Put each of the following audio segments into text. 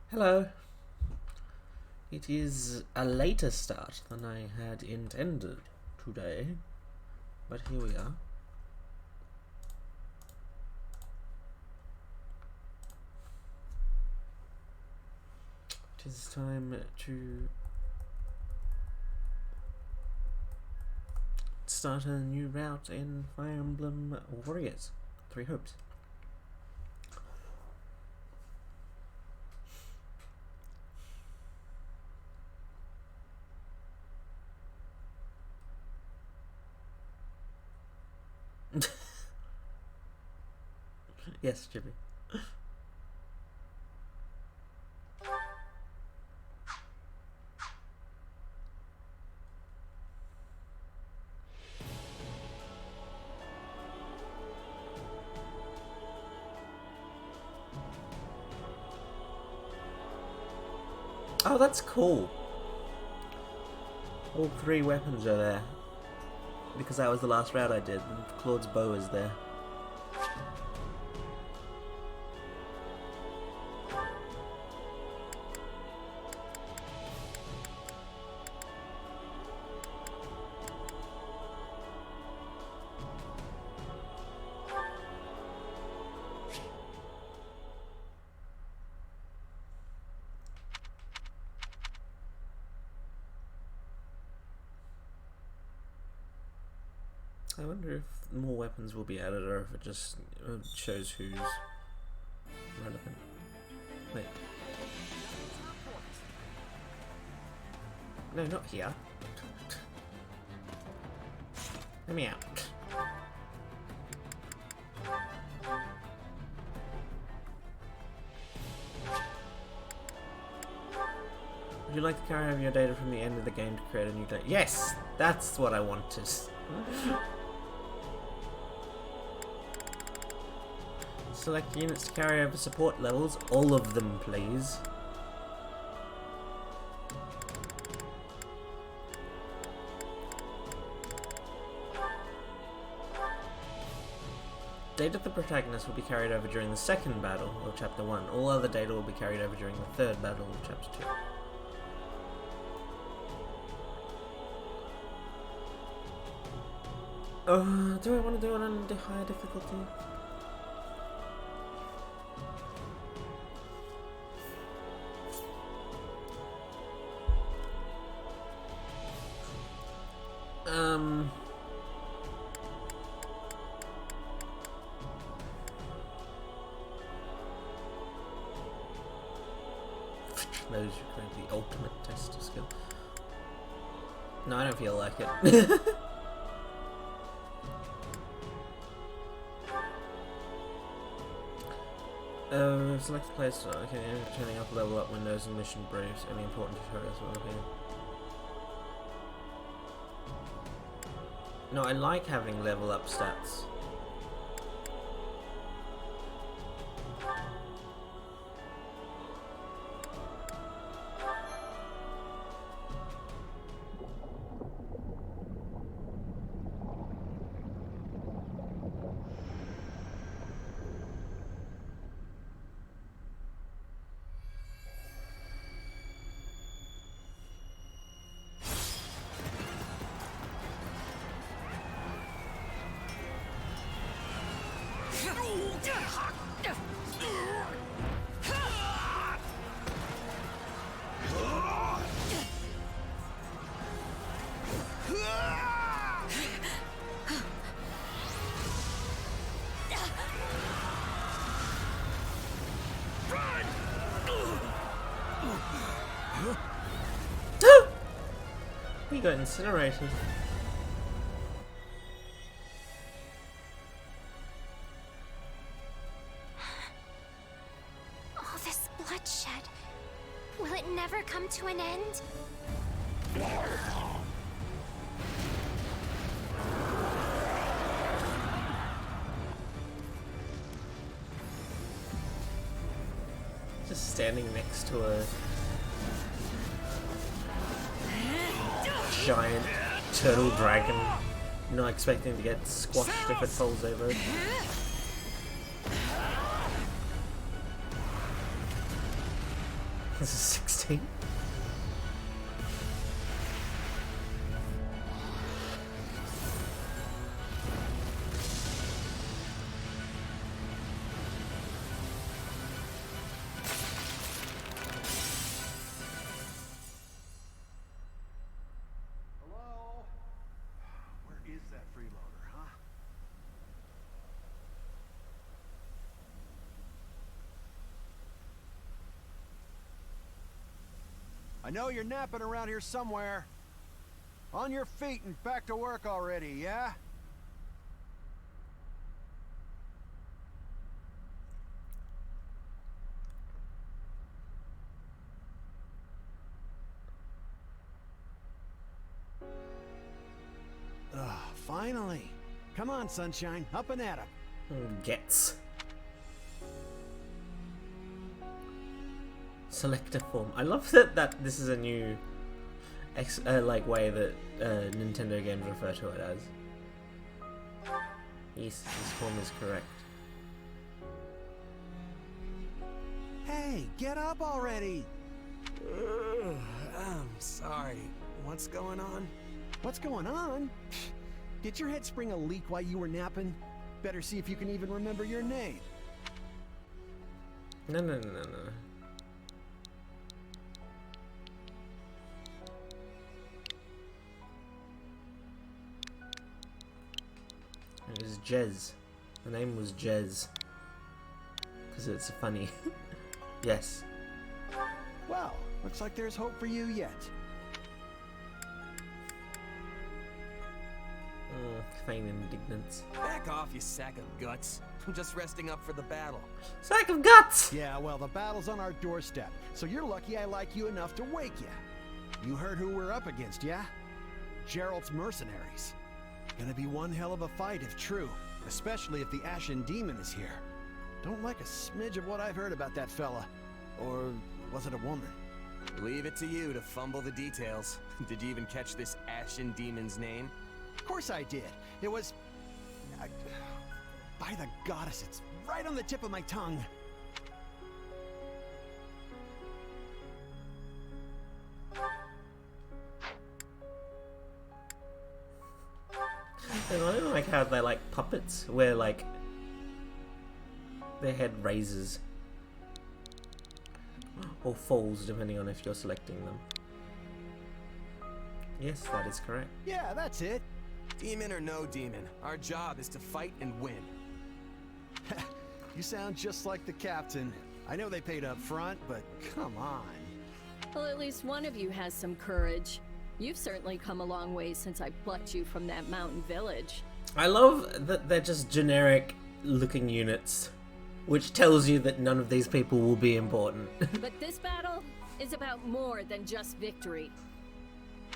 Hello. It is a later start than I had intended today, but here we are. It is time to start a new route in Fire Emblem Warriors. Three Hopes. Yes, Jimmy. Oh, that's cool. All three weapons are there. Because that was the last route I did, and Claude's bow is there. I wonder if more weapons will be added or if it just shows who's relevant. Wait. No, not here. Let me out. Would you like to carry over your data from the end of the game to create a new data? Yes! That's what I wanted. Select units to carry over support levels, all of them please. Data of the protagonist will be carried over during the second battle of Chapter 1. All other data will be carried over during the third battle of Chapter 2. Do I want to do it on higher difficulty? Those are going to be the ultimate test of skill. No, I don't feel like it. Select the place. Okay, turning up level up windows and mission briefs. Any important tutorials will appear. No, I like having level up stats. We got incinerated. All this bloodshed. Will it never come to an end? Just standing next to a giant turtle dragon, not expecting to get squashed if it falls over. This is 16. Hello? Where is that freeloader, huh? I know you're napping around here somewhere. On your feet and back to work already, yeah? Finally. Come on, Sunshine. Up and at 'em. Gets. Selector form. I love that this is a new like way that Nintendo games refer to it as. Yes, this form is correct. Hey, get up already! I'm sorry. What's going on? What's going on? Did your head spring a leak while you were napping? Better see if you can even remember your name. No. It was Jez. The name was Jez. Because it's funny. Yes. Well, looks like there's hope for you yet. Feign indignance. Back off, you sack of guts. I'm just resting up for the battle. Sack of guts! Yeah, well, the battle's on our doorstep, so you're lucky I like you enough to wake you. You heard who we're up against, yeah? Gerald's mercenaries. Gonna be one hell of a fight if true, especially if the Ashen Demon is here. Don't like a smidge of what I've heard about that fella. Or was it a woman? Leave it to you to fumble the details. Did you even catch this Ashen Demon's name? Of course I did. It was... by the goddess, it's right on the tip of my tongue. And I don't like how they like puppets, where like their head raises or falls depending on if you're selecting them. Yes, that is correct. Yeah, that's it. Demon or no demon, our job is to fight and win. You sound just like the captain. I know they paid up front, but come on. Well, at least one of you has some courage. You've certainly come a long way since I plucked you from that mountain village. I love that they're just generic looking units, which tells you that none of these people will be important. But this battle is about more than just victory.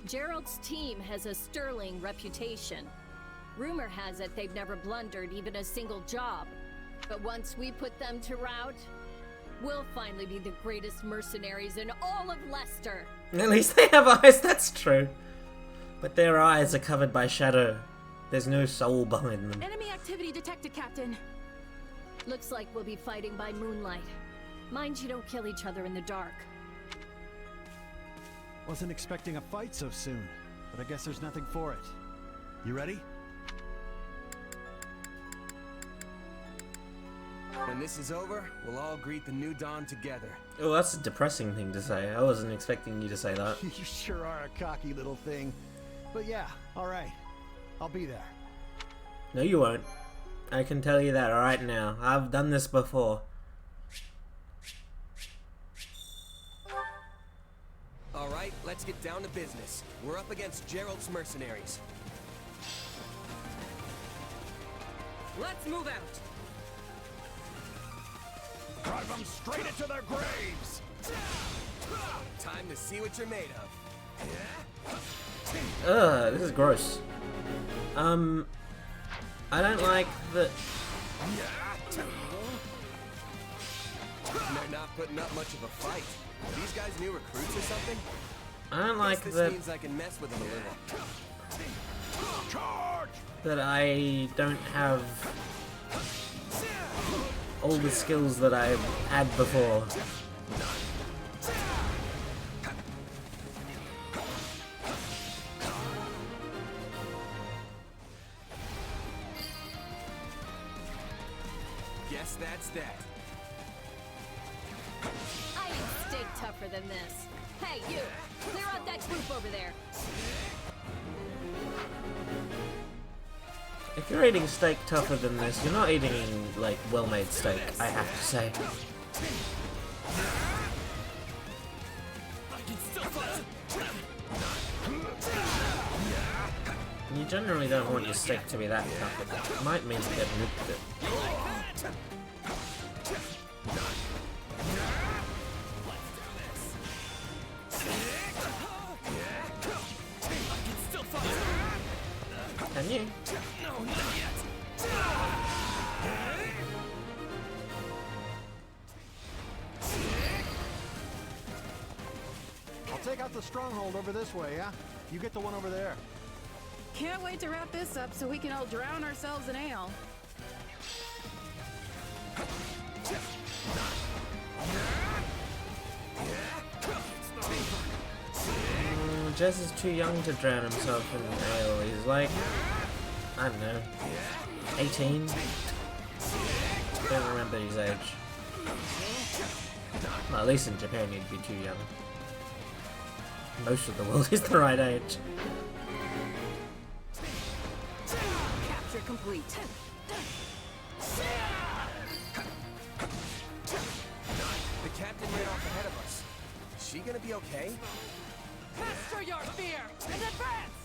Gerald's team has a sterling reputation. Rumor has it they've never blundered even a single job. But once we put them to rout, we'll finally be the greatest mercenaries in all of Leicester. At least they have eyes, that's true. But their eyes are covered by shadow. There's no soul behind them. Enemy activity detected, Captain. Looks like we'll be fighting by moonlight. Mind you don't kill each other in the dark. Wasn't expecting a fight so soon, but I guess there's nothing for it. You ready? When this is over, we'll all greet the new dawn together. Oh, that's a depressing thing to say. I wasn't expecting you to say that. You sure are a cocky little thing. But yeah, alright. I'll be there. No, you won't. I can tell you that right now. I've done this before. Alright, let's get down to business. We're up against Gerald's mercenaries. Let's move out! Drive them straight into their graves! Time to see what you're made of. Ugh, this is gross. I don't like that. They're not putting up much of a fight. These guys new recruits or something? I don't like This that. means I can mess with them a little. That I don't have all the skills that I've had before. that? I eat steak tougher than this. Hey, you! Clear out that group over there. If you're eating steak tougher than this, you're not eating, like, well-made steak, I have to say. You generally don't want your steak to be that tough. It might mean to get nipped it. Can you? I'll take out the stronghold over this way, yeah? You get the one over there. Can't wait to wrap this up so we can all drown ourselves in ale. Jess is too young to drown himself in ale. He's like, I don't know, 18? Don't remember his age. Well, at least in Japan he'd be too young. Most of the world is the right age. Capture complete. The captain ran off ahead of us. Is she gonna be okay? Master your fear and advance!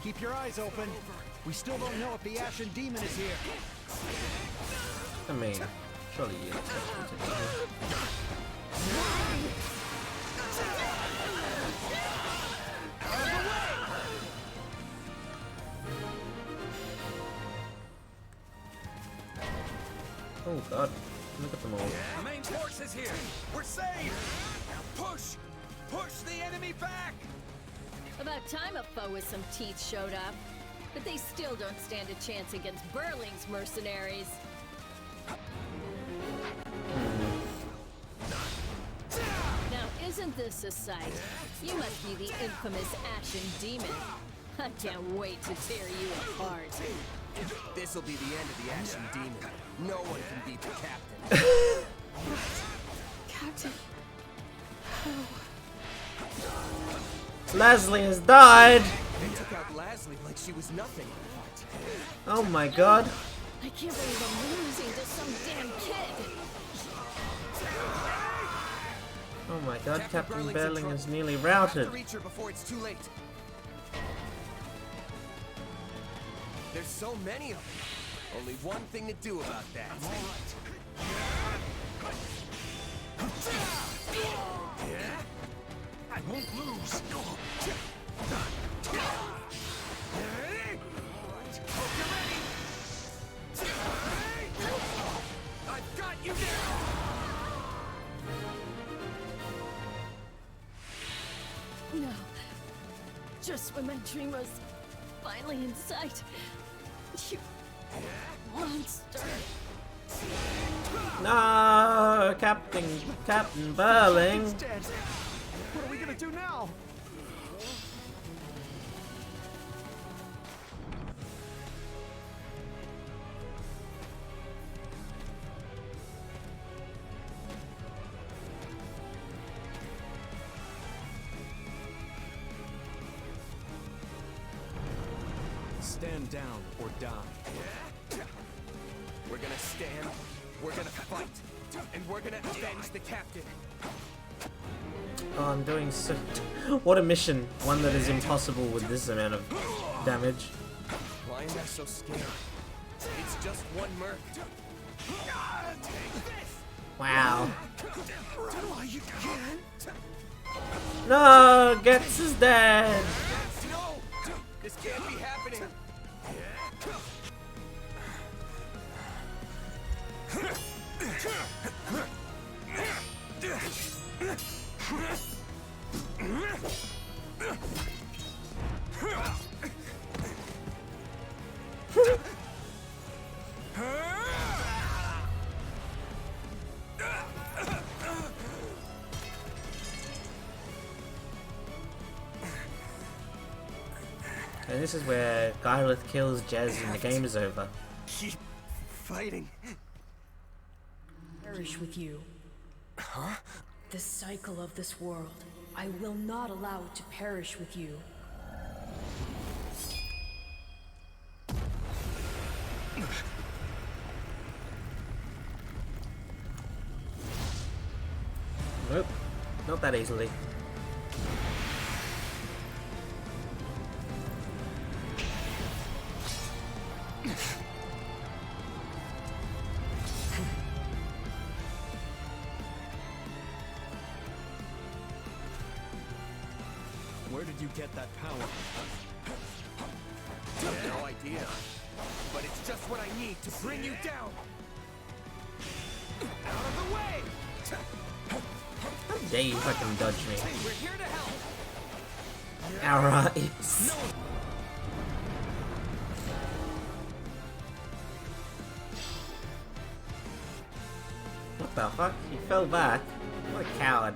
Keep your eyes open. We still don't know if the Ashen Demon is here. I mean, surely you expect him to be here. Oh god, look at them all. The main force is here. We're safe. Now push! Push the enemy back! About time a foe with some teeth showed up. But they still don't stand a chance against Burling's mercenaries. Now, isn't this a sight? You must be the infamous Ashen Demon. I can't wait to tear you apart. This'll be the end of the Ashen Demon. No one can beat the captain. Captain. Leslie has died! They took out Leslie like she was nothing. Oh my god. I can't believe I'm losing to some damn kid. Oh my god, Captain Burling's in Berling trouble. is nearly Have routed. to reach her before it's too late. There's so many of them. Only one thing to do about that. I'm all right. I won't lose. Hope you're ready. I've got you now. No. Just when my dream was finally in sight. You monster. No, Captain Berling. He's dead. What are we gonna do now? Stand down or die. We're gonna stand, we're gonna fight, and we're gonna avenge the captain. Oh, I'm doing so... What a mission. One that is impossible with this amount of damage. Why am I so scared? It's just one merc. Wow. You can. No, Getz is dead. No! This can't be happening. this is where Scarlet kills Jez and the game is over. Keep fighting. Perish with you. Huh? The cycle of this world. I will not allow it to perish with you. Nope, not that easily. Where did you get that power? No idea. But it's just what I need to bring you down. Out of the way! How dare you fucking dodge me? We're here to help. Alright. What the fuck? He fell back. What a coward.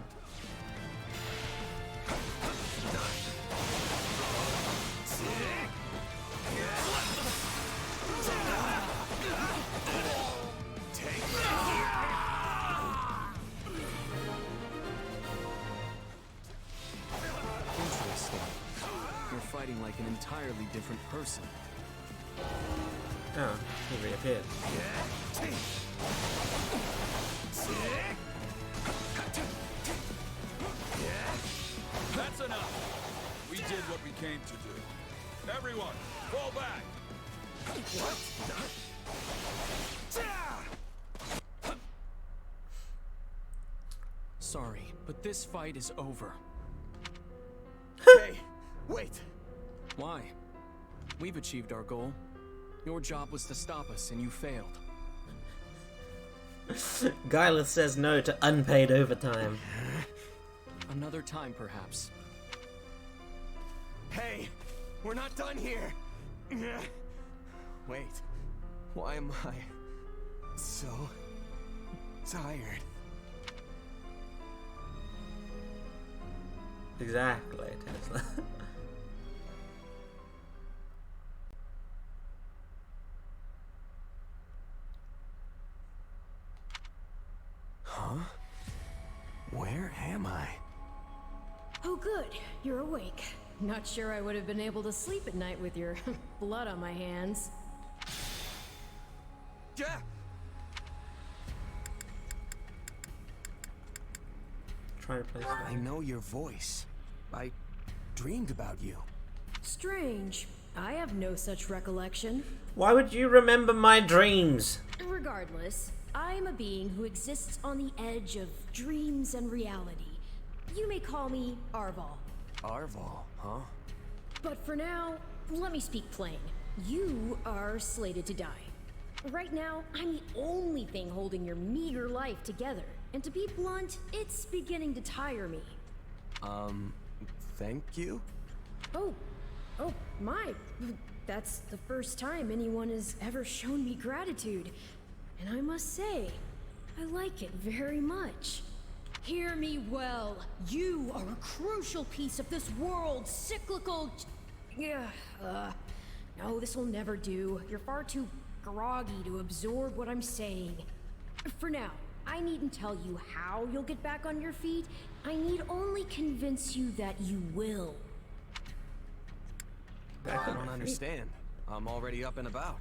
Interesting. You're fighting like an entirely different person. Oh, he reappeared. That's enough. We did what we came to do. Everyone, fall back. Sorry, but this fight is over. Hey, wait. Why? We've achieved our goal. Your job was to stop us, and you failed. Scarlet says no to unpaid overtime. Another time, perhaps. Hey, we're not done here. Wait, why am I so tired? Exactly, Tesla. Huh? Where am I? Oh good, you're awake. Not sure I would have been able to sleep at night with your blood on my hands. Yeah. Try to play I know your voice. I dreamed about you. Strange. I have no such recollection. Why would you remember my dreams? Regardless, I'm a being who exists on the edge of dreams and reality. You may call me Arval. Arval, huh? But for now, let me speak plain. You are slated to die. Right now, I'm the only thing holding your meager life together. And to be blunt, it's beginning to tire me. Thank you? Oh, my. That's the first time anyone has ever shown me gratitude. And I must say, I like it very much. Hear me well. You are a crucial piece of this world's cyclical... No, this will never do. You're far too groggy to absorb what I'm saying. For now, I needn't tell you how you'll get back on your feet. I need only convince you that you will. I don't understand. I'm already up and about.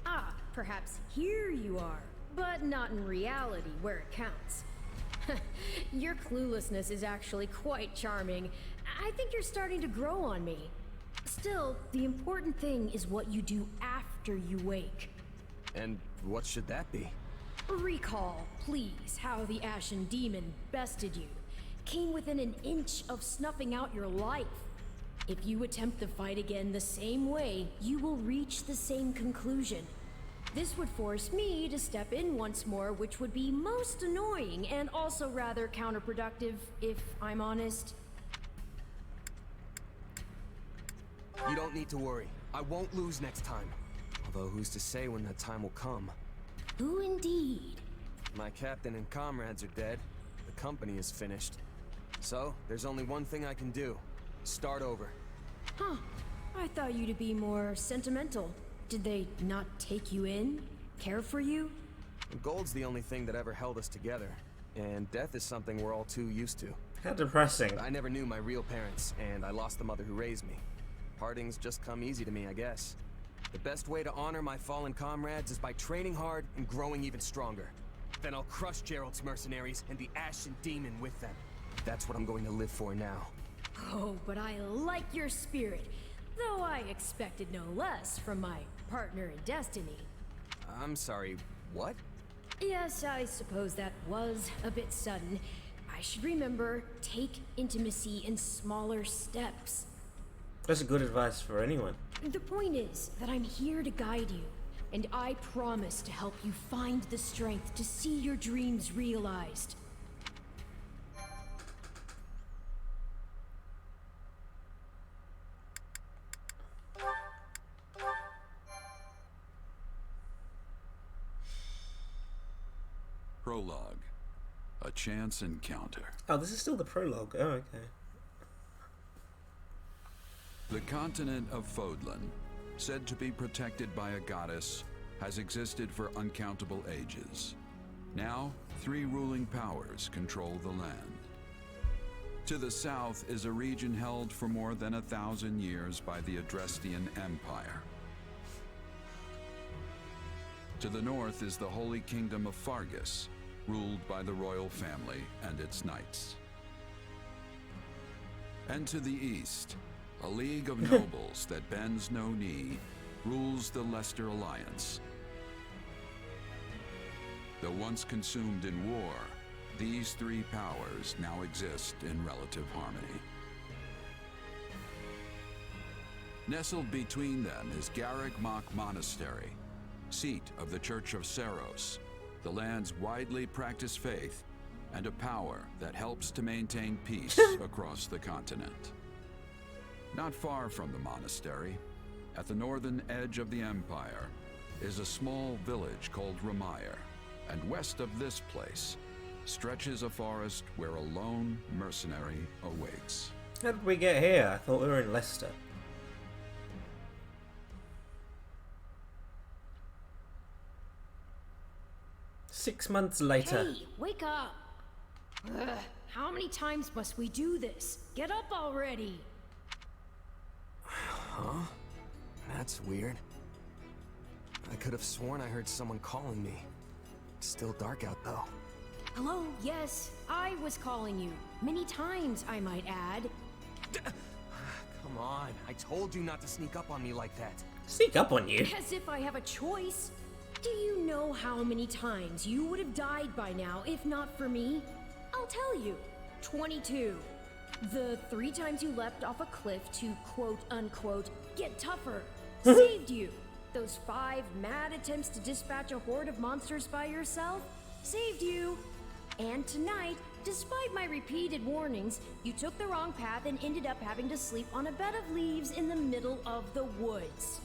Ah, perhaps here you are, but not in reality where it counts. Your cluelessness is actually quite charming. I think you're starting to grow on me. Still, the important thing is what you do after you wake. And what should that be? Recall, please, how the Ashen Demon bested you. Came within an inch of snuffing out your life. If you attempt the fight again the same way, you will reach the same conclusion. This would force me to step in once more, which would be most annoying and also rather counterproductive, if I'm honest. You don't need to worry. I won't lose next time. Although who's to say when that time will come? Who indeed? My captain and comrades are dead. The company is finished. So, there's only one thing I can do. Start over. Huh. I thought you to be more sentimental. Did they not take you in? Care for you? Gold's the only thing that ever held us together, and death is something we're all too used to. How depressing. I never knew my real parents, and I lost the mother who raised me. Partings just come easy to me, I guess. The best way to honor my fallen comrades is by training hard and growing even stronger. Then I'll crush Gerald's mercenaries and the Ashen Demon with them. That's what I'm going to live for now. Oh, but I like your spirit. Though I expected no less from my partner in destiny. I'm sorry, what? Yes, I suppose that was a bit sudden. I should remember, take intimacy in smaller steps. That's good advice for anyone. The point is that I'm here to guide you, and I promise to help you find the strength to see your dreams realized. Prologue. A chance encounter. Oh, this is still the prologue. Oh, okay. The continent of Fodlan, said to be protected by a goddess, has existed for uncountable ages. Now, 3 ruling powers control the land. To the south is a region held for more than 1,000 years by the Adrestian Empire. To the north is the Holy Kingdom of Fargus, ruled by the royal family and its knights. And to the east, a league of nobles that bends no knee rules the Leicester Alliance. Though once consumed in war, these 3 powers now exist in relative harmony. Nestled between them is Garreg Mach Monastery, seat of the Church of Seros, the land's widely practiced faith, and a power that helps to maintain peace across the continent. Not far from the monastery, at the northern edge of the empire, is a small village called Ramire, and west of this place stretches a forest where a lone mercenary awaits. How did we get here? I thought we were in Leicester. Six months later. Hey, wake up! Ugh, how many times must we do this? Get up already! Huh? That's weird. I could have sworn I heard someone calling me. It's still dark out though. Hello? Yes, I was calling you. Many times, I might add. Come on, I told you not to sneak up on me like that. Sneak up on you? As if I have a choice. Do you know how many times you would have died by now if not for me? I'll tell you. 22. The 3 times you leapt off a cliff to quote-unquote get tougher saved you. Those 5 mad attempts to dispatch a horde of monsters by yourself saved you. And tonight, despite my repeated warnings, you took the wrong path and ended up having to sleep on a bed of leaves in the middle of the woods.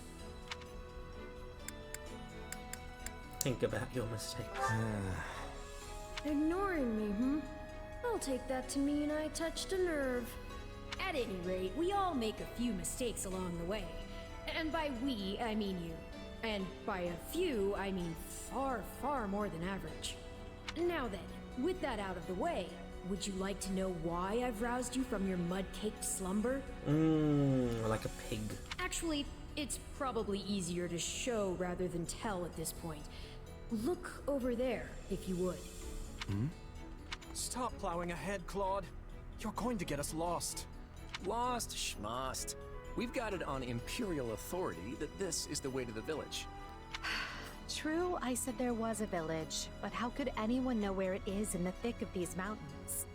Think about your mistakes. Ignoring me, hmm? I'll take that to mean I touched a nerve. At any rate, we all make a few mistakes along the way. And by we, I mean you. And by a few, I mean far, far more than average. Now then, with that out of the way, would you like to know why I've roused you from your mud-caked slumber? Like a pig. Actually, it's probably easier to show rather than tell at this point. Look over there, if you would. Stop plowing ahead, Claude. You're going to get us lost. Lost schmost. We've got it on Imperial authority that this is the way to the village. True, I said there was a village, but how could anyone know where it is in the thick of these mountains?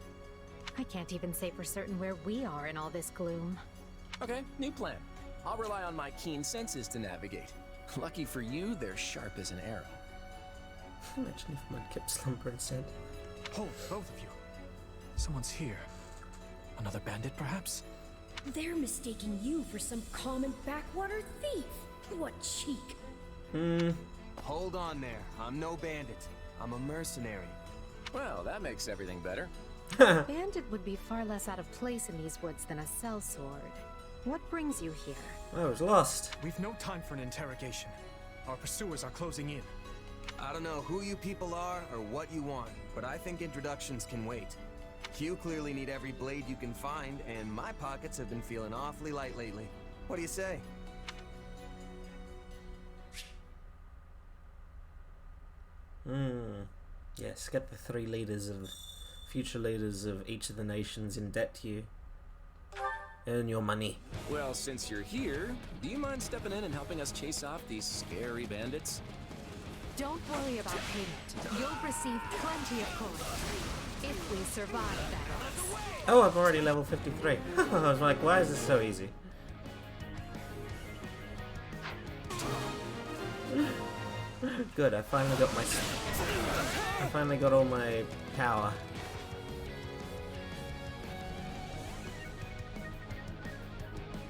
I can't even say for certain where we are in all this gloom. Okay, new plan. I'll rely on my keen senses to navigate. Lucky for you, they're sharp as an arrow. Imagine if Mud kept slumber instead. Hold, both of you. Someone's here. Another bandit, perhaps? They're mistaking you for some common backwater thief. What cheek. Hold on there. I'm no bandit. I'm a mercenary. Well, that makes everything better. Bandit would be far less out of place in these woods than a sellsword. What brings you here? I was lost. We've no time for an interrogation. Our pursuers are closing in. I don't know who you people are or what you want, but I think introductions can wait. You clearly need every blade you can find, and my pockets have been feeling awfully light lately. What do you say? Yes, get the 3 leaders of future leaders of each of the nations in debt to you. Earn your money. Well, since you're here, do you mind stepping in and helping us chase off these scary bandits? Don't worry about payment. You'll receive plenty of coin. If we survive, that is. Oh, I'm already level 53. I was like, why is this so easy? Good, I finally got all my power.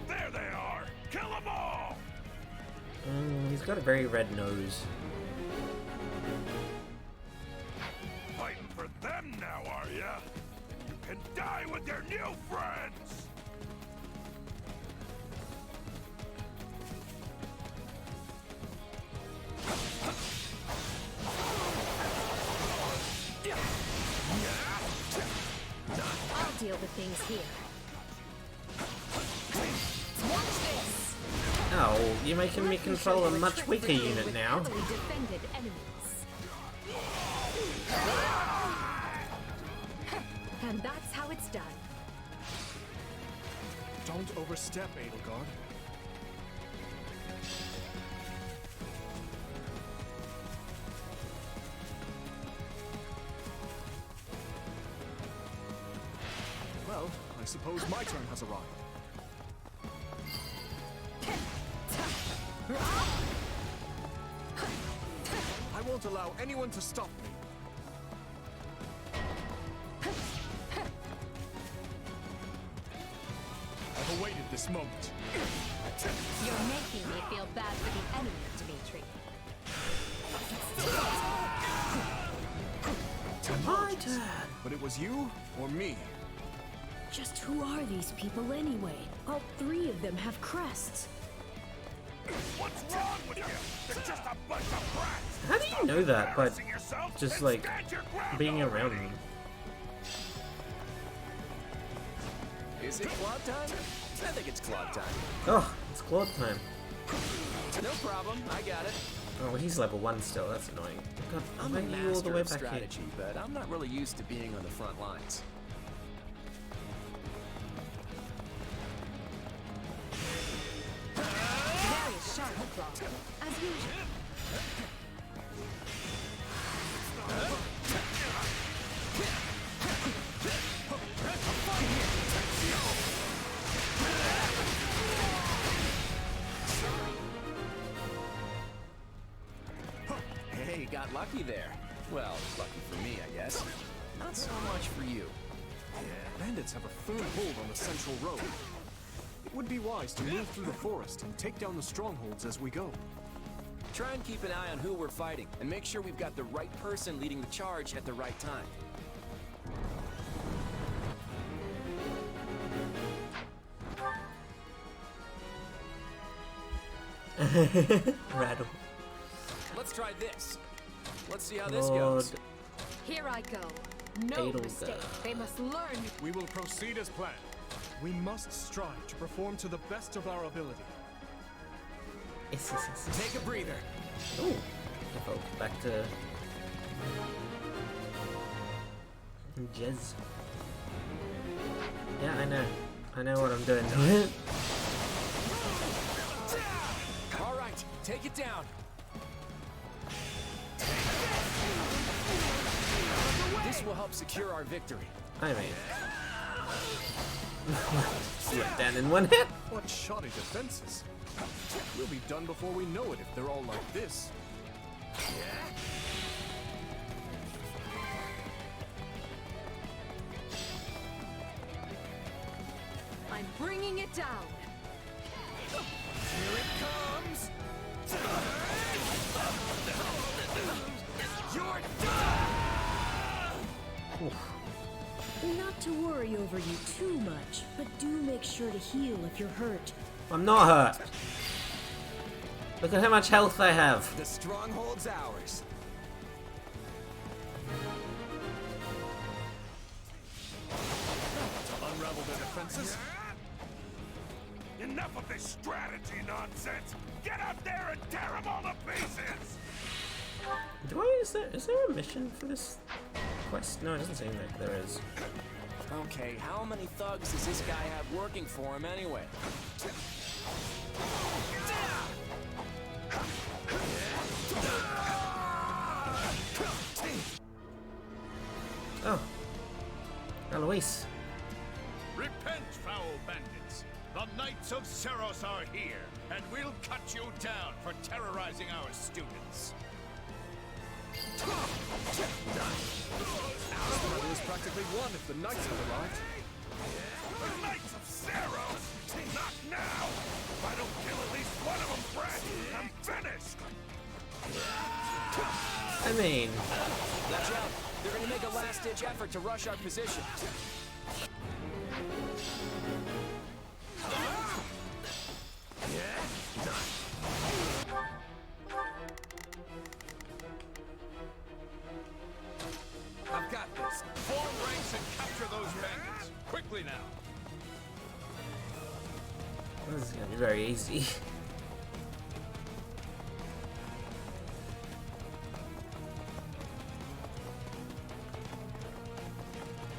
There they are! Kill them all! He's got a very red nose. Fighting for them now, are ya? You can die with your new friends! I'll deal with things here. Watch this! Oh, you're making me control a much weaker unit now. Heavily defended enemies. And that's how it's done. Don't overstep, Edelgard. Well, I suppose my turn has arrived. I won't allow anyone to stop me. I've awaited this moment. You're making me feel bad for the enemy, Dimitri. My turn. But it was you or me? Just who are these people anyway? All 3 of them have crests. What's wrong with you? They're just a bunch of brats! How do you know that? But Embarrassing yourself just and like stand your ground being already. around them. Is it Claude time? I think it's Claude time. Oh, it's Claude time. No problem, I got it. Oh, well, he's level 1 still. That's annoying. God, I'm why a are you all the master way of back strategy, but I'm not really used to being on the front lines. Very sharp, Claude. As usual. Hey, got lucky there. Well, lucky for me, I guess. Not so much for you. Bandits have a firm hold on the central road. It would be wise to move through the forest and take down the strongholds as we go. Try and keep an eye on who we're fighting, and make sure we've got the right person leading the charge at the right time. Rattle. Let's try this. Let's see how this goes. Here I go. No Edelgard. mistake. They must learn. We will proceed as planned. We must strive to perform to the best of our ability. Take a breather. Ooh. Oh, back to Jez. Yeah, I know what I'm doing. All right, take it down. This will help secure our victory. I mean, went down in one hit. What shoddy defenses. We'll be done before we know it if they're all like this. I'm bringing it down. Here it comes. You're done. Not to worry over you too much, but do make sure to heal if you're hurt. I'm not hurt. Look at how much health I have. The stronghold's ours. To unravel their defenses. Enough of this strategy nonsense! Get out there and tear them all to pieces! Is there a mission for this quest? No, it doesn't seem like there is. Okay, how many thugs does this guy have working for him anyway? Oh. Eloise. Repent, foul bandits! The Knights of Seros are here, and we'll cut you down for terrorizing our students. It was practically won if the Knights had arrived. The Knights of Seros? Not now! If I don't kill at least one of them, Brad, I'm finished! I mean... Watch out! They're gonna make a last-ditch effort to rush our position. I've got this. Form ranks and capture those bandits. Quickly now. This is gonna be very easy.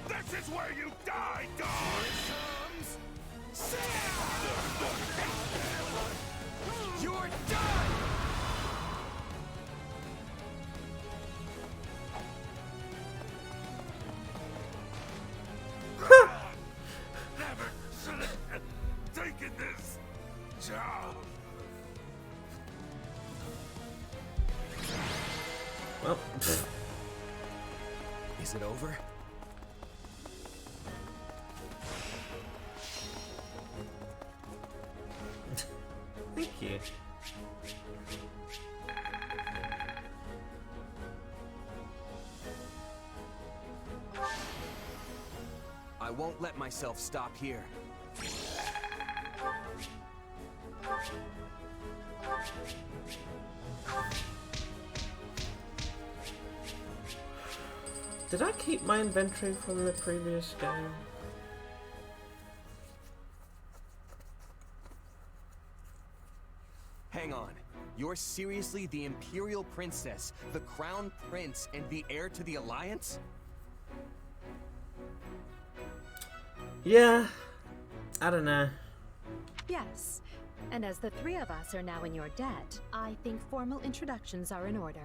This is where you die, dogs! You're done! Never should have taken this job. Well, Is it over? thank you. I won't let myself stop here. Did I keep my inventory from the previous game? Hang on. You're seriously the Imperial Princess, the Crown Prince, and the heir to the Alliance? Yeah. I don't know. Yes. And as the three of us are now in your debt, I think formal introductions are in order.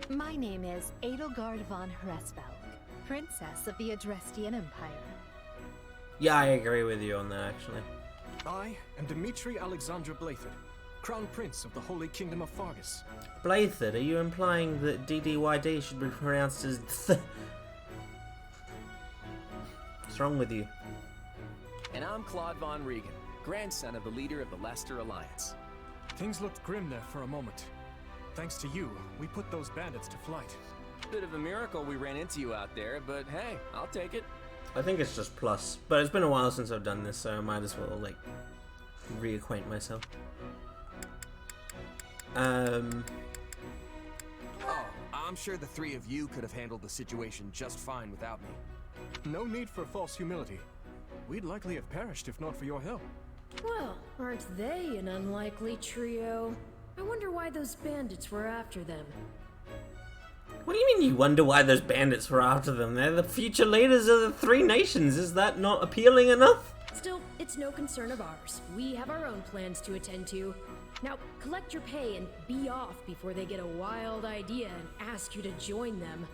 My name is Edelgard von Hresvelg, Princess of the Adrestian Empire. Yeah, I agree with you on that, actually. I am Dmitri Alexander Blathid, Crown Prince of the Holy Kingdom of Fargus. Blathid, are you implying that DDYD should be pronounced as th? What's wrong with you? And I'm Claude von Regan, grandson of the leader of the Leicester Alliance. Things looked grim there for a moment. Thanks to you, we put those bandits to flight. Bit of a miracle we ran into you out there, but hey, I'll take it. I think it's just plus, but it's been a while since I've done this, so I might as well, like, reacquaint myself. Oh, I'm sure the three of you could have handled the situation just fine without me. No need for false humility. We'd likely have perished if not for your help. Well, aren't they an unlikely trio? I wonder why those bandits were after them. What do you mean you wonder why those bandits were after them? They're the future leaders of the three nations. Is that not appealing enough? Still, it's no concern of ours. We have our own plans to attend to. Now, collect your pay and be off before they get a wild idea and ask you to join them.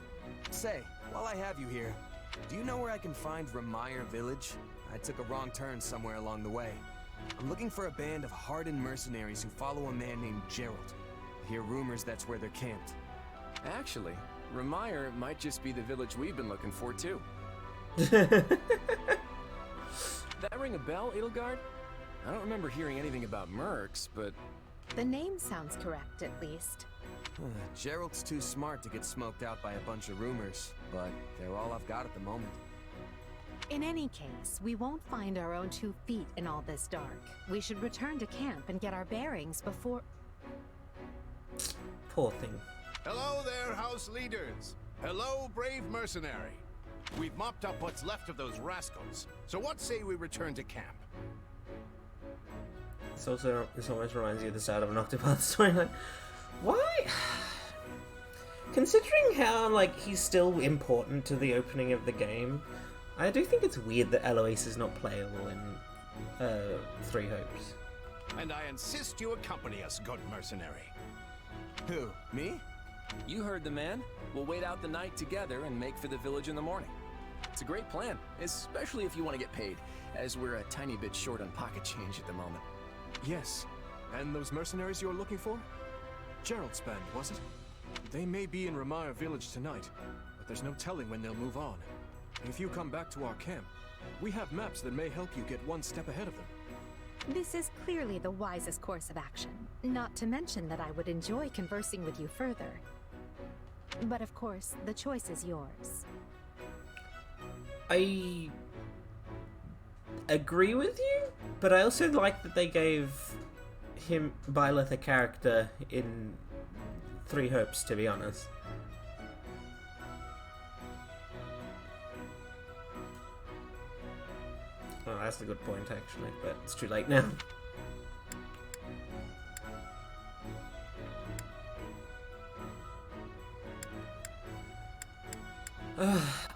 Say, while I have you here, do you know where I can find Remire Village? I took a wrong turn somewhere along the way. I'm looking for a band of hardened mercenaries who follow a man named Gerald. I hear rumors that's where they're camped. Actually, Remire might just be the village we've been looking for, too. That ring a bell, Edelgard? I don't remember hearing anything about mercs, but... The name sounds correct, at least. Gerald's too smart to get smoked out by a bunch of rumors, but they're all I've got at the moment. In any case, we won't find our own 2 feet in all this dark. We should return to camp and get our bearings before... Poor thing. Hello there, house leaders. Hello, brave mercenary. We've mopped up what's left of those rascals. So what say we return to camp? This almost reminds you of the start of an Octopath storyline. Why? Considering how, like, he's still important to the opening of the game, I do think it's weird that Eloise is not playable in Three Hopes. And I insist you accompany us, good mercenary. Who? Me? You heard the man. We'll wait out the night together and make for the village in the morning. It's a great plan, especially if you want to get paid, as we're a tiny bit short on pocket change at the moment. Yes. And those mercenaries you're looking for? Gerald's band, was it? They may be in Ramire village tonight, but there's no telling when they'll move on. And if you come back to our camp, we have maps that may help you get one step ahead of them. This is clearly the wisest course of action. Not to mention that I would enjoy conversing with you further. But of course, the choice is yours. I agree with you, but I also like that they gave him Byleth a character in Three Hopes, to be honest. Well, that's a good point, actually, but it's too late now.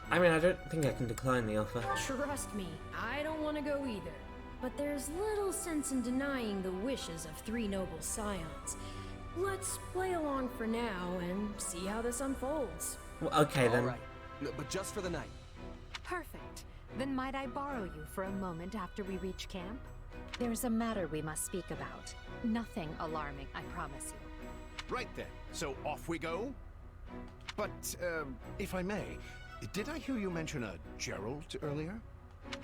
I mean, I don't think I can decline the offer. Trust me, I don't want to go either. But there's little sense in denying the wishes of 3 noble scions. Let's play along for now and see how this unfolds. Well, okay then. All right, but just for the night. Perfect. Then might I borrow you for a moment after we reach camp? There's a matter we must speak about. Nothing alarming, I promise you. Right then, so off we go? But, if I may, did I hear you mention a Gerald earlier?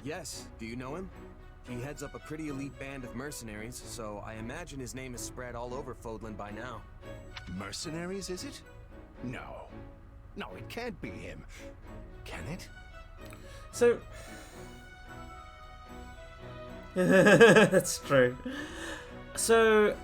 Yes. Do you know him? He heads up a pretty elite band of mercenaries, so I imagine his name is spread all over Fodlan by now. Mercenaries, is it? No. No, it can't be him. Can it? So... That's true. So...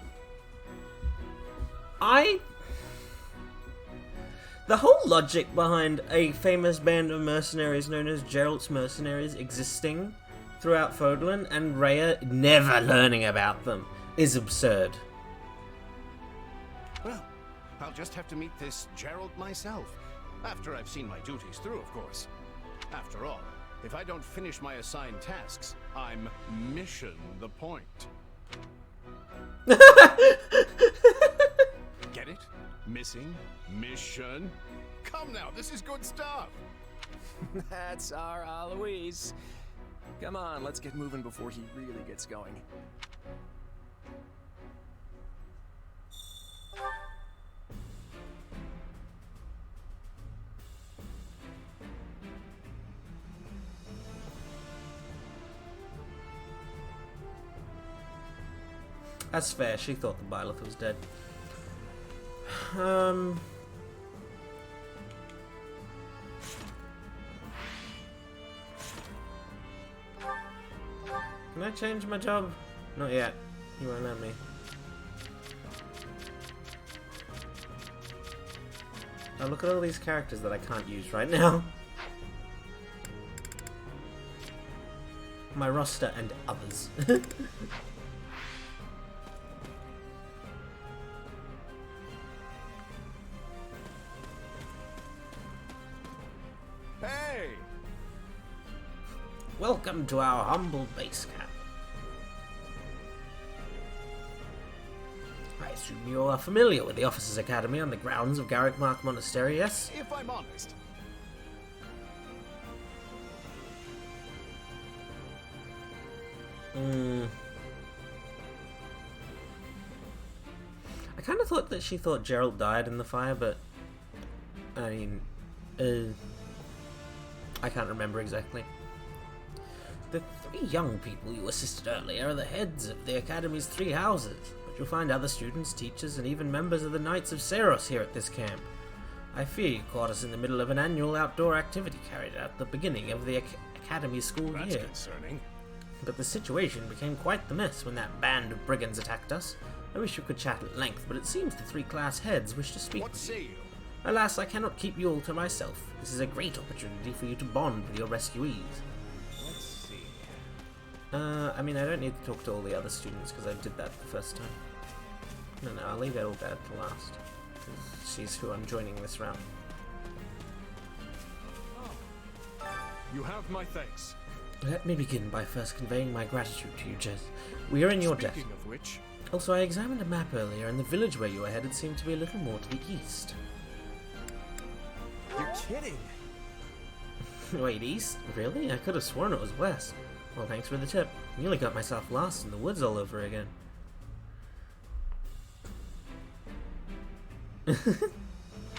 The whole logic behind a famous band of mercenaries known as Gerald's Mercenaries existing throughout Fodlan and Rhea never learning about them is absurd. Well, I'll just have to meet this Gerald myself, after I've seen my duties through, of course. After all, if I don't finish my assigned tasks, I'm mission the point. Get it? Missing? Mission? Come now, this is good stuff! That's our Aloise. Come on, let's get moving before he really gets going. That's fair, she thought the Byleth was dead. Can I change my job? Not yet. You won't let me. Oh, look at all these characters that I can't use right now. My roster and others. Hey! Welcome to our humble base camp. I assume you are familiar with the Officers' Academy on the grounds of Garrick Mark Monastery, yes? If I'm honest. I kind of thought that she thought Gerald died in the fire, but I mean, I can't remember exactly. The 3 young people you assisted earlier are the heads of the Academy's 3 houses, but you'll find other students, teachers, and even members of the Knights of Seros here at this camp. I fear you caught us in the middle of an annual outdoor activity carried out at the beginning of the Academy's school That's year. concerning. But the situation became quite the mess when that band of brigands attacked us. I wish we could chat at length, but it seems the 3 class heads wish to speak What with say you. you? Alas, I cannot keep you all to myself. This is a great opportunity for you to bond with your rescuees. Let's see. I mean, I don't need to talk to all the other students because I did that the first time. No, I'll leave Edelgard to last. 'Cause she's who I'm joining this round. You have my thanks. Let me begin by first conveying my gratitude to you, Jez. We are in your debt. Speaking of which, Also, I examined a map earlier, and the village where you are headed seemed to be a little more to the east. You're kidding! Wait, east? Really? I could have sworn it was west. Well, thanks for the tip. Nearly got myself lost in the woods all over again.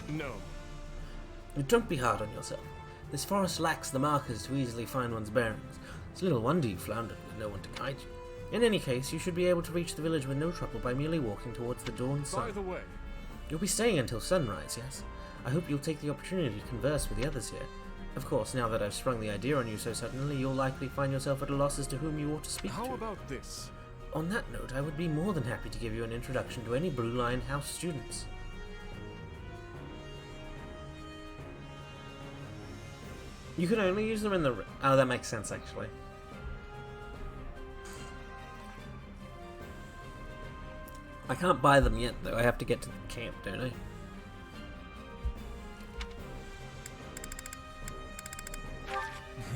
no. Don't be hard on yourself. This forest lacks the markers to easily find one's bearings. It's little wonder you floundered with no one to guide you. In any case, you should be able to reach the village with no trouble by merely walking towards the dawn sun. By the way, You'll be staying until sunrise, yes? I hope you'll take the opportunity to converse with the others here. Of course, now that I've sprung the idea on you so suddenly, you'll likely find yourself at a loss as to whom you ought to speak to. how about this? On that note, I would be more than happy to give you an introduction to any Blue Line House students. You can only use them in the... Oh, that makes sense, actually. I can't buy them yet, though. I have to get to the camp, don't I?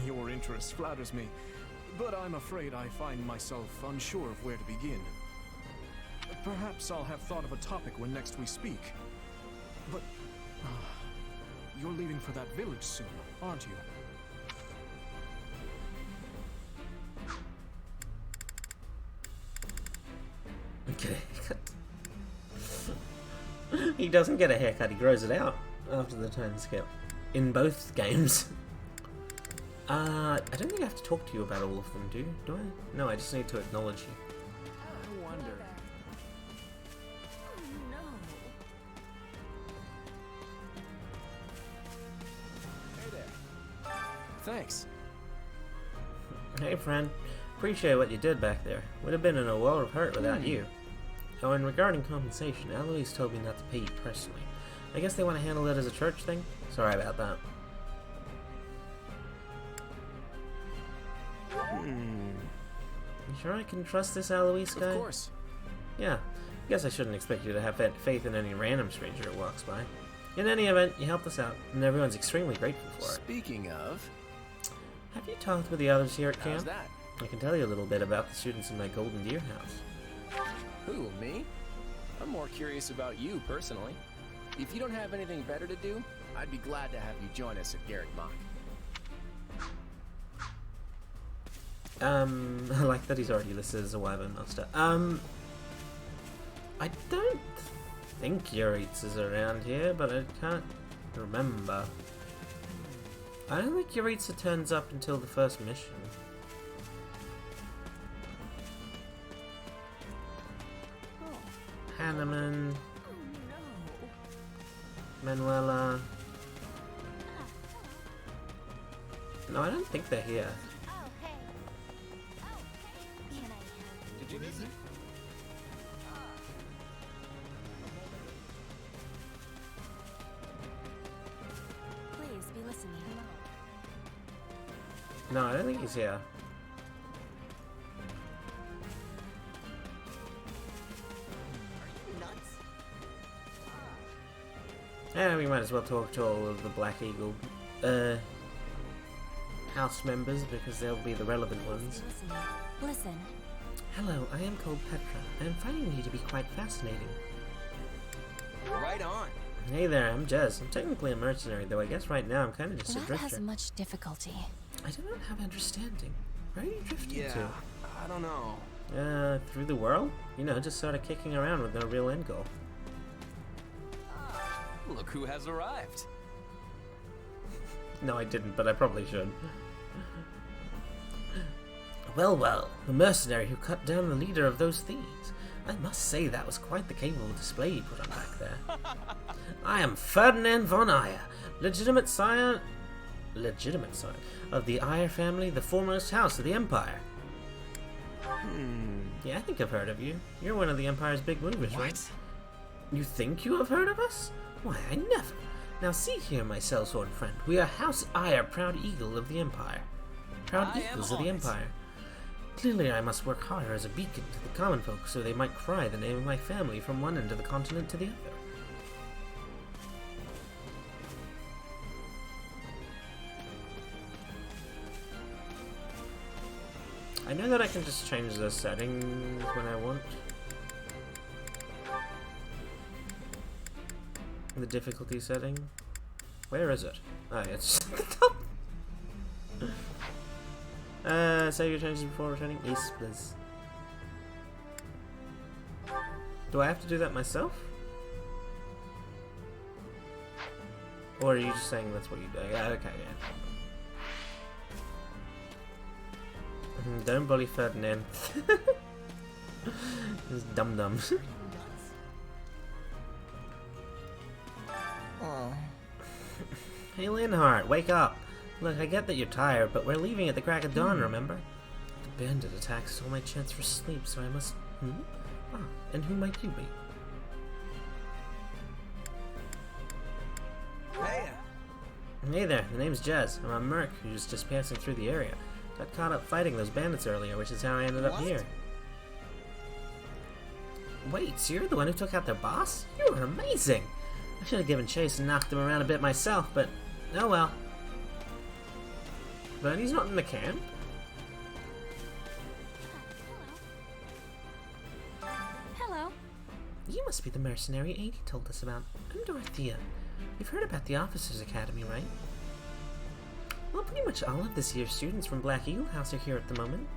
Your interest flatters me, but I'm afraid I find myself unsure of where to begin. Perhaps I'll have thought of a topic when next we speak. But... you're leaving for that village soon, aren't you? Get a haircut. He doesn't get a haircut, he grows it out after the time skip. In both games. I don't think I have to talk to you about all of them, do I? No, I just need to acknowledge you. I wonder. Hey there. Thanks. Hey friend, appreciate what you did back there. Would have been in a world of hurt without you. Oh, and regarding compensation, Eloise told me not to pay you personally. I guess they want to handle it as a church thing? Sorry about that. You sure I can trust this Eloise guy? Of course. Yeah, I guess I shouldn't expect you to have faith in any random stranger that walks by. In any event, you helped us out, and everyone's extremely grateful for it. Speaking of, Have you talked with the others here at how's camp? that? I can tell you a little bit about the students in my Golden Deer house. Who, me? I'm more curious about you, personally. If you don't have anything better to do, I'd be glad to have you join us at Garrick Mach. I like that he's already listed as a Wyvern Master. I don't think Yuritz is around here, but I can't remember. I don't think Yuritsa turns up until the first mission. Hanneman. Manuela. No, I don't think they're here. Did you visit? Please be listening. No, I don't think he's here. Yeah, we might as well talk to all of the Black Eagle house members because they'll be the relevant ones. Listen. Hello, I am called Petra. I am finding you to be quite fascinating. Right on. Hey there, I'm Jez. I'm technically a mercenary, though I guess right now I'm kind of just a That drifter. has much difficulty. I do not have understanding. Where are you drifting Yeah, I don't know. to? Through the world? You know, just sort of kicking around with no real end goal. Look who has arrived. No, I didn't, but I probably should. Well, well, the mercenary who cut down the leader of those thieves. I must say that was quite the capable display you put on back there. I am Ferdinand von Ayer, legitimate scion legitimate side of the Eyre family, the foremost house of the Empire. Yeah, I think I've heard of you. You're one of the Empire's big movers, right? You think you have heard of us? Why, I never. Now see here, my sellsword friend. We are House Eyre, proud eagle of the Empire. Proud eagles of the Empire. Clearly I must work harder as a beacon to the common folk so they might cry the name of my family from one end of the continent to the other. I know that I can just change the settings when I want. The difficulty setting. Where is it? Oh, it's at the top. Save your changes before returning. Yes, please. Do I have to do that myself? Or are you just saying that's what you do? Yeah, okay, yeah. Don't bully Ferdinand. He's dum-dum. Hey Linhardt, wake up! Look, I get that you're tired, but we're leaving at the crack of dawn, remember? The bandit attack stole my chance for sleep, so I must... Ah, and who might you be? Hey there, the name's Jez. I'm a merc who's just passing through the area. Got caught up fighting those bandits earlier, which is how I ended up here. Wait, so you're the one who took out their boss? You were amazing! I should have given chase and knocked him around a bit myself, but oh well. But he's not in the camp. Hello. You must be the mercenary Adi told us about. I'm Dorothea. You've heard about the Officers Academy, right? Well, pretty much all of this year's students from Black Eagle House are here at the moment.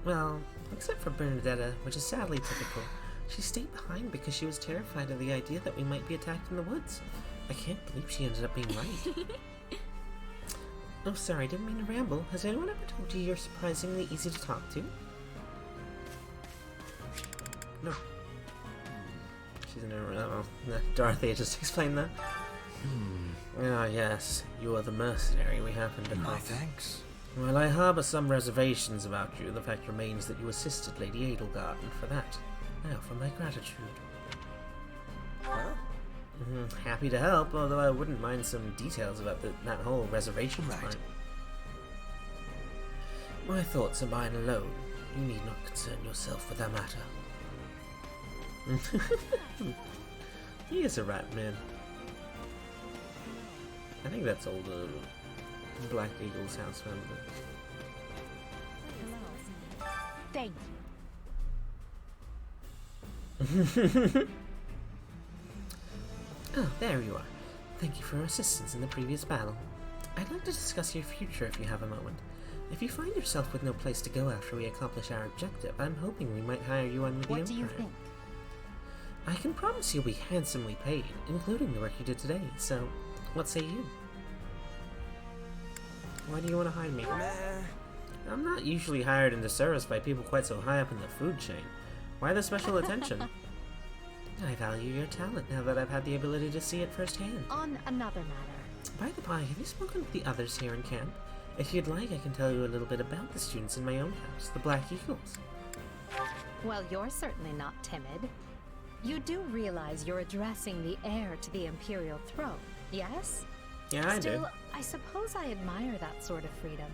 Well, except for Bernadetta, which is sadly typical. She stayed behind because she was terrified of the idea that we might be attacked in the woods. I can't believe she ended up being right. Oh, sorry, I didn't mean to ramble. Has anyone ever told you you're surprisingly easy to talk to? No. She's in a... Dorothea just explained that. Ah, yes. You are the mercenary we happened to My thanks. Well, I harbour some reservations about you. The fact remains that you assisted Lady Edelgard, and for that, I offer my gratitude. Huh? Happy to help, although I wouldn't mind some details about that whole reservation fight. My thoughts are mine alone. You need not concern yourself with that matter. He is a rat man. I think that's all the Black Eagle's house members. Thank you. Oh, there you are. Thank you for your assistance in the previous battle. I'd like to discuss your future if you have a moment. If you find yourself with no place to go after we accomplish our objective, I'm hoping we might hire you on with the Empire. What do you think? I can promise you'll be handsomely paid, including the work you did today, so what say you? Why do you want to hire me? I'm not usually hired into service by people quite so high up in the food chain. Why the special attention? I value your talent now that I've had the ability to see it firsthand. On another matter. By the by, have you spoken with the others here in camp? If you'd like, I can tell you a little bit about the students in my own house, the Black Eagles. Well, you're certainly not timid. You do realize you're addressing the heir to the Imperial throne, yes? Yeah, I do. Still, I suppose I admire that sort of freedom.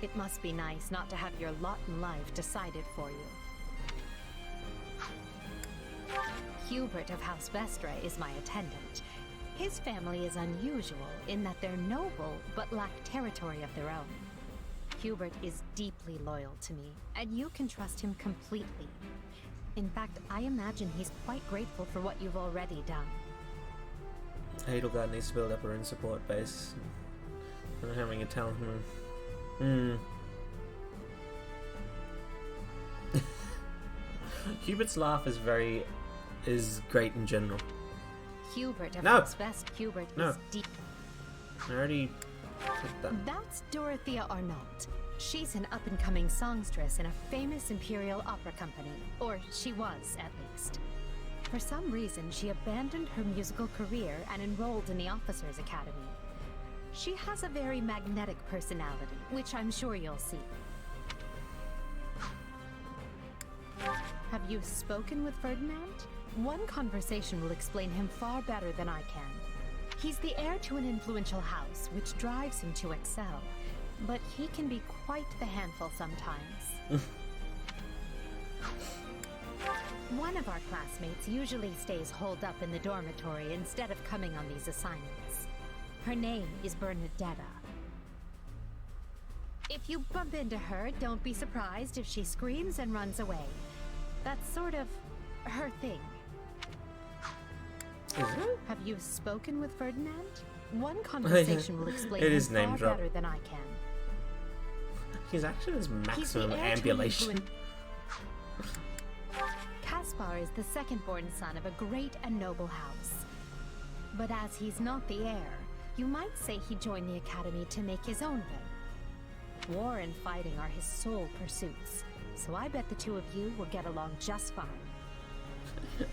It must be nice not to have your lot in life decided for you. Hubert of House Vestra is my attendant. His family is unusual in that they're noble but lack territory of their own. Hubert is deeply loyal to me, and you can trust him completely. In fact, I imagine he's quite grateful for what you've already done. Edelgard needs to build up her own support base. I'm having to tell him. Hubert's laugh is great in general. Hubert of No! House Vest. Hubert No. is deep. I already picked that. That's Dorothea Arnault. She's an up-and-coming songstress in a famous Imperial opera company. Or she was, at least. For some reason, she abandoned her musical career and enrolled in the Officers Academy. She has a very magnetic personality, which I'm sure you'll see. Have you spoken with Ferdinand? One conversation will explain him far better than I can. He's the heir to an influential house, which drives him to excel. But he can be quite the handful sometimes. One of our classmates usually stays holed up in the dormitory instead of coming on these assignments. Her name is Bernadetta. If you bump into her, don't be surprised if she screams and runs away. That's sort of her thing. Have you spoken with Ferdinand? One conversation will explain him far better than I can. He's actually his maximum ambulation. Caspar is the second-born son of a great and noble house. But as he's not the heir, you might say he joined the academy to make his own way. War and fighting are his sole pursuits, so I bet the two of you will get along just fine.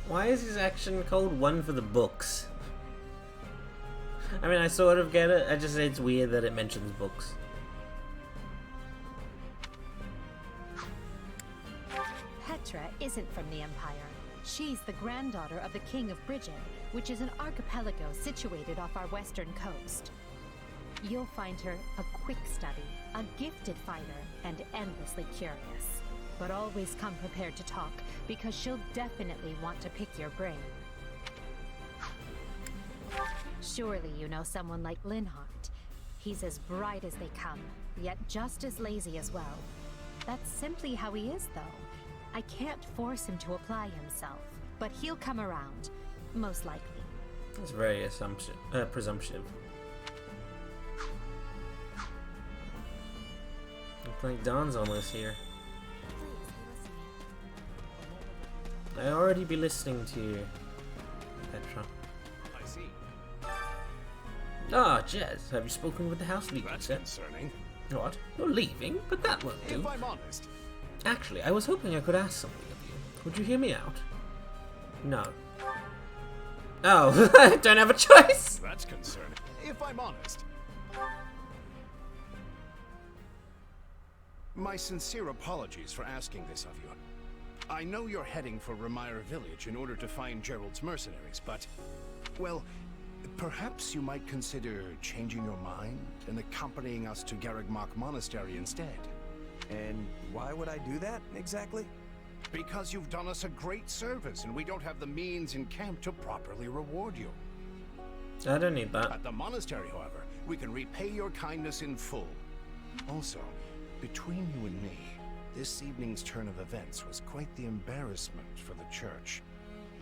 Why is his action called one for the books? I mean, I sort of get it, I just say it's weird that it mentions books. Petra isn't from the Empire. She's the granddaughter of the King of Brigid, which is an archipelago situated off our western coast. You'll find her a quick study, a gifted fighter, and endlessly curious. But always come prepared to talk, because she'll definitely want to pick your brain. Surely you know someone like Linhardt. He's as bright as they come, yet just as lazy as well. That's simply how he is, though. I can't force him to apply himself, but he'll come around, most likely. That's very presumptive. Looks like Dawn's almost here. I already be listening to you, Petra. I see. Ah, Jez, have you spoken with the house leader? That's concerning. What? You're leaving? But that won't do. If I'm honest. Actually, I was hoping I could ask something of you. Would you hear me out? No. Oh, I don't have a choice! That's concerning. If I'm honest. My sincere apologies for asking this of you. I know you're heading for Remire Village in order to find Gerald's mercenaries, but, well, perhaps you might consider changing your mind and accompanying us to Garreg Mach Monastery instead. And why would I do that, exactly? Because you've done us a great service, and we don't have the means in camp to properly reward you. I don't need that. At the monastery, however, we can repay your kindness in full. Also, between you and me, this evening's turn of events was quite the embarrassment for the church.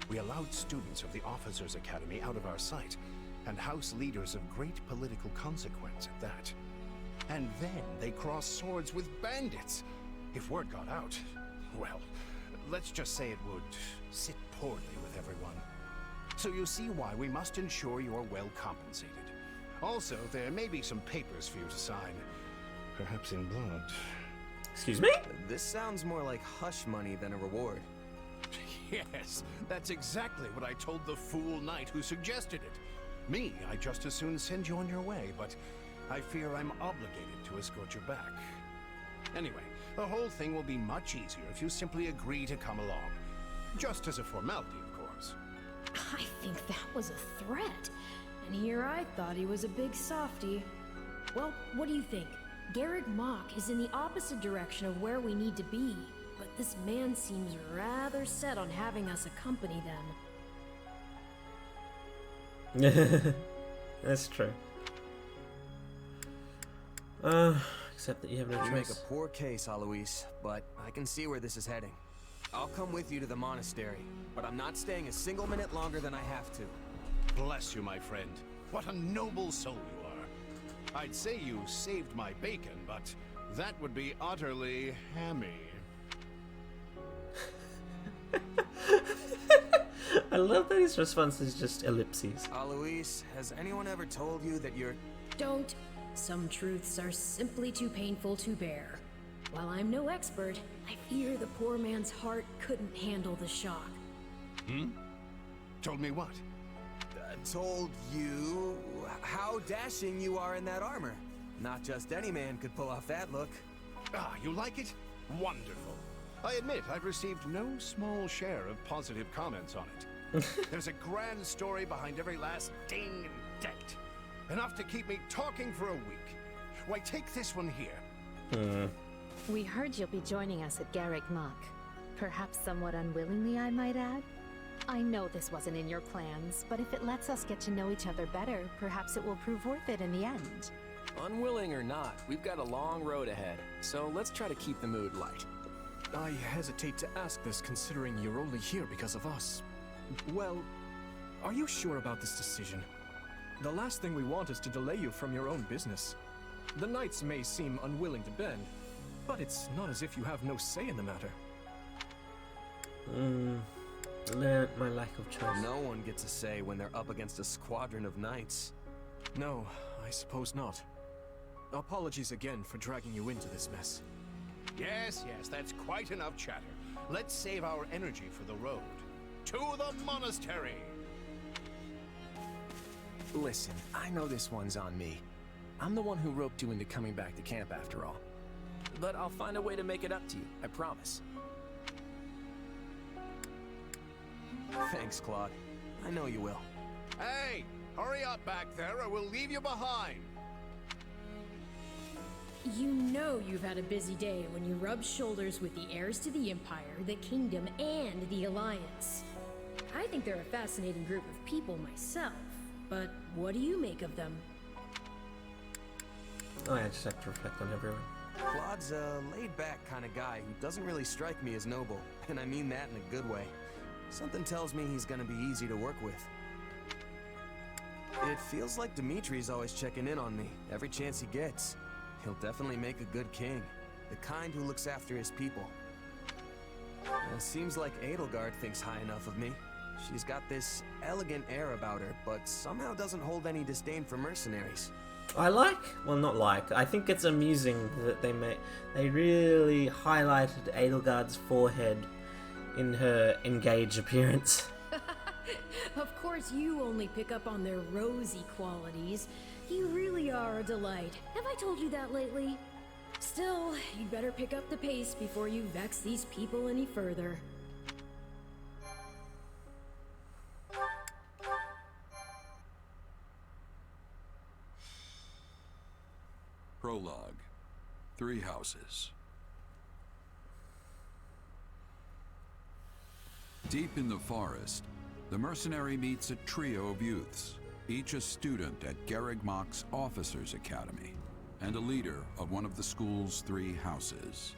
We allowed students of the Officers' Academy out of our sight, and house leaders of great political consequence at that. And then they crossed swords with bandits. If word got out, well, let's just say it would sit poorly with everyone. So you see why we must ensure you're well compensated. Also, there may be some papers for you to sign, perhaps in blood. Excuse me? This sounds more like hush money than a reward. Yes, that's exactly what I told the fool knight who suggested it. Me, I'd just as soon send you on your way, but I fear I'm obligated to escort you back. Anyway, the whole thing will be much easier if you simply agree to come along. Just as a formality, of course. I think that was a threat. And here I thought he was a big softy. Well, what do you think? Garreg Mach is in the opposite direction of where we need to be, but this man seems rather set on having us accompany them. That's true. Except that you have no choice. You make a poor case, Alois, but I can see where this is heading. I'll come with you to the monastery, but I'm not staying a single minute longer than I have to. Bless you, my friend. What a noble soul you are. I'd say you saved my bacon, but that would be utterly hammy. I love that his response is just ellipses. Alois, has anyone ever told you that you're... Don't. Some truths are simply too painful to bear. While I'm no expert, I fear the poor man's heart couldn't handle the shock. Hmm? Told me what? Told you... How how dashing you are in that armor. Not just any man could pull off that look. Ah, you like it? Wonderful. I admit I've received no small share of positive comments on it. There's a grand story behind every last ding and dent. Enough to keep me talking for a week. Why, take this one here. We heard you'll be joining us at Garrick Mach. Perhaps somewhat unwillingly, I might add. I know this wasn't in your plans, but if it lets us get to know each other better, perhaps it will prove worth it in the end. Unwilling or not, we've got a long road ahead, so let's try to keep the mood light. I hesitate to ask this considering you're only here because of us. Well, are you sure about this decision? The last thing we want is to delay you from your own business. The knights may seem unwilling to bend, but it's not as if you have no say in the matter. My lack of choice. No one gets a say when they're up against a squadron of knights. No, I suppose not. Apologies again for dragging you into this mess. Yes, that's quite enough chatter. Let's save our energy for the road. To the monastery! Listen, I know this one's on me. I'm the one who roped you into coming back to camp after all. But I'll find a way to make it up to you, I promise. Thanks, Claude. I know you will. Hey! Hurry up back there or we'll leave you behind! You know you've had a busy day when you rub shoulders with the heirs to the Empire, the Kingdom, and the Alliance. I think they're a fascinating group of people myself, but what do you make of them? Oh, I just have to reflect on everyone. Claude's a laid-back kind of guy who doesn't really strike me as noble, and I mean that in a good way. Something tells me he's gonna be easy to work with. It feels like Dimitri's always checking in on me, every chance he gets. He'll definitely make a good king, the kind who looks after his people. It seems like Edelgard thinks high enough of me. She's got this elegant air about her, but somehow doesn't hold any disdain for mercenaries. I think it's amusing that they really highlighted Edelgard's forehead in her engaged appearance. Of course you only pick up on their rosy qualities. You really are a delight. Have I told you that lately? Still, you'd better pick up the pace before you vex these people any further. Prologue. 3 houses. Deep in the forest, the mercenary meets a trio of youths, each a student at Garrick Mach's Officers' Academy, and a leader of one of the school's 3 houses.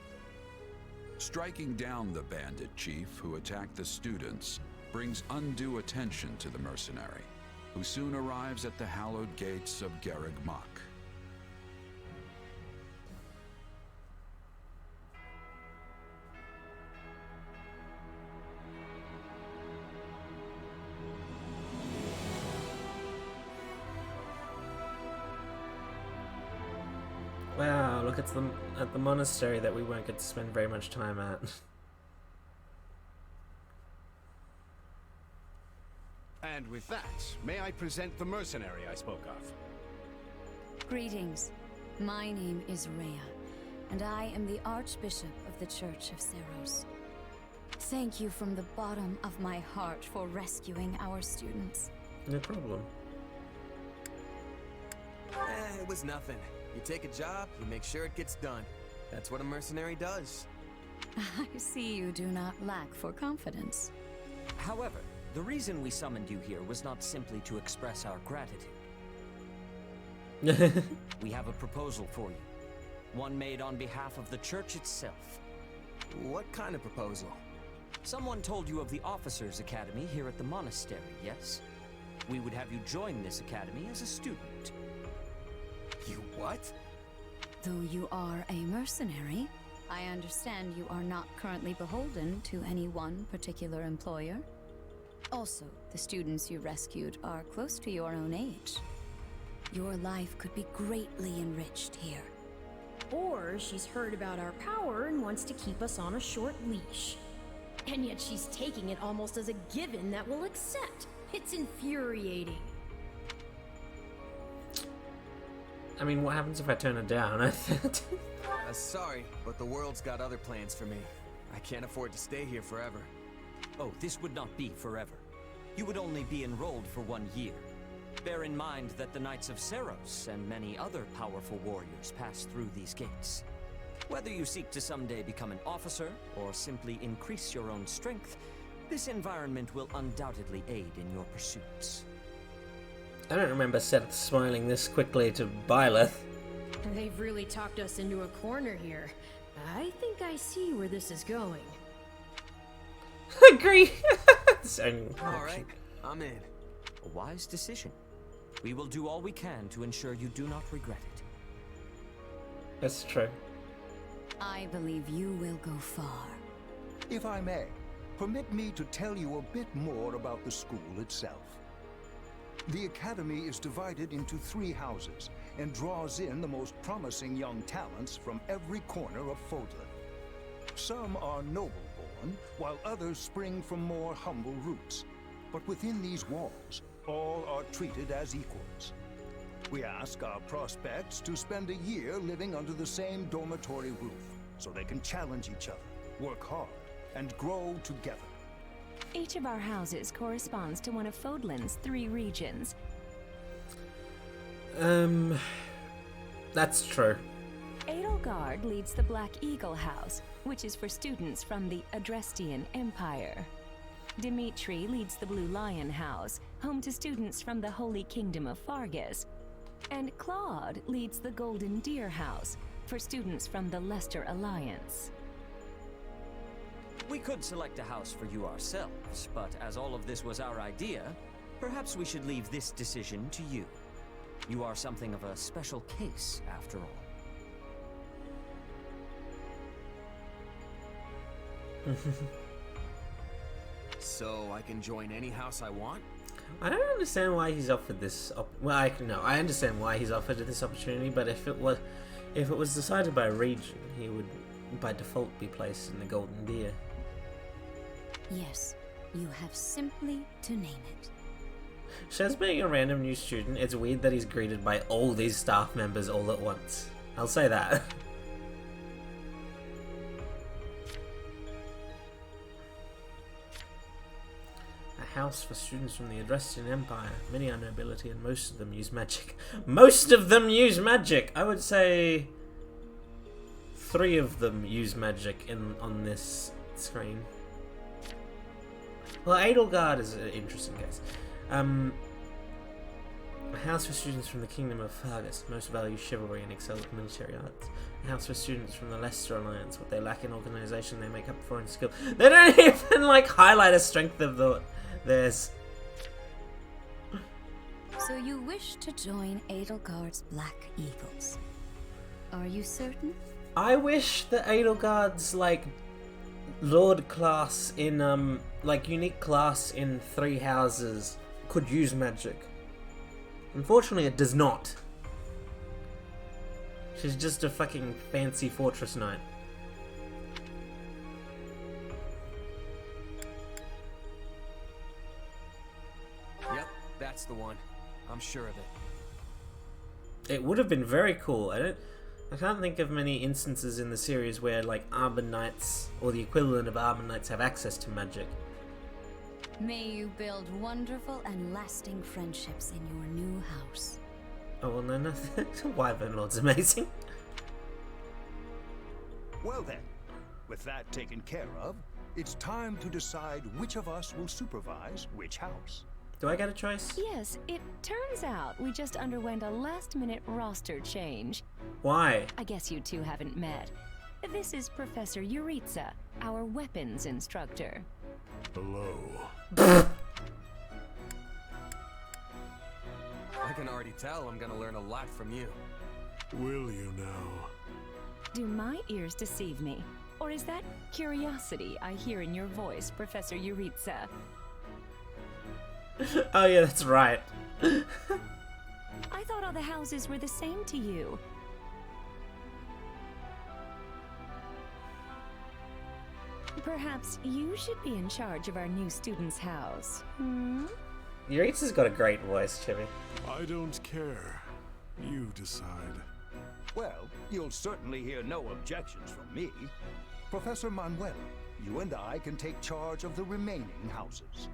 Striking down the bandit chief who attacked the students brings undue attention to the mercenary, who soon arrives at the hallowed gates of Garrick Mach. Wow, look at the monastery that we won't get to spend very much time at. And with that, may I present the mercenary I spoke of? Greetings. My name is Rhea, and I am the Archbishop of the Church of Seros. Thank you from the bottom of my heart for rescuing our students. No problem. It was nothing. You take a job, you make sure it gets done. That's what a mercenary does. I see you do not lack for confidence. However, the reason we summoned you here was not simply to express our gratitude. We have a proposal for you. One made on behalf of the church itself. What kind of proposal? Someone told you of the Officers' Academy here at the monastery, yes? We would have you join this academy as a student. You what? Though you are a mercenary, I understand you are not currently beholden to any one particular employer. Also, the students you rescued are close to your own age. Your life could be greatly enriched here. Or she's heard about our power and wants to keep us on a short leash. And yet she's taking it almost as a given that we'll accept. It's infuriating. I mean, what happens if I turn it down? Sorry, but the world's got other plans for me. I can't afford to stay here forever. Oh, this would not be forever. You would only be enrolled for 1 year. Bear in mind that the Knights of Seros and many other powerful warriors pass through these gates. Whether you seek to someday become an officer, or simply increase your own strength, this environment will undoubtedly aid in your pursuits. I don't remember Seth smiling this quickly to Byleth. They've really talked us into a corner here. I think I see where this is going. Agree! Alright, I'm in. A wise decision. We will do all we can to ensure you do not regret it. That's true. I believe you will go far. If I may, permit me to tell you a bit more about the school itself. The Academy is divided into 3 houses and draws in the most promising young talents from every corner of Fodlan. Some are noble-born, while others spring from more humble roots. But within these walls, all are treated as equals. We ask our prospects to spend a year living under the same dormitory roof, so they can challenge each other, work hard, and grow together. Each of our houses corresponds to one of Fodlan's 3 regions. That's true. Edelgard leads the Black Eagle House, which is for students from the Adrestian Empire. Dimitri leads the Blue Lion House, home to students from the Holy Kingdom of Fargus. And Claude leads the Golden Deer House, for students from the Leicester Alliance. We could select a house for you ourselves, but as all of this was our idea, perhaps we should leave this decision to you. You are something of a special case, after all. So I can join any house I want? I don't understand why he's offered this. I understand why he's offered this opportunity, but if it was decided by region, he would, by default, be placed in the Golden Deer. Yes, you have simply to name it. As being a random new student, it's weird that he's greeted by all these staff members all at once. I'll say that. A house for students from the Adrestian Empire. Many are nobility and most of them use magic. Most of them use magic! I would say 3 of them use magic on this screen. Well, Edelgard is an interesting case. A house for students from the Kingdom of Fargus. Most value chivalry and excel at military arts. A house for students from the Leicester Alliance. What they lack in organization, they make up for in skill. They don't even, like, highlight a strength of theirs. So you wish to join Edelgard's Black Eagles. Are you certain? I wish that Edelgard's, like, Lord class in, like, unique class in 3 houses could use magic. Unfortunately, it does not. She's just a fucking fancy fortress knight. Yep, that's the one. I'm sure of it. It would have been very cool. I can't think of many instances in the series where, like, Armor Knights or the equivalent of Armor Knights have access to magic. May you build wonderful and lasting friendships in your new house. Oh, well, no, nothing. Wyvern Lord's amazing. Well then, with that taken care of, it's time to decide which of us will supervise which house. Do I get a choice? Yes, it turns out we just underwent a last-minute roster change. Why? I guess you two haven't met. This is Professor Yuritsa, our weapons instructor. Hello. I can already tell I'm gonna learn a lot from you. Will you now? Do my ears deceive me? Or is that curiosity I hear in your voice, Professor Yuritsa? Oh yeah, that's right. I thought all the houses were the same to you. Perhaps you should be in charge of our new student's house, hmm? Yuritsa's got a great voice, Chibi. I don't care. You decide. Well, you'll certainly hear no objections from me. Professor Manuel, you and I can take charge of the remaining houses.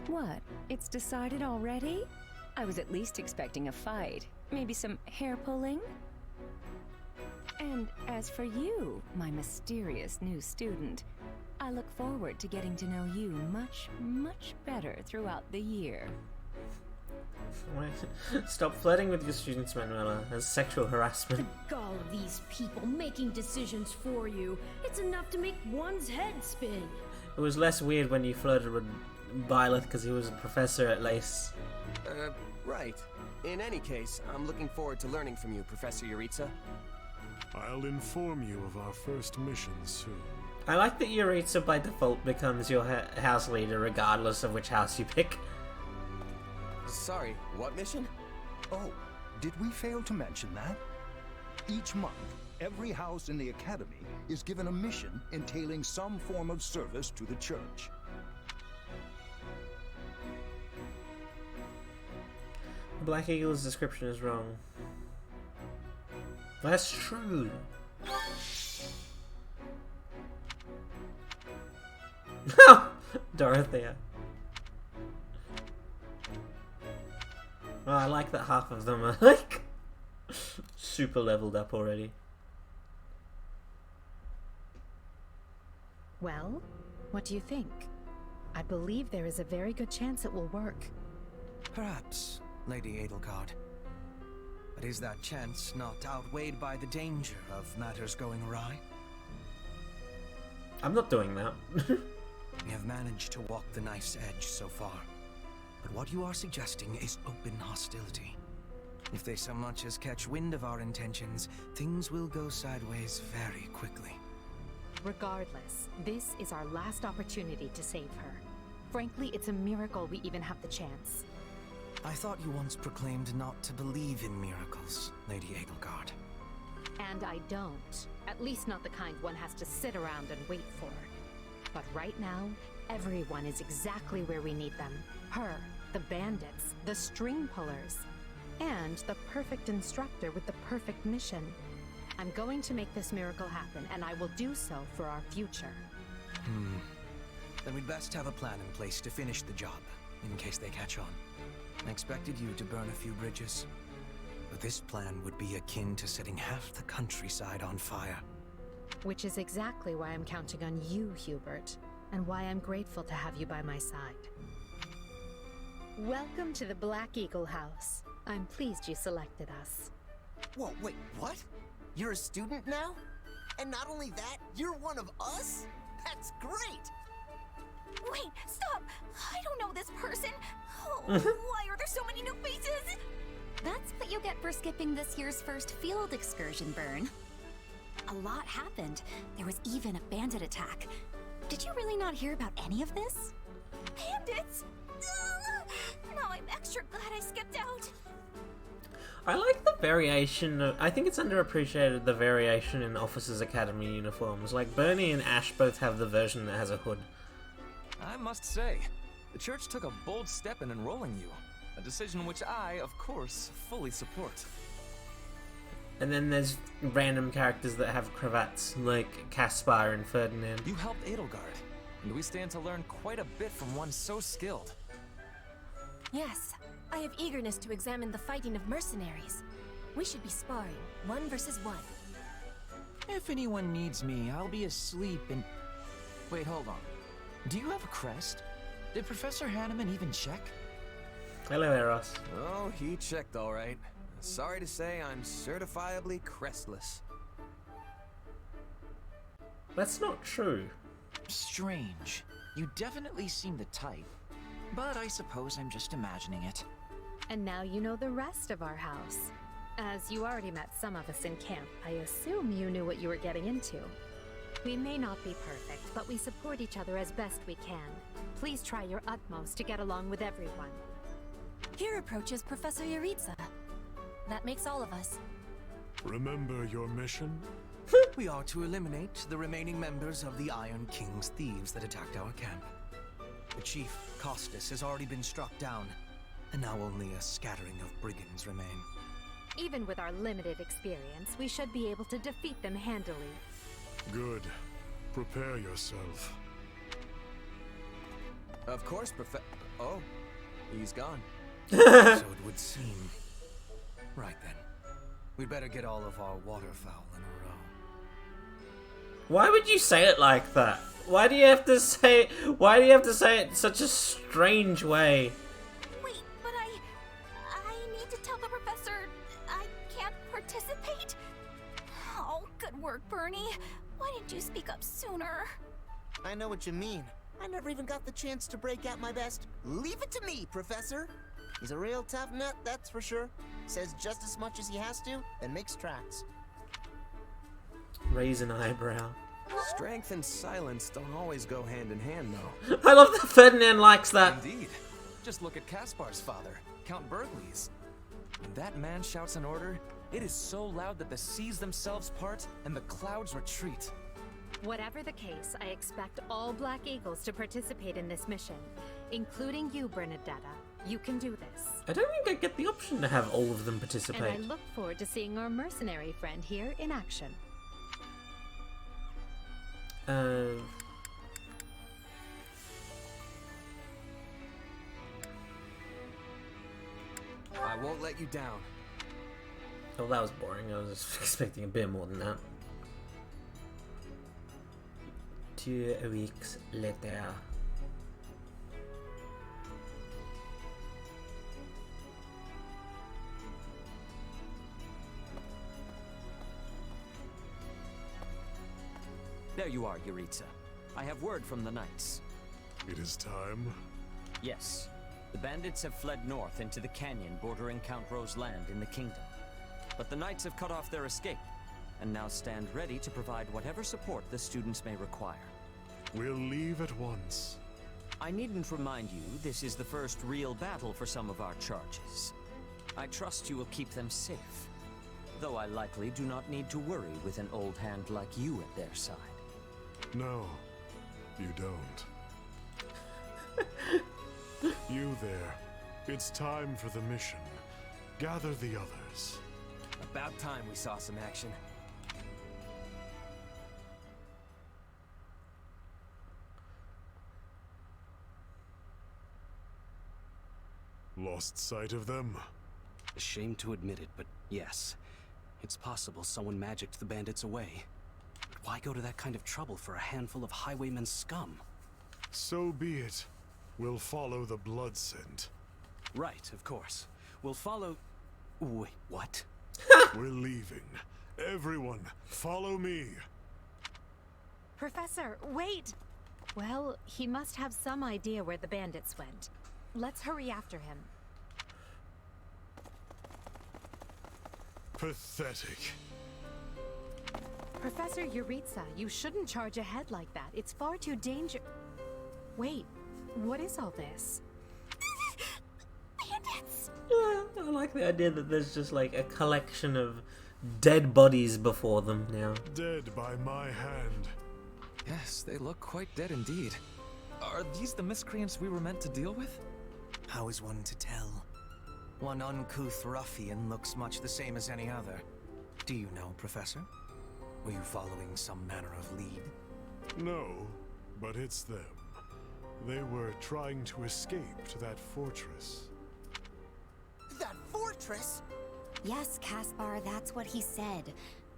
What? It's decided already? I was at least expecting a fight. Maybe some hair pulling? And as for you, my mysterious new student, I look forward to getting to know you much, much better throughout the year. Stop flirting with your students, Manuela. That's sexual harassment. The gall of these people making decisions for you. It's enough to make one's head spin. It was less weird when you flirted with Byleth because he was a professor at least. Right. In any case, I'm looking forward to learning from you, Professor Yuritsa. I'll inform you of our first mission soon. I like that Yuritsa by default becomes your house leader regardless of which house you pick. Sorry, what mission? Oh, did we fail to mention that? Each month, every house in the Academy is given a mission entailing some form of service to the church. Black Eagle's description is wrong. That's true. Dorothea. Well, I like that half of them are like super leveled up already. Well, what do you think? I believe there is a very good chance it will work. Perhaps, Lady Edelgard. But is that chance not outweighed by the danger of matters going awry? I'm not doing that. We have managed to walk the knife's edge so far. But what you are suggesting is open hostility. If they so much as catch wind of our intentions, things will go sideways very quickly. Regardless, this is our last opportunity to save her. Frankly, it's a miracle we even have the chance. I thought you once proclaimed not to believe in miracles, Lady Edelgard. And I don't. At least not the kind one has to sit around and wait for. But right now, everyone is exactly where we need them. Her, the bandits, the string pullers, and the perfect instructor with the perfect mission. I'm going to make this miracle happen, and I will do so for our future. Then we'd best have a plan in place to finish the job, in case they catch on. I expected you to burn a few bridges, but this plan would be akin to setting half the countryside on fire. Which is exactly why I'm counting on you, Hubert, and why I'm grateful to have you by my side. Welcome to the Black Eagle House. I'm pleased you selected us. Whoa, wait, what? You're a student now? And not only that, you're one of us? That's great! Wait, stop! I don't know this person! Oh, why are there so many new faces? That's what you get for skipping this year's first field excursion, Byrne. A lot happened. There was even a bandit attack. Did you really not hear about any of this? Bandits? Ugh. Now I'm extra glad I skipped out. I like the variation. I think it's underappreciated, the variation in Officers Academy uniforms. Like Bernie and Ash both have the version that has a hood. I must say, the church took a bold step in enrolling you. A decision which I, of course, fully support. And then there's random characters that have cravats, like Caspar and Ferdinand. You helped Edelgard, and we stand to learn quite a bit from one so skilled. Yes, I have eagerness to examine the fighting of mercenaries. We should be sparring, 1 versus 1. If anyone needs me, I'll be asleep and... Wait, hold on. Do you have a crest? Did Professor Hanneman even check? Hello, Eros. Oh, he checked all right. Sorry to say, I'm certifiably crestless. That's not true. Strange. You definitely seem the type. But I suppose I'm just imagining it. And now you know the rest of our house. As you already met some of us in camp, I assume you knew what you were getting into. We may not be perfect, but we support each other as best we can. Please try your utmost to get along with everyone. Here approaches Professor Yuritsa. That makes all of us. Remember your mission? We are to eliminate the remaining members of the Iron King's thieves that attacked our camp. The chief, Costas, has already been struck down, and now only a scattering of brigands remain. Even with our limited experience, we should be able to defeat them handily. Good. Prepare yourself. Of course, Oh, he's gone. So it would seem. Right then. We'd better get all of our waterfowl in a row. Why would you say it like that? Why do you have to say it in such a strange way? Wait, but I need to tell the professor I can't participate? Oh, good work, Bernie. Why didn't you speak up sooner? I know what you mean. I never even got the chance to break out my best. Leave it to me, Professor. He's a real tough nut, that's for sure. Says just as much as he has to, and makes tracks. Raise an eyebrow. Strength and silence don't always go hand in hand, though. I love that Ferdinand likes that. Indeed. Just look at Caspar's father, Count Burgley's. When that man shouts an order, it is so loud that the seas themselves part and the clouds retreat. Whatever the case, I expect all Black Eagles to participate in this mission, including you, Bernadetta. You can do this. I don't think I get the option to have all of them participate. And I look forward to seeing our mercenary friend here in action. I won't let you down. Oh, that was boring. I was expecting a bit more than that. 2 weeks later. There you are, Yuritsa. I have word from the Knights. It is time? Yes. The bandits have fled north into the canyon bordering Count Ro's land in the kingdom. But the Knights have cut off their escape, and now stand ready to provide whatever support the students may require. We'll leave at once. I needn't remind you, this is the first real battle for some of our charges. I trust you will keep them safe, though I likely do not need to worry with an old hand like you at their side. No, you don't. You there. It's time for the mission. Gather the others. About time we saw some action. Lost sight of them? Ashamed to admit it, but yes. It's possible someone magicked the bandits away. But why go to that kind of trouble for a handful of highwaymen scum? So be it. We'll follow the blood scent. Right, of course. We'll follow... Wait, what? We're leaving. Everyone, follow me. Professor, wait! Well, he must have some idea where the bandits went. Let's hurry after him. Pathetic. Professor Yuritsa, you shouldn't charge ahead like that. It's far too dangerous. Wait, what is all this? Bandits! I like the idea that there's just like a collection of dead bodies before them now. Dead by my hand. Yes, they look quite dead indeed. Are these the miscreants we were meant to deal with? How is one to tell? One uncouth ruffian looks much the same as any other. Do you know, Professor? Were you following some manner of lead? No, but it's them. They were trying to escape to that fortress. That fortress? Yes, Caspar, that's what he said.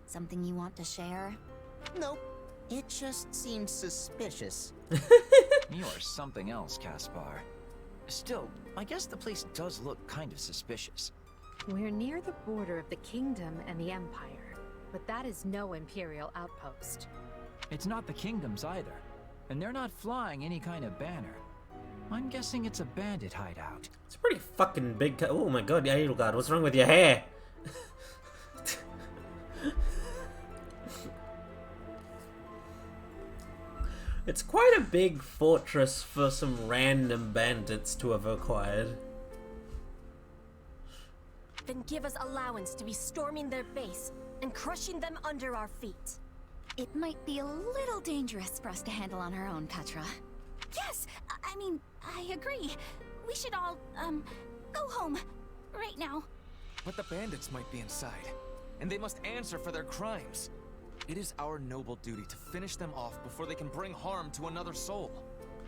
Something you want to share? Nope. It just seemed suspicious. You're something else, Caspar. Still, I guess the place does look kind of suspicious. We're near the border of the kingdom and the empire, but that is no Imperial outpost. It's not the kingdom's either, and they're not flying any kind of banner. I'm guessing it's a bandit hideout. It's a pretty fucking big... Oh my god, Edelgard, what's wrong with your hair? It's quite a big fortress for some random bandits to have acquired. Then give us allowance to be storming their base and crushing them under our feet. It might be a little dangerous for us to handle on our own, Petra. Yes, I mean, I agree. We should all, go home. Right now. But the bandits might be inside, and they must answer for their crimes. It is our noble duty to finish them off before they can bring harm to another soul.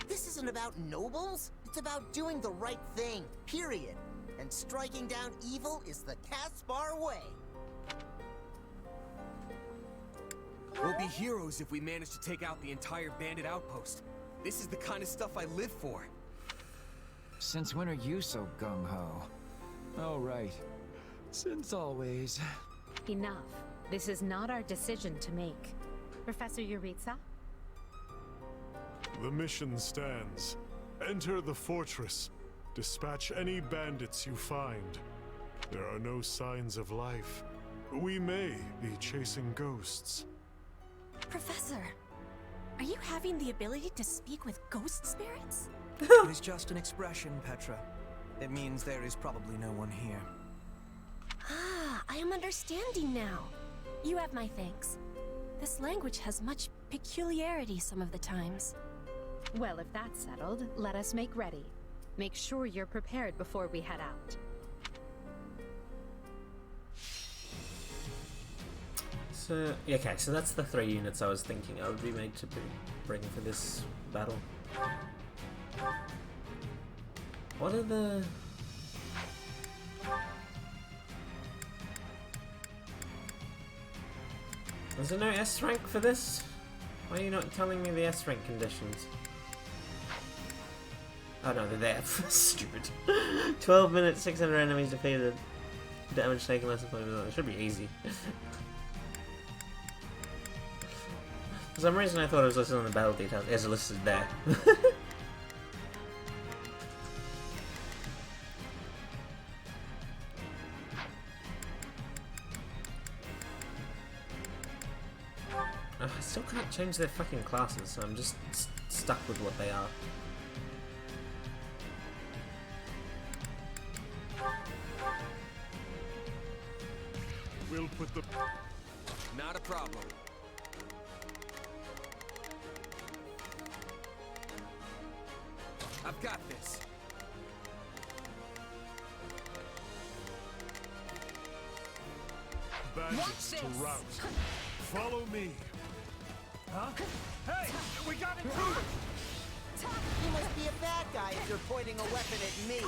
This isn't about nobles. It's about doing the right thing, period. And striking down evil is the Caspar way. We'll be heroes if we manage to take out the entire bandit outpost. This is the kind of stuff I live for. Since when are you so gung-ho? Oh, right. Since always. Enough. This is not our decision to make. Professor Yuritsa? The mission stands. Enter the fortress. Dispatch any bandits you find. There are no signs of life. We may be chasing ghosts. Professor, are you having the ability to speak with ghost spirits? It is just an expression, Petra. It means there is probably no one here. Ah, I am understanding now. You have my thanks. This language has much peculiarity some of the times. Well, if that's settled, let us make ready. Make sure you're prepared before we head out. So, okay, so that's the 3 units I was thinking I would be made to bring for this battle. What are the... Is there no S rank for this? Why are you not telling me the S rank conditions? Oh no, they're there. Stupid. 12 minutes, 600 enemies defeated. Damage taken less than 5 minutes. It should be easy. For some reason I thought it was listed on the battle details. It's listed there. I still can't change their fucking classes, so I'm just stuck with what they are. We'll put the... Not a problem. I've got this. Bandits to rout. Follow me. Huh? Hey! We got intruders! You must be a bad guy if you're pointing a weapon at me.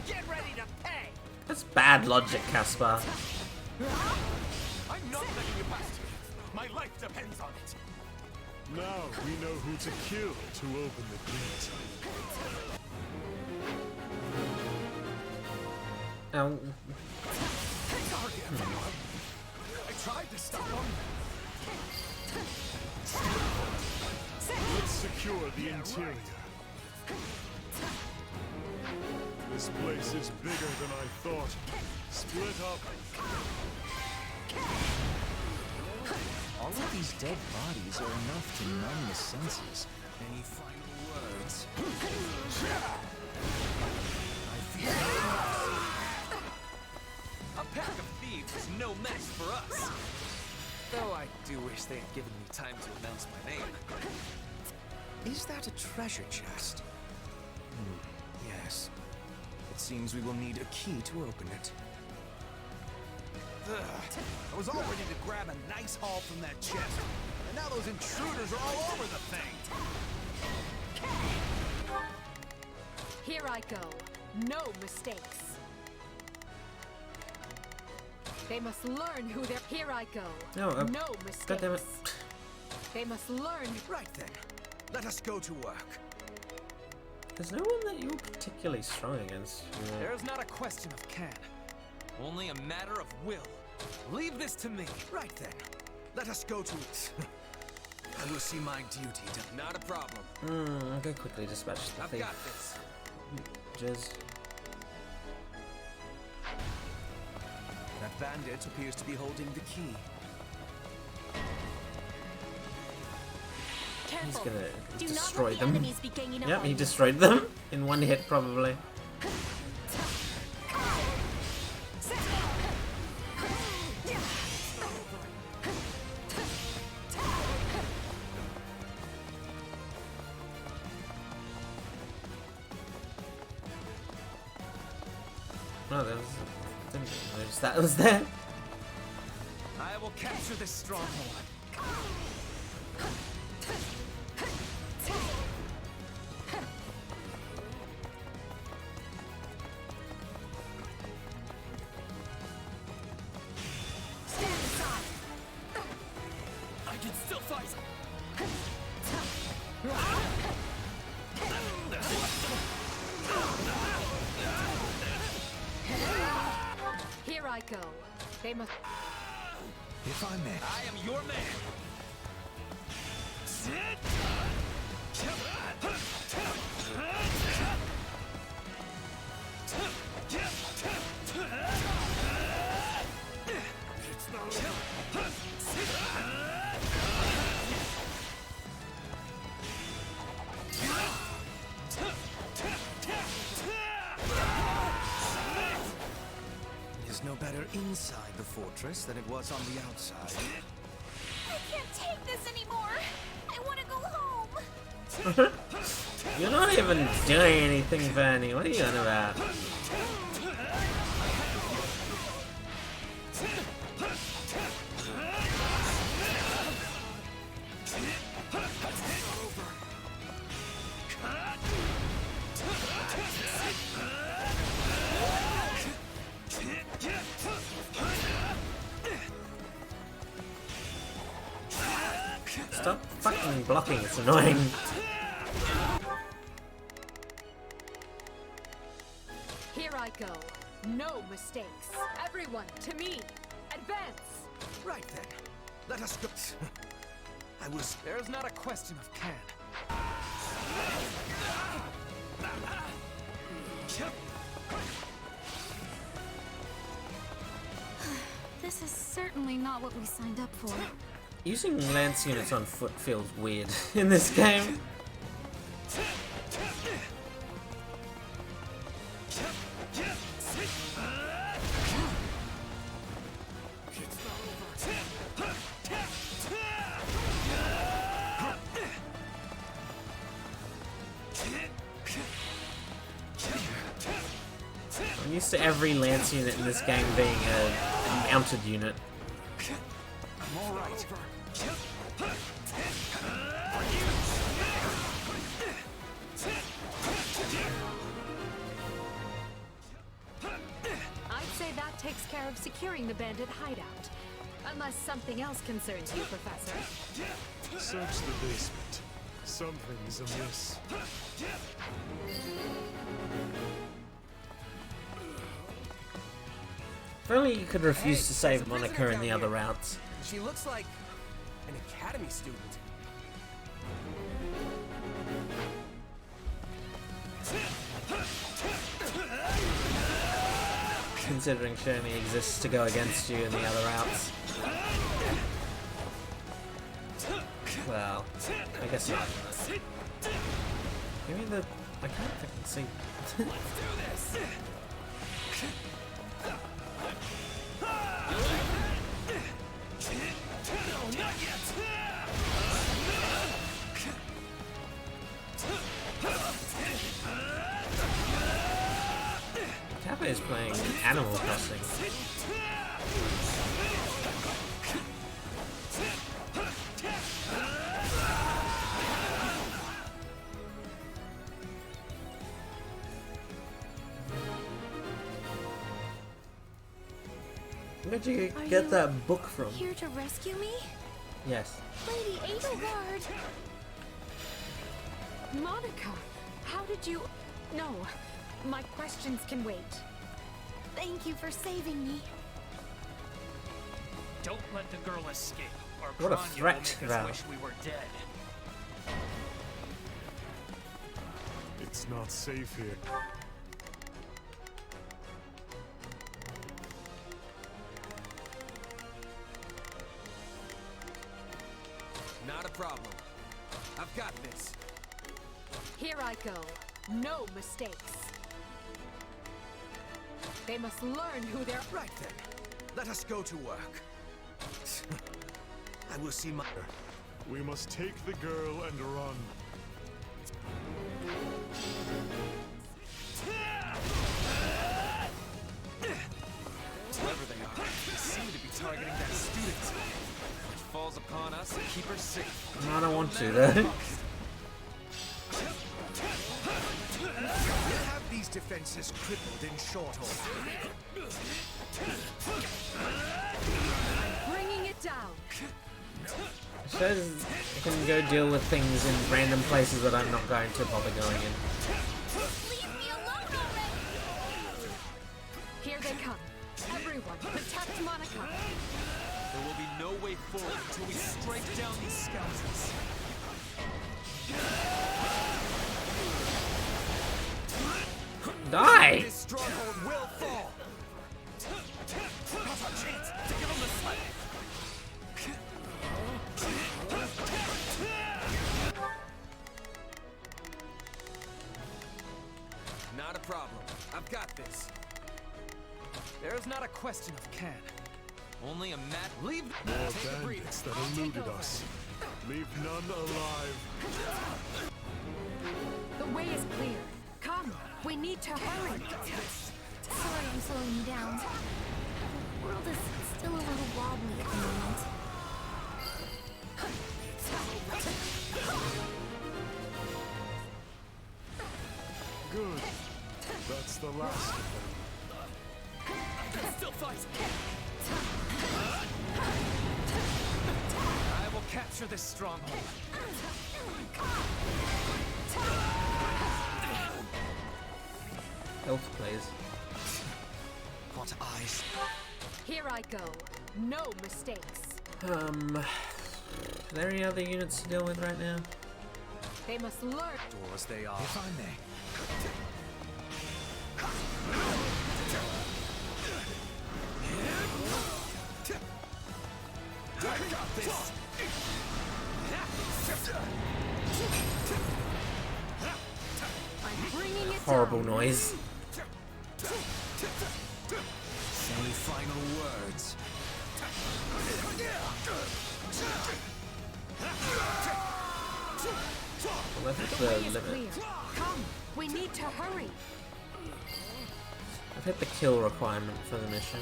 Get ready to pay! That's bad logic, Caspar. I'm not letting you past here. My life depends on it. Now we know who to kill to open the gate. I tried to stop him. Let's secure the interior. This place is bigger than I thought. Split up. All of these dead bodies are enough to numb the senses. Any final words? I feel a pack of thieves is no match for us. Though I do wish they had given me time to announce my name. Is that a treasure chest? Yes. It seems we will need a key to open it. Ugh. I was all ready to grab a nice haul from that chest, and now those intruders are all over the thing. Here I go. No mistakes. They must learn who they're... Here I go. No, no mistakes. God damn it. They must learn... Right then. Let us go to work. There's no one that you're particularly strong against. You know. There's not a question of can. Only a matter of will. Leave this to me. Right then. Let us go to it. I will see my duty to... Not a problem. I'll go quickly dispatch the I've thief. got this. Jizz. That bandit appears to be holding the key. He's Careful. gonna Do destroy not let the them. enemies be ganging up Yep, on he you. destroyed them in one hit, probably. Oh, there was... didn't notice that was there. I will capture this stronghold. Stand aside. I can still fight. Here I go. They must. If I may. I am your man. It's no better inside the fortress than it was on the outside. I can't take this anymore. I want to go home. You're not even doing anything, Bernie. What are you on about? Stop fucking blocking, it's annoying. Here I go. No mistakes. Everyone, to me. Advance. Right then. Let us go. I was. There's not a question of can. This is certainly not what we signed up for. Using lance units on foot feels weird in this game. I'm used to every lance unit in this game being a mounted unit. I'm all right. I'd say that takes care of securing the bandit hideout. Unless something else concerns you, Professor. Search the basement. Something's amiss. If only you could refuse to save Monica in the other routes. She looks like an academy student. Considering she only exists to go against you in the other routes. Well, I guess not. Maybe the... I can't fucking see. Kappa is playing Animal Crossing. Where'd you get that book from? Here to rescue me? Yes. Lady Edelgard! Monica, how did you... No, my questions can wait. Thank you for saving me. Don't let the girl escape, or What a Grania threat, will make us Val. wish we were dead. It's not safe here. Not a problem. I've got this. Here I go. No mistakes. They must learn who they're... Right then. Let us go to work. I will see my... We must take the girl and run. targeting that student. It falls upon us to keep her safe. I don't want to, though. We'll have these defenses crippled in short order. Bringing it down. It says I can go deal with things in random places that I'm not going to bother going in. Here they come. Everyone, protect Monica. There will be no way forward until we strike down these scoundrels. Die! This stronghold will fall. Now's our chance to give them the slap. Not a problem. I've got this. There is not a question of can. Only a mat. Leave. More Take a breather. bandits that I'll take eluded over. us. Leave none alive. The way is clear. Come, we need to hurry. Sorry I'm slowing you down. The world is still a little wobbly at the moment. Good. That's the last of them. Still fight. I will capture this stronghold. Health, please. What eyes? Here I go. No mistakes. Are there any other units to deal with right now? They must learn. Doors they are. If I may. I got this. I'm bringing it Horrible down. noise. Any final words? Well, that's The the way is limit. clear. Come, we need to hurry. I've hit the kill requirement for the mission.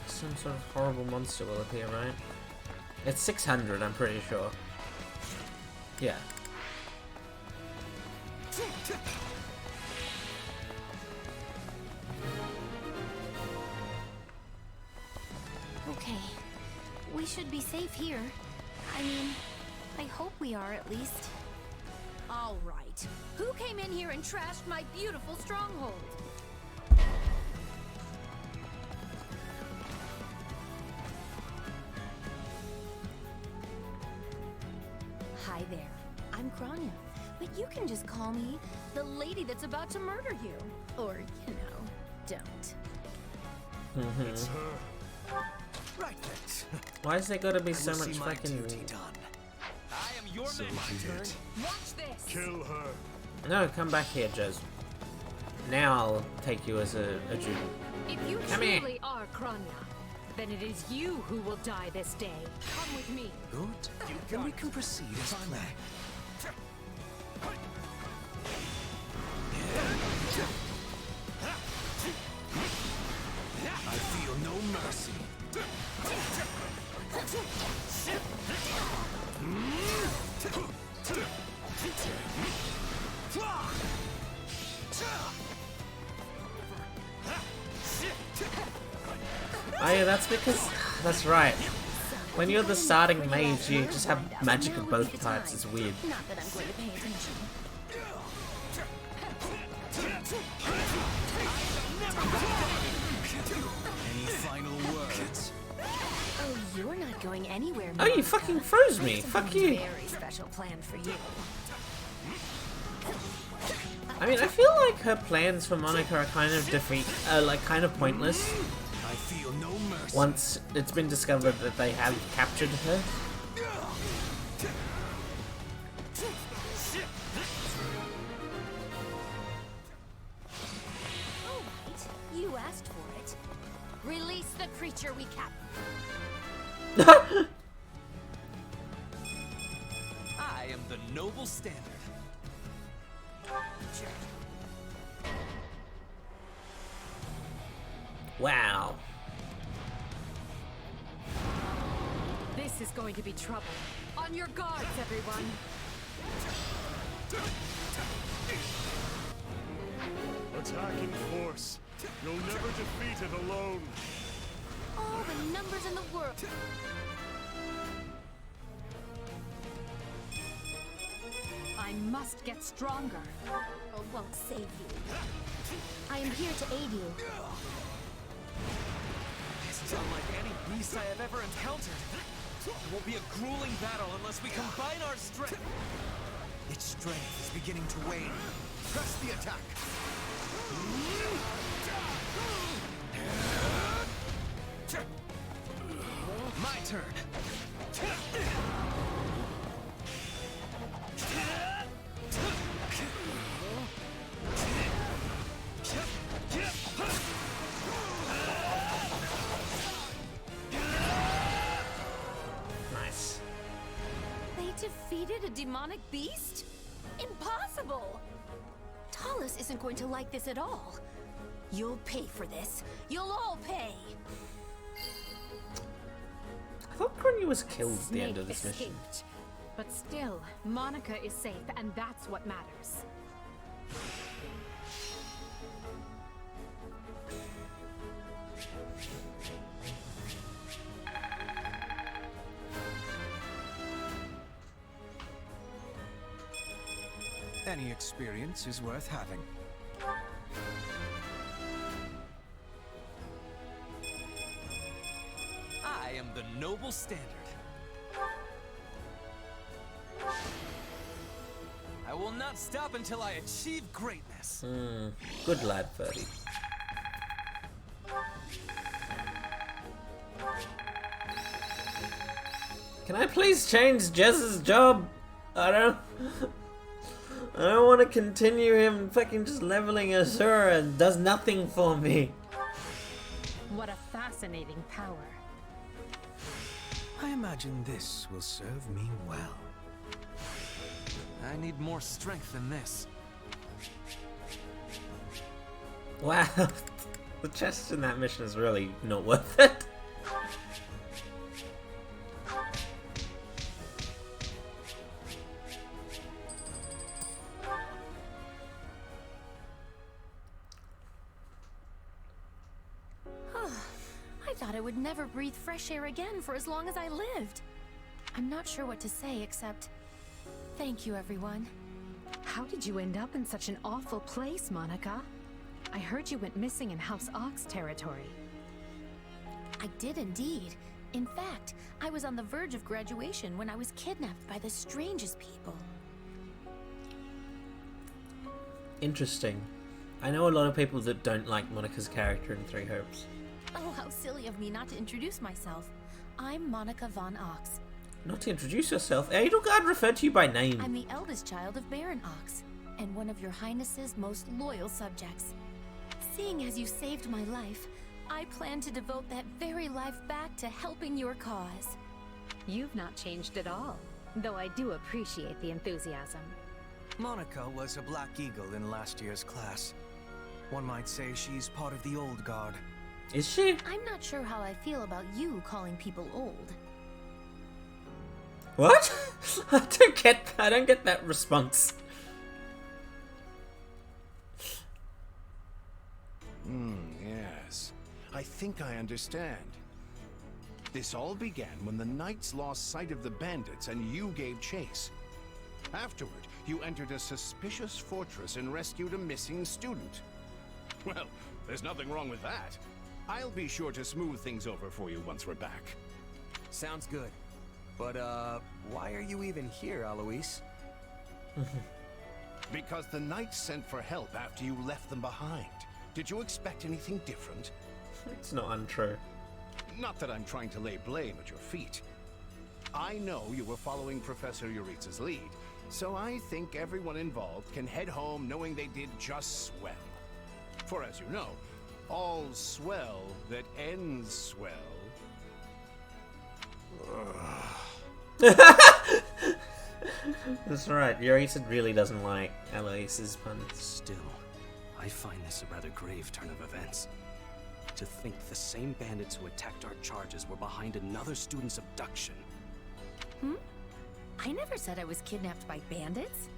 Some sort of horrible monster will appear, right? It's 600, I'm pretty sure. Yeah. Okay. We should be safe here. I mean, I hope we are at least. All right. Who came in here and trashed my beautiful stronghold? Hi there. I'm Grania, but you can just call me The lady that's about to murder you. or, don't. It's her. Right then. Why is there gotta be I so will much see my fucking... duty done. I am your So man. be it. Watch this. Kill her. No, come back here, Jez. Now I'll take you as a Jew. If you Come here. truly are Kranya, then it is you who will die this day. Come with me. Good. Then we can proceed as planned. I feel no mercy. Oh yeah, that's because... That's right. When you're the starting mage, you just have magic of both types. It's weird. Not that I'm going to pay attention. Any final words? Oh, you're not going anywhere. Oh, you Monica. fucking froze me. Something Fuck you. Very special plan for you. I mean, I feel like her plans for Monica are kind of kind of pointless. I feel no mercy. Once it's been discovered that they have captured her. All right, you asked for it. Release the creature we captured. I am the noble noble standard. Wow. This is going to be trouble. On your guards, everyone. Attack in force. You'll never defeat it alone. All the numbers in the world. I must get stronger. Won't save you. I am here to aid you. This is unlike any beast I have ever encountered. It won't be a grueling battle unless we combine our strength. Its strength is beginning to wane. Press the attack. My turn. Nice. They defeated a demonic beast? Impossible! Talus isn't going to like this at all. You'll pay for this. You'll all pay. I thought Grunny was killed at the end Snake of this mission. escaped. But still, Monica is safe, and that's what matters. Any experience is worth having. I am the noble standard. I will not stop until I achieve greatness. Good lad, Ferdy. Can I please change Jez's job? I don't want to continue him fucking just leveling Asura and does nothing for me. What a fascinating power. I imagine this will serve me well. I need more strength than this. Wow, the chest in that mission is really not worth it. I thought I would never breathe fresh air again for as long as I lived. I'm not sure what to say except thank you, everyone. How did you end up in such an awful place, Monica? I heard you went missing in House Ox territory. I did indeed. In fact, I was on the verge of graduation when I was kidnapped by the strangest people. Interesting. I know a lot of people that don't like Monica's character in Three Hopes. Oh, how silly of me not to introduce myself. I'm Monica von Ox. Not to introduce yourself, Edelgard referred to you by name. I'm the eldest child of Baron Ox, and one of your highness's most loyal subjects. Seeing as you saved my life, I plan to devote that very life back to helping your cause. You've not changed at all, though I do appreciate the enthusiasm. Monica was a Black Eagle in last year's class. One might say she's part of the old guard. Is she? I'm not sure how I feel about you calling people old. What? I don't get that response. Yes. I think I understand. This all began when the knights lost sight of the bandits and you gave chase. Afterward, you entered a suspicious fortress and rescued a missing student. Well, there's nothing wrong with that. I'll be sure to smooth things over for you once we're back. Sounds good. But, why are you even here, Alois? Because the knights sent for help after you left them behind. Did you expect anything different? It's not untrue. Not that I'm trying to lay blame at your feet. I know you were following Professor Euritsa's lead, so I think everyone involved can head home knowing they did just swell. For as you know, all swell that ends swell. That's right, Eureka really doesn't like Eloise's puns. Still, I find this a rather grave turn of events. To think the same bandits who attacked our charges were behind another student's abduction. I never said I was kidnapped by bandits.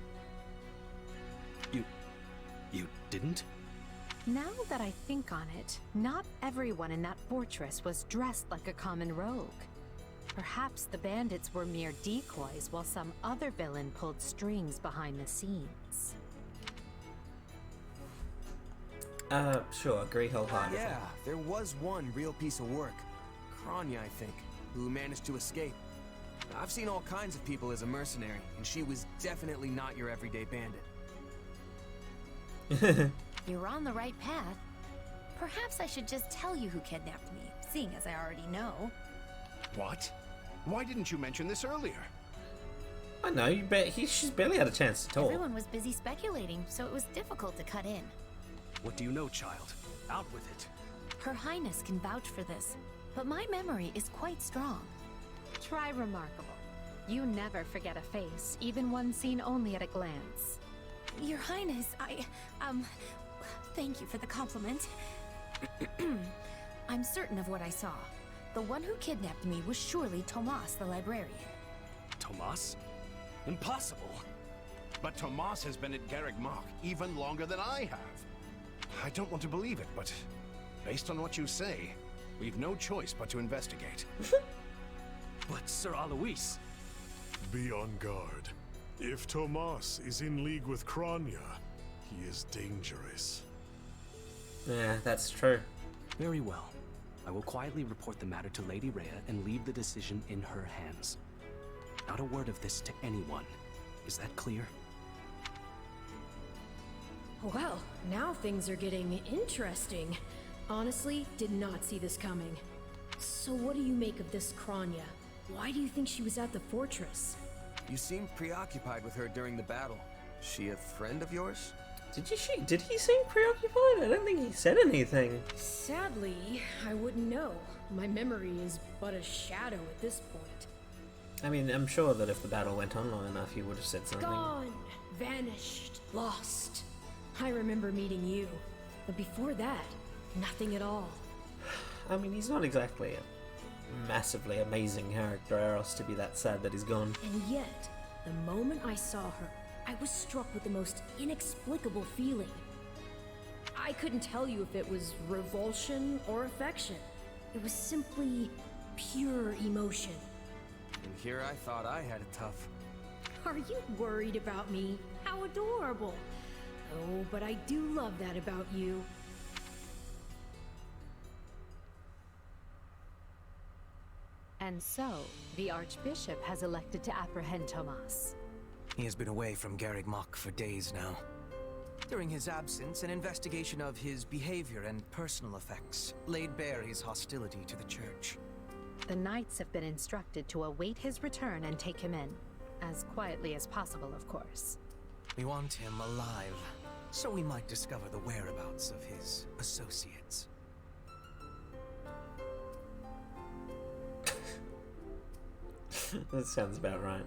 You didn't? Now that I think on it, not everyone in that fortress was dressed like a common rogue. Perhaps the bandits were mere decoys while some other villain pulled strings behind the scenes. Sure, agree wholeheartedly. Yeah, there was one real piece of work. Kranya, I think, who managed to escape. I've seen all kinds of people as a mercenary, and she was definitely not your everyday bandit. You're on the right path. Perhaps I should just tell you who kidnapped me, seeing as I already know. What? Why didn't you mention this earlier? I know, she's barely had a chance to talk. Everyone was busy speculating, so it was difficult to cut in. What do you know, child? Out with it. Her Highness can vouch for this, but my memory is quite strong. Try remarkable. You never forget a face, even one seen only at a glance. Your Highness, thank you for the compliment. I'm certain of what I saw. The one who kidnapped me was surely Tomas the librarian. Tomas? Impossible! But Tomas has been at Garrick Mach even longer than I have. I don't want to believe it, but based on what you say, we've no choice but to investigate. But Sir Alois... Be on guard. If Tomas is in league with Kranya, he is dangerous. Yeah, that's true. Very well. I will quietly report the matter to Lady Rhea and leave the decision in her hands. Not a word of this to anyone. Is that clear? Well, now things are getting interesting. Honestly, did not see this coming. So what do you make of this Kranya? Why do you think she was at the fortress? You seemed preoccupied with her during the battle. She a friend of yours? Did he seem preoccupied? I don't think he said anything. Sadly, I wouldn't know. My memory is but a shadow at this point. I mean, I'm sure that if the battle went on long enough, he would have said something. Gone, vanished, lost. I remember meeting you, but before that, nothing at all. I mean, he's not exactly a massively amazing character, or else to be that sad that he's gone. And yet, the moment I saw her, I was struck with the most inexplicable feeling. I couldn't tell you if it was revulsion or affection. It was simply pure emotion. And here I thought I had it tough. Are you worried about me? How adorable. Oh, but I do love that about you. And so, the Archbishop has elected to apprehend Tomas. He has been away from Garrick Mach for days now. During his absence, an investigation of his behavior and personal effects laid bare his hostility to the Church. The Knights have been instructed to await his return and take him in. As quietly as possible, of course. We want him alive, so we might discover the whereabouts of his associates. That sounds about right.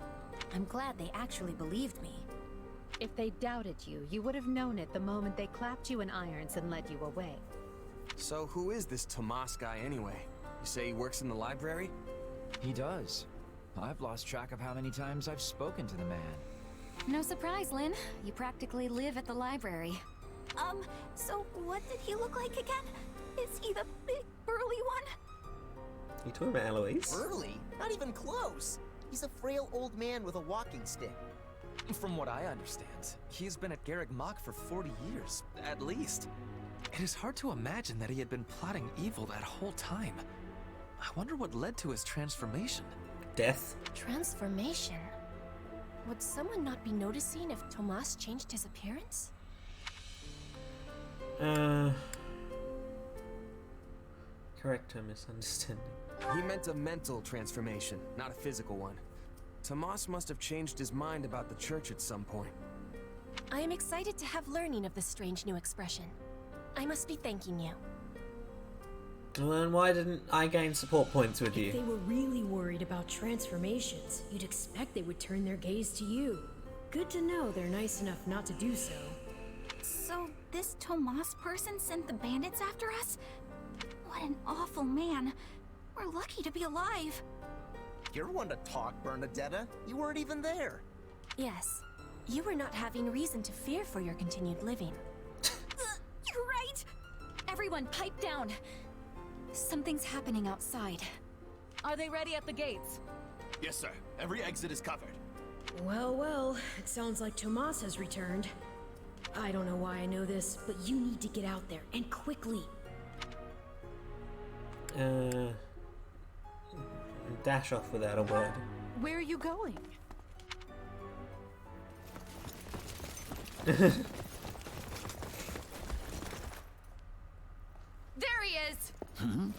I'm glad they actually believed me. If they doubted you, you would have known it the moment they clapped you in irons and led you away. So who is this Tomas guy anyway? You say he works in the library? He does. I've lost track of how many times I've spoken to the man. No surprise, Lynn. You practically live at the library. So what did he look like again? Is he the big, burly one? You talking about Eloise? Burly? Not even close. He's a frail old man with a walking stick. From what I understand, he's been at Garrick Mach for 40 years, at least. It is hard to imagine that he had been plotting evil that whole time. I wonder what led to his transformation. Death. Transformation? Would someone not be noticing if Tomas changed his appearance? Correct her misunderstanding. He meant a mental transformation, not a physical one. Tomas must have changed his mind about the Church at some point. I am excited to have learning of this strange new expression. I must be thanking you. Well, then why didn't I gain support points with If you? they were really worried about transformations, you'd expect they would turn their gaze to you. Good to know they're nice enough not to do so. So, this Tomas person sent the bandits after us? What an awful man. We're lucky to be alive. You're one to talk, Bernadetta. You weren't even there. Yes, you were not having reason to fear for your continued living. You're right. Everyone, pipe down. Something's happening outside. Are they ready at the gates? Yes, sir. Every exit is covered. Well, well, it sounds like Tomas has returned. I don't know why I know this, but you need to get out there, and quickly. Dash off without a word. Where are you going? There he is! Hmm?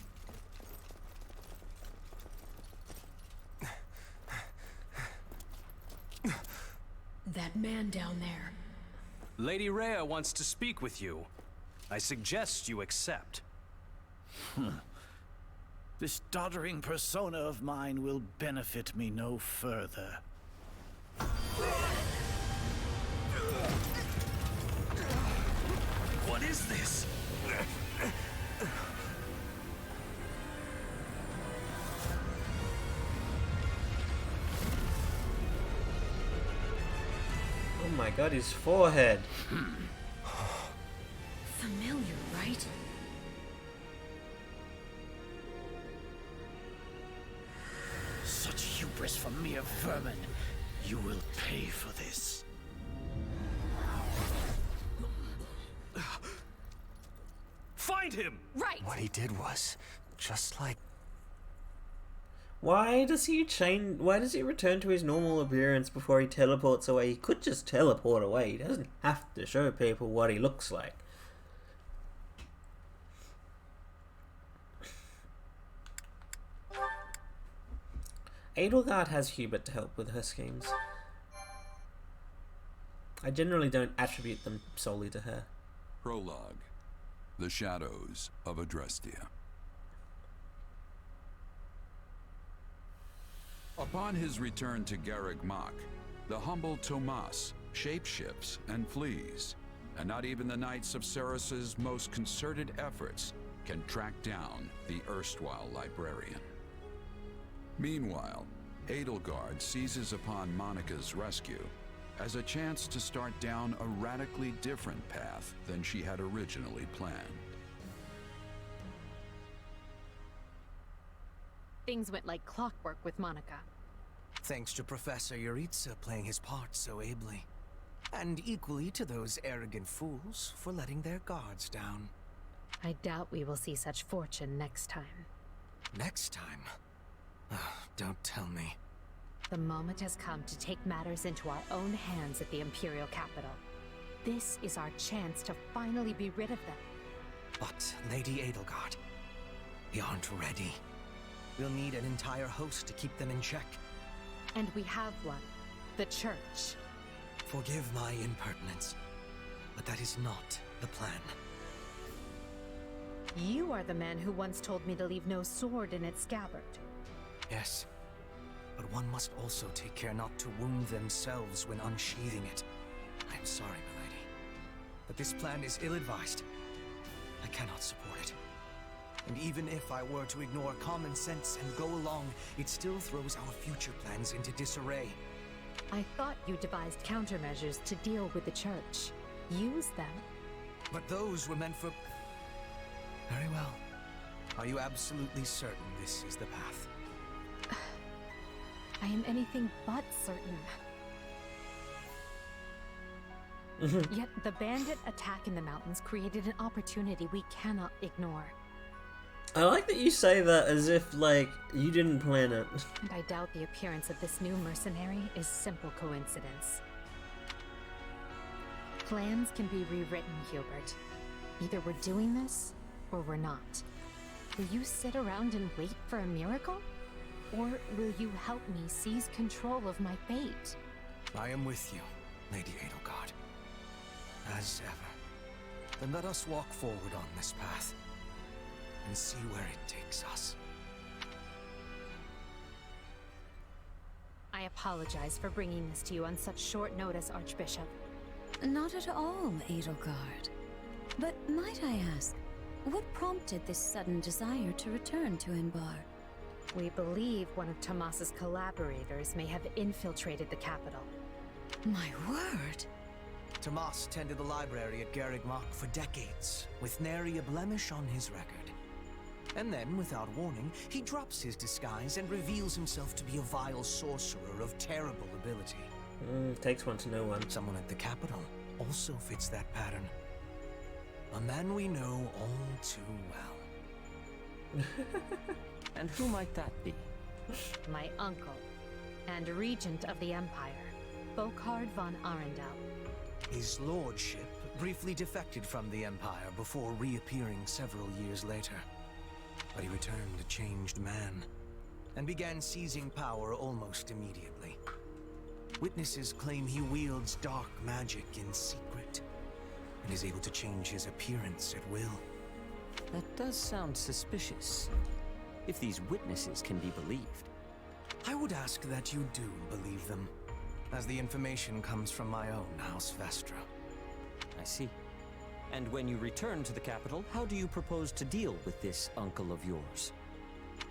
That man down there. Lady Rhea wants to speak with you. I suggest you accept. This doddering persona of mine will benefit me no further. What is this? Oh my god, his forehead. Familiar, right? Such hubris from mere vermin. You will pay for this. Find him! Right! What he did was just like... Why does he change? Why does he return to his normal appearance before he teleports away? He could just teleport away. He doesn't have to show people what he looks like. Edelgard has Hubert to help with her schemes. I generally don't attribute them solely to her. Prologue. The Shadows of Adrestia. Upon his return to Garreg Mach, the humble Tomas shapeshifts and flees, and not even the Knights of Ceros's most concerted efforts can track down the erstwhile librarian. Meanwhile, Edelgard seizes upon Monica's rescue as a chance to start down a radically different path than she had originally planned. Things went like clockwork with Monica. Thanks to Professor Yuritsa playing his part so ably. And equally to those arrogant fools for letting their guards down. I doubt we will see such fortune next time. Next time? Don't tell me. The moment has come to take matters into our own hands at the Imperial capital. This is our chance to finally be rid of them. But, Lady Edelgard, we aren't ready. We'll need an entire host to keep them in check. And we have one. The Church. Forgive my impertinence, but that is not the plan. You are the man who once told me to leave no sword in its scabbard. Yes, but one must also take care not to wound themselves when unsheathing it. I am sorry, milady, but this plan is ill-advised. I cannot support it. And even if I were to ignore common sense and go along, it still throws our future plans into disarray. I thought you devised countermeasures to deal with the Church. Use them. But those were meant for... Very well. Are you absolutely certain this is the path? I am anything but certain. Yet the bandit attack in the mountains created an opportunity we cannot ignore. I like that you say that as if, like, you didn't plan it. And I doubt the appearance of this new mercenary is simple coincidence. Plans can be rewritten, Hubert. Either we're doing this, or we're not. Will you sit around and wait for a miracle? Or will you help me seize control of my fate? I am with you, Lady Edelgard. As ever. Then let us walk forward on this path. and see where it takes us. I apologize for bringing this to you on such short notice, Archbishop. Not at all, Edelgard. But might I ask, what prompted this sudden desire to return to Inbar? We believe one of Tomas's collaborators may have infiltrated the capital. My word! Tomas tended the library at Garreg Mach for decades, with nary a blemish on his record. And then, without warning, he drops his disguise and reveals himself to be a vile sorcerer of terrible ability. Takes one to know one. Someone at the capital also fits that pattern. A man we know all too well. And who might that be? My uncle, and regent of the Empire, Bokhard von Arundel. His lordship briefly defected from the Empire before reappearing several years later. But he returned a changed man, and began seizing power almost immediately. Witnesses claim he wields dark magic in secret, and is able to change his appearance at will. That does sound suspicious, if these witnesses can be believed. I would ask that you do believe them, as the information comes from my own House Vestra. I see. And when you return to the capital, how do you propose to deal with this uncle of yours?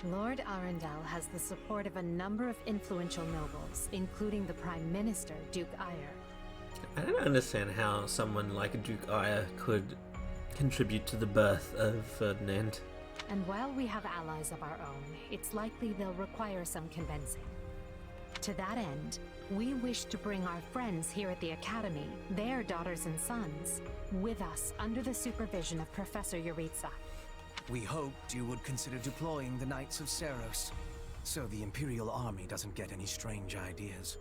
Lord Arundel has the support of a number of influential nobles, including the Prime Minister, Duke Eyre. I don't understand how someone like Duke Eyre could contribute to the birth of Ferdinand. And while we have allies of our own, it's likely they'll require some convincing. To that end, we wish to bring our friends here at the Academy, their daughters and sons, with us under the supervision of Professor Yuritsa. We hoped you would consider deploying the Knights of Seros, so the Imperial Army doesn't get any strange ideas.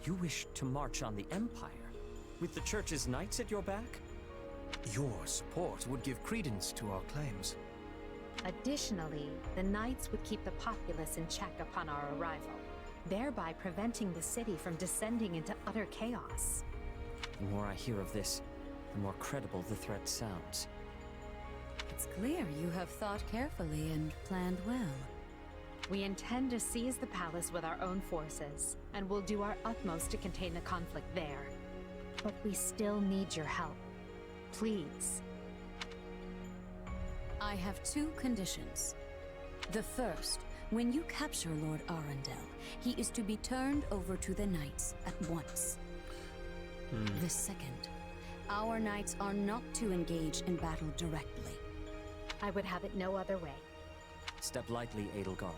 You wish to march on the Empire, with the Church's knights at your back? Your support would give credence to our claims. Additionally, the Knights would keep the populace in check upon our arrival, thereby preventing the city from descending into utter chaos. The more I hear of this, the more credible the threat sounds. It's clear you have thought carefully and planned well. We intend to seize the palace with our own forces, and we'll do our utmost to contain the conflict there. But we still need your help. Please. I have two conditions. The first, when you capture Lord Arundel, he is to be turned over to the Knights at once. The second, our Knights are not to engage in battle directly. I would have it no other way. Step lightly, Edelgard.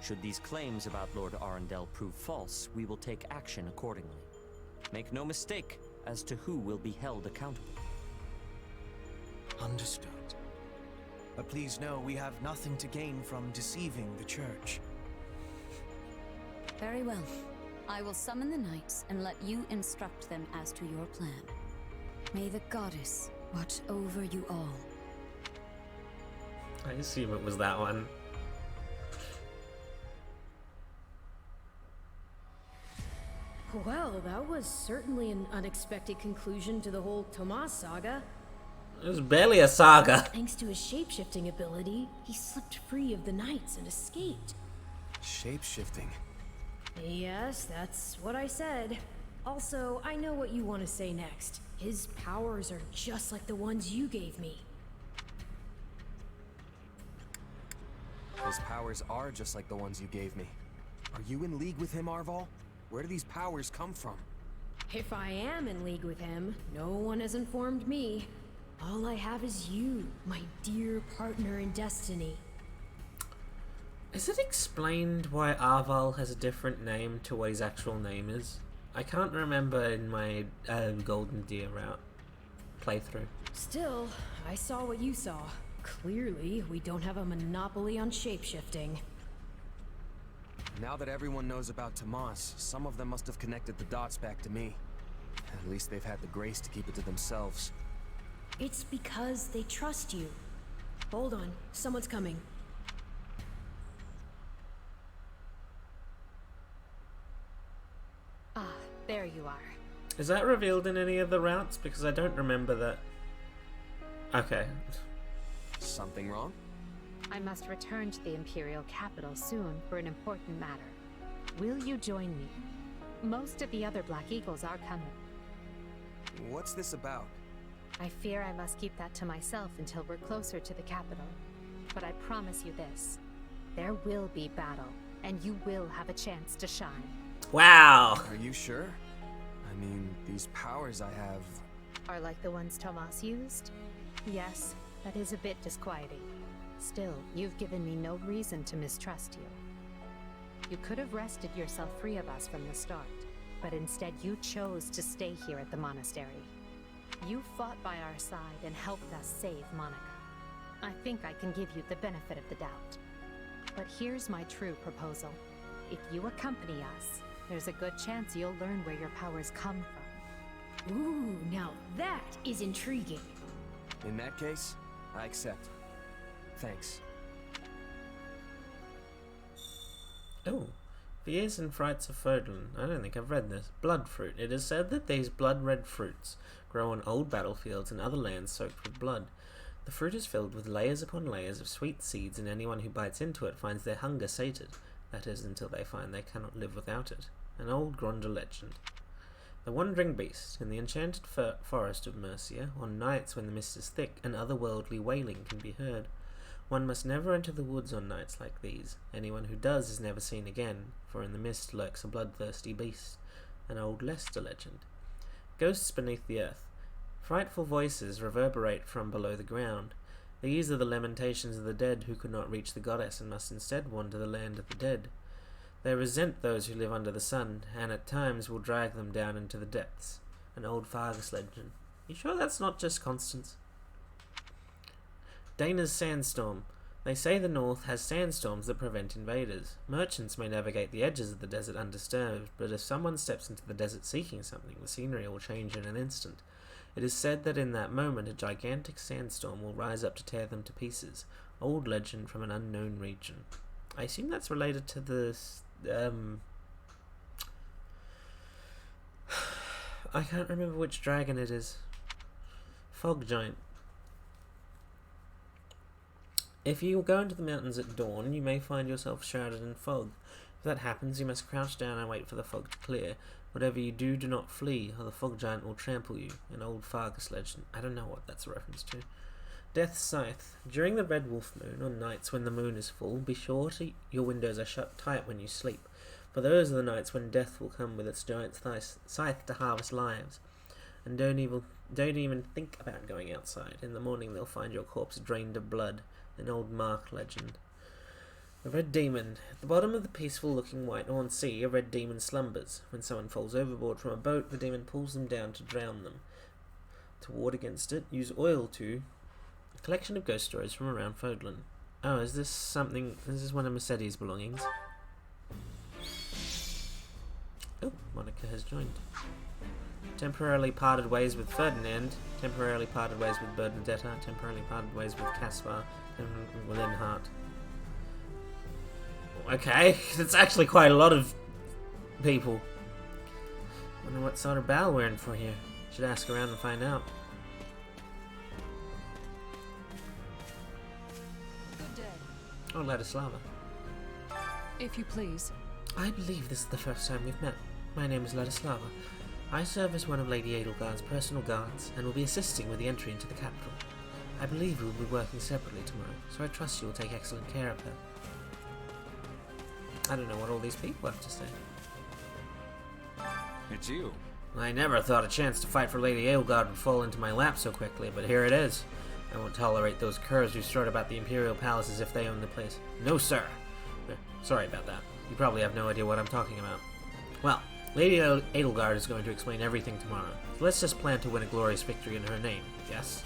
Should these claims about Lord Arundel prove false, we will take action accordingly. Make no mistake as to who will be held accountable. Understood. But please know we have nothing to gain from deceiving the Church. Very well. I will summon the Knights and let you instruct them as to your plan. May the Goddess watch over you all. I assume it was that one. Well, that was certainly an unexpected conclusion to the whole Tomas saga. It was barely a saga. Thanks to his shape-shifting ability, he slipped free of the Knights and escaped. Shape-shifting? Yes, that's what I said. Also, I know what you want to say next. His powers are just like the ones you gave me. His powers are just like the ones you gave me. Are you in league with him, Arval? Where do these powers come from? If I am in league with him, no one has informed me. All I have is you, my dear partner in destiny. Is it explained why Arval has a different name to what his actual name is? I can't remember in my Golden Deer route playthrough. Still, I saw what you saw. Clearly, we don't have a monopoly on shapeshifting. Now that everyone knows about Tomas, some of them must have connected the dots back to me. At least they've had the grace to keep it to themselves. It's because they trust you. Hold on, someone's coming. Ah, there you are. Is that revealed in any of the routes? Because I don't remember that. Okay. Something wrong? I must return to the Imperial capital soon for an important matter. Will you join me? Most of the other Black Eagles are coming. What's this about? I fear I must keep that to myself until we're closer to the capital. But I promise you this. There will be battle, and you will have a chance to shine. Wow. Are you sure? I mean, these powers I have... Are like the ones Tomas used? Yes, that is a bit disquieting. Still, you've given me no reason to mistrust you. You could have wrested yourself free of us from the start, but instead you chose to stay here at the monastery. You fought by our side and helped us save Monica. I think I can give you the benefit of the doubt. But here's my true proposal. If you accompany us, there's a good chance you'll learn where your powers come from. Ooh, now that is intriguing. In that case, I accept. Thanks. Oh. Fears and Frights of Fodlan. I don't think I've read this. Blood fruit. It is said that these blood-red fruits grow on old battlefields and other lands soaked with blood. The fruit is filled with layers upon layers of sweet seeds, and anyone who bites into it finds their hunger sated. That is, until they find they cannot live without it. An old Gronder legend. The wandering beast. In the enchanted forest of Mercia, on nights when the mist is thick, an otherworldly wailing can be heard. One must never enter the woods on nights like these. Anyone who does is never seen again, for in the mist lurks a bloodthirsty beast. An old Leicester legend. Ghosts beneath the earth. Frightful voices reverberate from below the ground. These are the lamentations of the dead who could not reach the goddess and must instead wander the land of the dead. They resent those who live under the sun, and at times will drag them down into the depths. An old Fargus legend. You sure that's not just Constance? Dana's Sandstorm. They say the north has sandstorms that prevent invaders. Merchants may navigate the edges of the desert undisturbed, but if someone steps into the desert seeking something, the scenery will change in an instant. It is said that in that moment a gigantic sandstorm will rise up to tear them to pieces. Old legend from an unknown region. I assume that's related to the... I can't remember which dragon it is. Fog Giant. If you go into the mountains at dawn, you may find yourself shrouded in fog. If that happens, you must crouch down and wait for the fog to clear. Whatever you do, do not flee, or the fog giant will trample you. An old Fargus legend. I don't know what that's a reference to. Death's Scythe. During the red wolf moon, on nights when the moon is full, be sure your windows are shut tight when you sleep, for those are the nights when death will come with its giant scythe to harvest lives. And don't even think about going outside. In the morning they'll find your corpse drained of blood. An old Mark legend. The Red Demon. At the bottom of the peaceful-looking Whitehorn Sea, a red demon slumbers. When someone falls overboard from a boat, the demon pulls them down to drown them. To ward against it, use oil to... A collection of ghost stories from around Fodlan. Oh, is this something... This is one of Mercedes' belongings. Oh, Monica has joined. Temporarily parted ways with Ferdinand. Temporarily parted ways with Bernadetta. Temporarily parted ways with Caspar. And with Linhart. Okay, that's actually quite a lot of people. Wonder what sort of bow we're in for here. Should ask around and find out. Good day. Oh, Ladislava. If you please. I believe this is the first time we've met. My name is Ladislava. I serve as one of Lady Edelgard's personal guards, and will be assisting with the entry into the capital. I believe we will be working separately tomorrow, so I trust you will take excellent care of her. I don't know what all these people have to say. It's you. I never thought a chance to fight for Lady Edelgard would fall into my lap so quickly, but here it is. I won't tolerate those curs who strut about the Imperial Palace as if they own the place. No, sir. Sorry about that. You probably have no idea what I'm talking about. Well, Lady Edelgard is going to explain everything tomorrow. So let's just plan to win a glorious victory in her name, yes?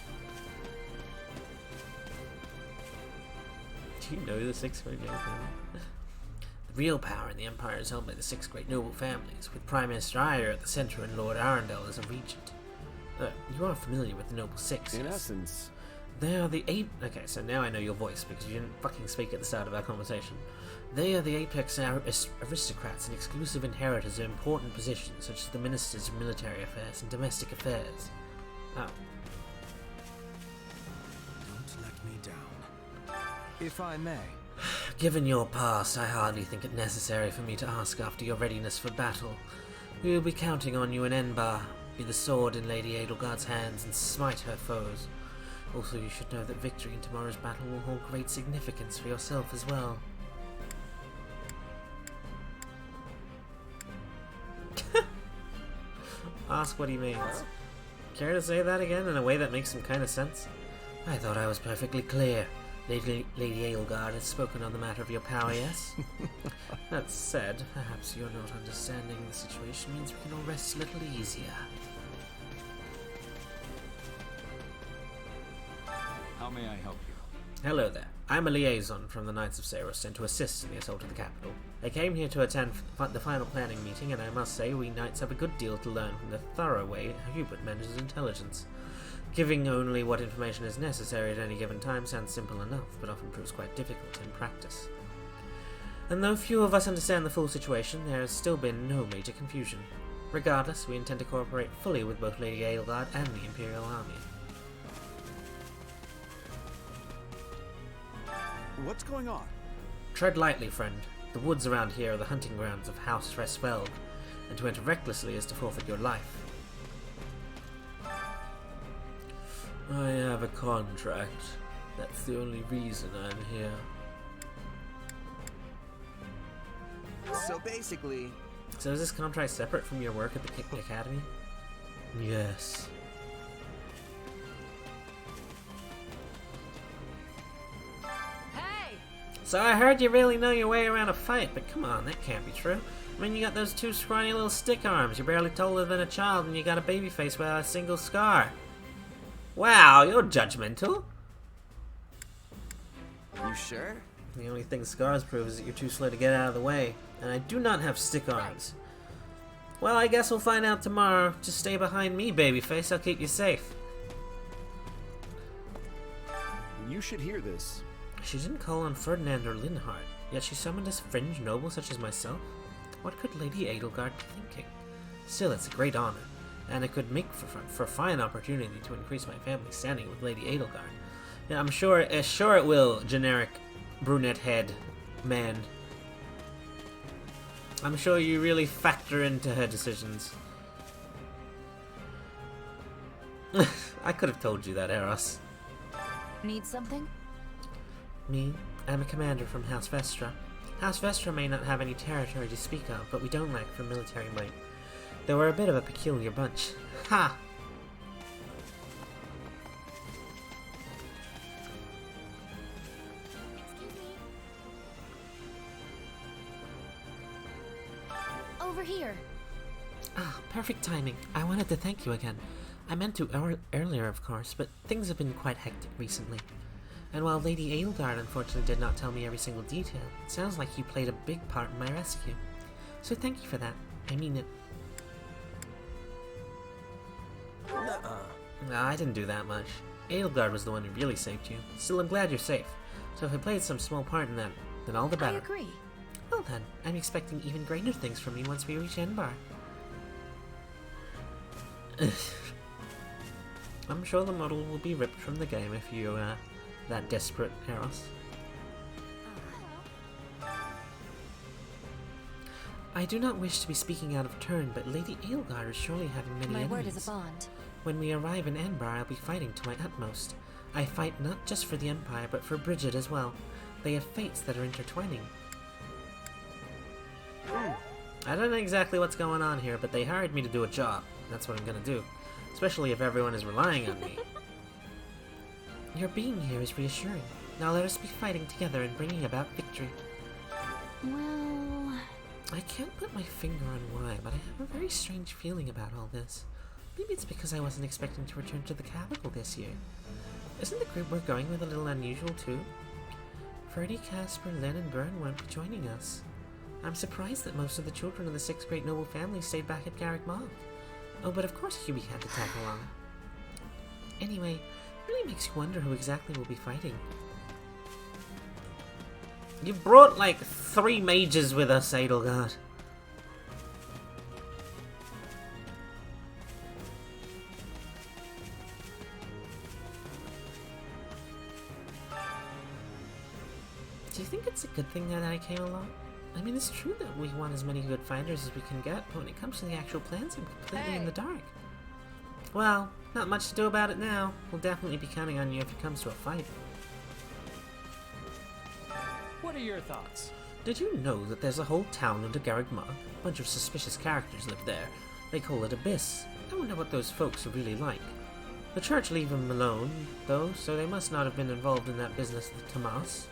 Do you know the six great noble families? The real power in the Empire is held by the six great noble families, with Prime Minister Eyre at the center and Lord Arundel as a regent. You are familiar with the Noble Six. In yes? essence. They are the eight... Okay, so now I know your voice, because you didn't fucking speak at the start of our conversation. They are the apex aristocrats and exclusive inheritors of important positions, such as the Ministers of Military Affairs and Domestic Affairs. Oh. Don't let me down. If I may. Given your past, I hardly think it necessary for me to ask after your readiness for battle. We will be counting on you in Enbar. Be the sword in Lady Edelgard's hands and smite her foes. Also, you should know that victory in tomorrow's battle will hold great significance for yourself as well. Ask what he means. Care to say that again in a way that makes some kind of sense? I thought I was perfectly clear. Lady Edelgard has spoken on the matter of your power, yes? That said, perhaps your not understanding the situation means we can all rest a little easier. How may I help you? Hello there. I'm a liaison from the Knights of Saros sent to assist in the assault of the capital. I came here to attend the final planning meeting, and I must say we knights have a good deal to learn from the thorough way Hubert manages intelligence. Giving only what information is necessary at any given time sounds simple enough, but often proves quite difficult in practice. And though few of us understand the full situation, there has still been no major confusion. Regardless, we intend to cooperate fully with both Lady Edelgard and the Imperial Army. What's going on? Tread lightly, friend. The woods around here are the hunting grounds of House Resvelg, and to enter recklessly is to forfeit your life. I have a contract. That's the only reason I'm here. So basically... So is this contract separate from your work at the Academy? Yes. Hey! So I heard you really know your way around a fight, but come on, that can't be true. I mean, you got those two scrawny little stick arms, you're barely taller than a child, and you got a baby face without a single scar. Wow, you're judgmental. You sure? The only thing scars prove is that you're too slow to get out of the way, and I do not have stick arms. Well, I guess we'll find out tomorrow. Just stay behind me, babyface. I'll keep you safe. You should hear this. She didn't call on Ferdinand or Linhardt, yet she summoned a fringe noble such as myself? What could Lady Edelgard be thinking? Still, it's a great honor, and it could make for a fine opportunity to increase my family standing with Lady Edelgard. Yeah, I'm sure it will, generic brunette head man. I'm sure you really factor into her decisions. I could have told you that, Eros. Need something? Me? I'm a commander from House Vestra. House Vestra may not have any territory to speak of, but we don't lack for military might. Though we're a bit of a peculiar bunch. Ha! Over here. Ah, perfect timing. I wanted to thank you again. I meant to earlier, of course, but things have been quite hectic recently. And while Lady Edelgard unfortunately did not tell me every single detail, it sounds like you played a big part in my rescue. So thank you for that. I mean it. No, I didn't do that much. Edelgard was the one who really saved you. Still, I'm glad you're safe. So if I played some small part in that, then all the better. I agree. Well then, I'm expecting even greater things from you once we reach Enbar. I'm sure the model will be ripped from the game if you that desperate, Eros. I do not wish to be speaking out of turn, but Lady Edelgard is surely having many enemies. My word is a bond. When we arrive in Enbar, I'll be fighting to my utmost. I fight not just for the Empire, but for Bridget as well. They have fates that are intertwining. I don't know exactly what's going on here, but they hired me to do a job. That's what I'm gonna do. Especially if everyone is relying on me. Your being here is reassuring. Now let us be fighting together and bringing about victory. Well... I can't put my finger on why, but I have a very strange feeling about all this. Maybe it's because I wasn't expecting to return to the capital this year. Isn't the group we're going with a little unusual too? Ferdy, Casper, Lynn, and Byrne won't be joining us. I'm surprised that most of the children of the 6 great noble families stayed back at Garrick Mog. Oh, but of course Hubie had to tag along. Anyway, really makes you wonder who exactly will be fighting. You brought like 3 mages with us, Edelgard. think it's a good thing that I came along? I mean, it's true that we want as many good fighters as we can get, but when it comes to the actual plans, I'm completely in the dark. Well, not much to do about it now. We'll definitely be counting on you if it comes to a fight. What are your thoughts? Did you know that there's a whole town under Garreg Mach? A bunch of suspicious characters live there. They call it Abyss. I wonder what those folks are really like. The church leave them alone, though, so they must not have been involved in that business with Tomas.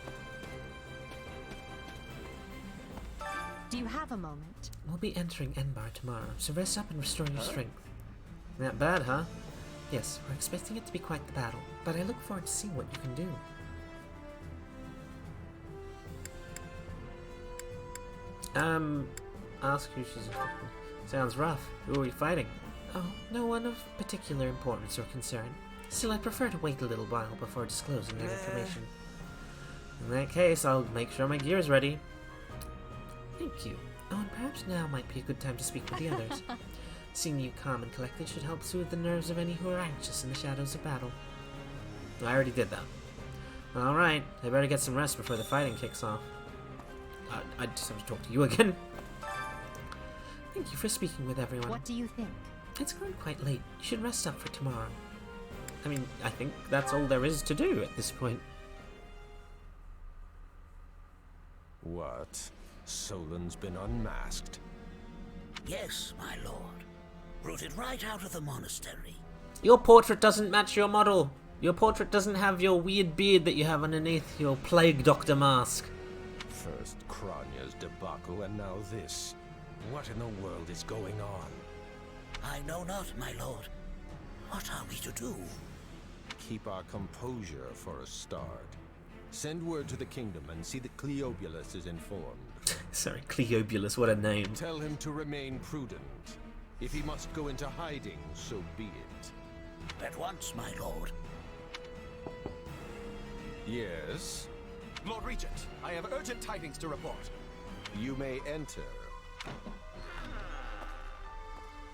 Do you have a moment? We'll be entering Enbar tomorrow, so rest up and restore your strength. That bad, huh? Yes, we're expecting it to be quite the battle, but I look forward to seeing what you can do. Ask who she's affected. Sounds rough. Who are we fighting? Oh, no one of particular importance or concern. Still, I'd prefer to wait a little while before disclosing that information. In that case, I'll make sure my gear's ready. Thank you. Oh, and perhaps now might be a good time to speak with the others. Seeing you calm and collected should help soothe the nerves of any who are anxious in the shadows of battle. I already did that. Alright, I better get some rest before the fighting kicks off. I just have to talk to you again. Thank you for speaking with everyone. What do you think? It's grown quite late. You should rest up for tomorrow. I mean, I think that's all there is to do at this point. What? Solon's been unmasked? Yes, my lord. Rooted right out of the monastery. Your portrait doesn't match your model. Your portrait doesn't have your weird beard that you have underneath your plague doctor mask. First Kranya's debacle and now this. What in the world is going on? I know not, my lord. What are we to do? Keep our composure for a start. Send word to the kingdom and see that Cleobulus is informed. Sorry, Cleobulus, what a name. Tell him to remain prudent. If he must go into hiding, so be it. At once, my lord. Yes? Lord Regent, I have urgent tidings to report. You may enter.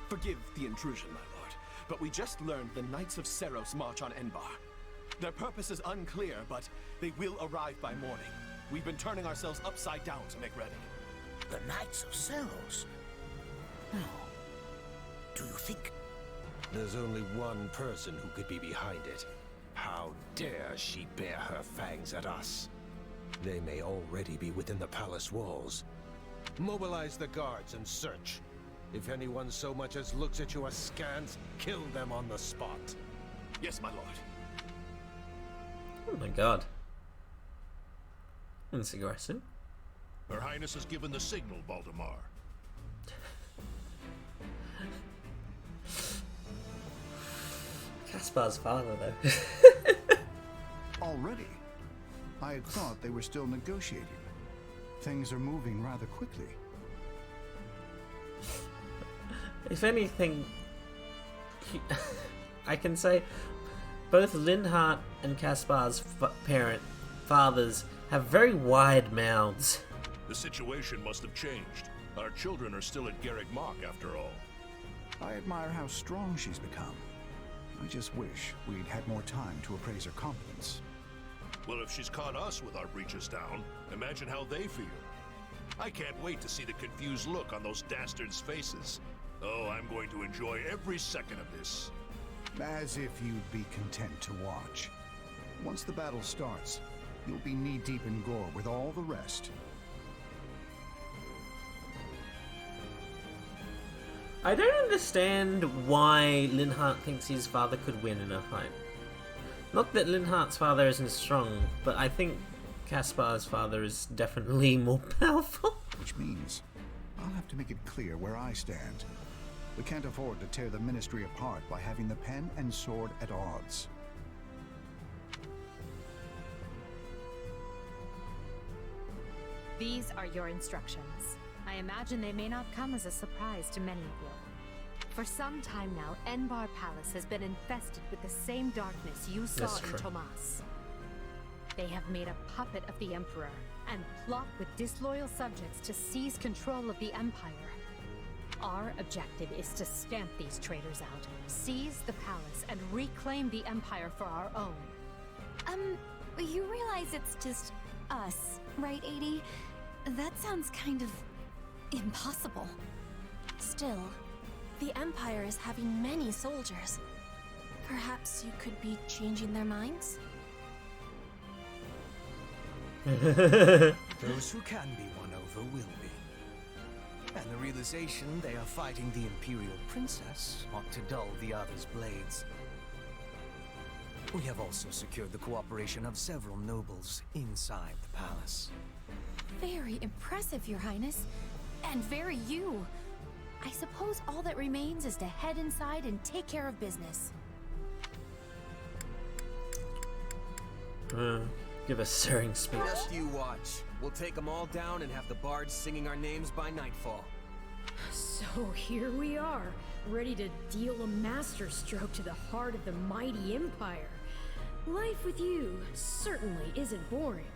Forgive the intrusion, my lord, but we just learned the Knights of Seros march on Enbar. Their purpose is unclear, but they will arrive by morning. We've been turning ourselves upside down to make ready. The Knights of Seros? No. Do you think? There's only one person who could be behind it. How dare she bare her fangs at us? They may already be within the palace walls. Mobilize the guards and search. If anyone so much as looks at you askance, kill them on the spot. Yes, my lord. Oh my god. That's aggressive. Her Highness has given the signal, Valdemar. Caspar's father, though. Already? I had thought they were still negotiating. Things are moving rather quickly. If anything, I can say both Linhardt and Caspar's fathers have very wide mouths. The situation must have changed. Our children are still at Garreg Mach, after all. I admire how strong she's become. I just wish we'd had more time to appraise her competence. Well, if she's caught us with our breeches down, imagine how they feel. I can't wait to see the confused look on those dastards' faces. Oh, I'm going to enjoy every second of this. As if you'd be content to watch. Once the battle starts, you'll be knee-deep in gore with all the rest. I don't understand why Linhardt thinks his father could win in a fight. Not that Linhardt's father isn't strong, but I think Caspar's father is definitely more powerful. Which means I'll have to make it clear where I stand. We can't afford to tear the Ministry apart by having the pen and sword at odds. These are your instructions. I imagine they may not come as a surprise to many of you. For some time now, Enbar Palace has been infested with the same darkness you saw in Tomas. They have made a puppet of the Emperor and plot with disloyal subjects to seize control of the Empire. Our objective is to stamp these traitors out, seize the palace, and reclaim the Empire for our own. You realize it's just Us, right, 80? That sounds kind of impossible. Still, the Empire is having many soldiers. Perhaps you could be changing their minds? Those who can be won over will be. And the realization they are fighting the Imperial Princess ought to dull the others' blades. We have also secured the cooperation of several nobles inside the palace. Very impressive, Your Highness. And very you. I suppose all that remains is to head inside and take care of business. Give a stirring speech. Just you watch. We'll take them all down and have the bards singing our names by nightfall. So here we are, ready to deal a masterstroke to the heart of the mighty Empire. Life with you certainly isn't boring.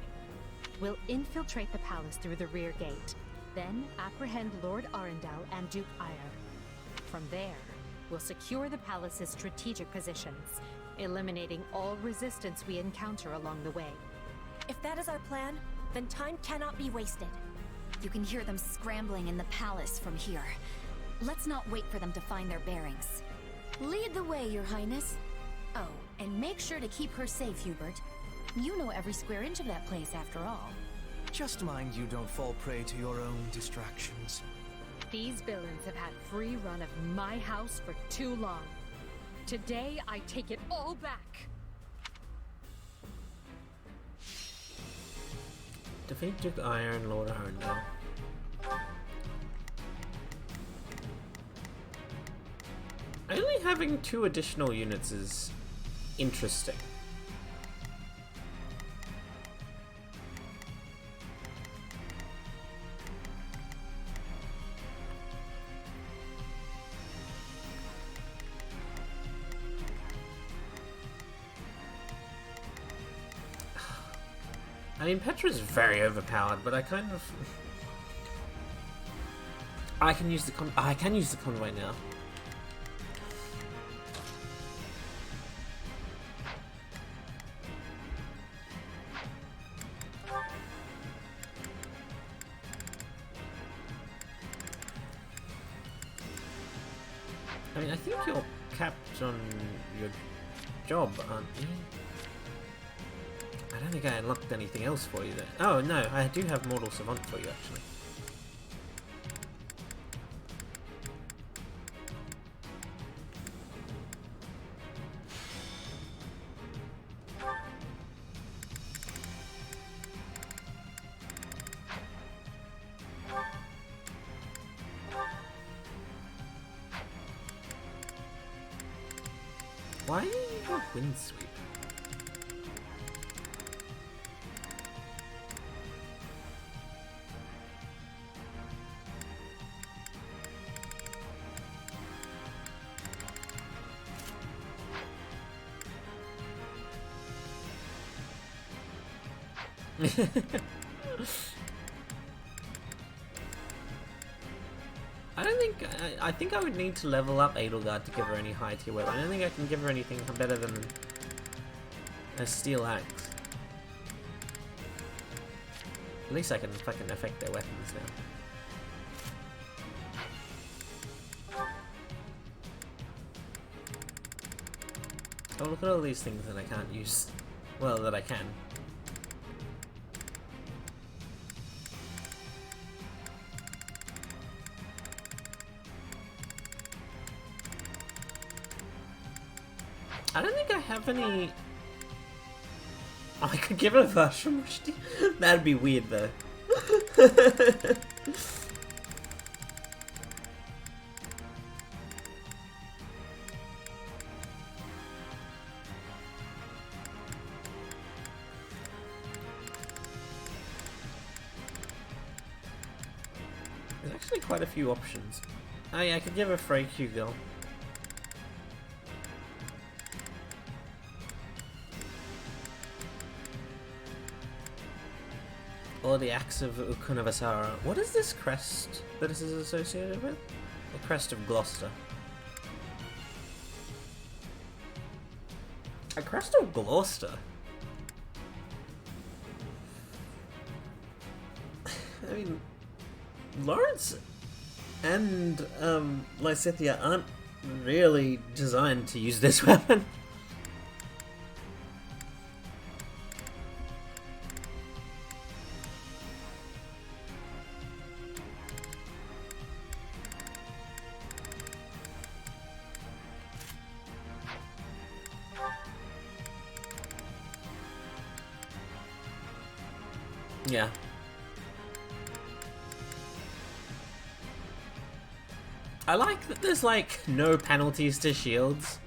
We'll infiltrate the palace through the rear gate, then apprehend Lord Arundel and Duke Ire. From there, we'll secure the palace's strategic positions, eliminating all resistance we encounter along the way. If that is our plan, then time cannot be wasted. You can hear them scrambling in the palace from here. Let's not wait for them to find their bearings. Lead the way, Your Highness. Oh, and make sure to keep her safe, Hubert. You know every square inch of that place, after all. Just mind you don't fall prey to your own distractions. These villains have had free run of my house for too long. Today, I take it all back. Defeat Duke Ire and Lord Arundel. Only having 2 additional units is interesting. I mean, Petra's very overpowered, but I kind of... I can use the convoy now. I mean, I think you're capped on your job, aren't you? I don't think I unlocked anything else for you there. Oh no, I do have Mortal Savant for you actually. Why do you have wind sweep? I think I would need to level up Edelgard to give her any high tier weapon. I don't think I can give her anything better than a steel axe. At least I can fucking affect their weapons now. Oh, look at all these things that I can't use. Well, that I can. I don't think I have any... Oh, I could give it a Vashram. That'd be weird though. There's actually quite a few options. Oh yeah, I could give her Frey Q-Girl. Or the Axe of Ukunavasara. What is this crest that this is associated with? The Crest of Gloucester. A Crest of Gloucester? mean, Lawrence and Lysithia aren't really designed to use this weapon. Yeah. I like that there's like no penalties to shields.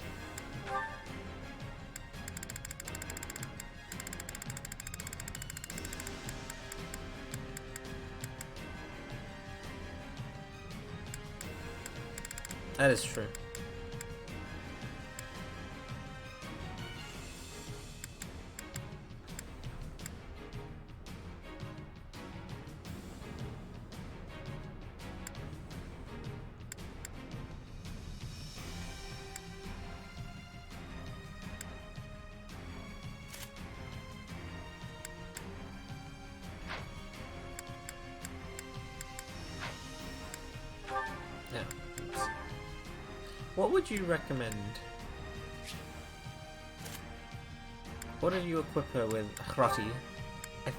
That is true. What would you recommend? What did you equip her with? Hrati.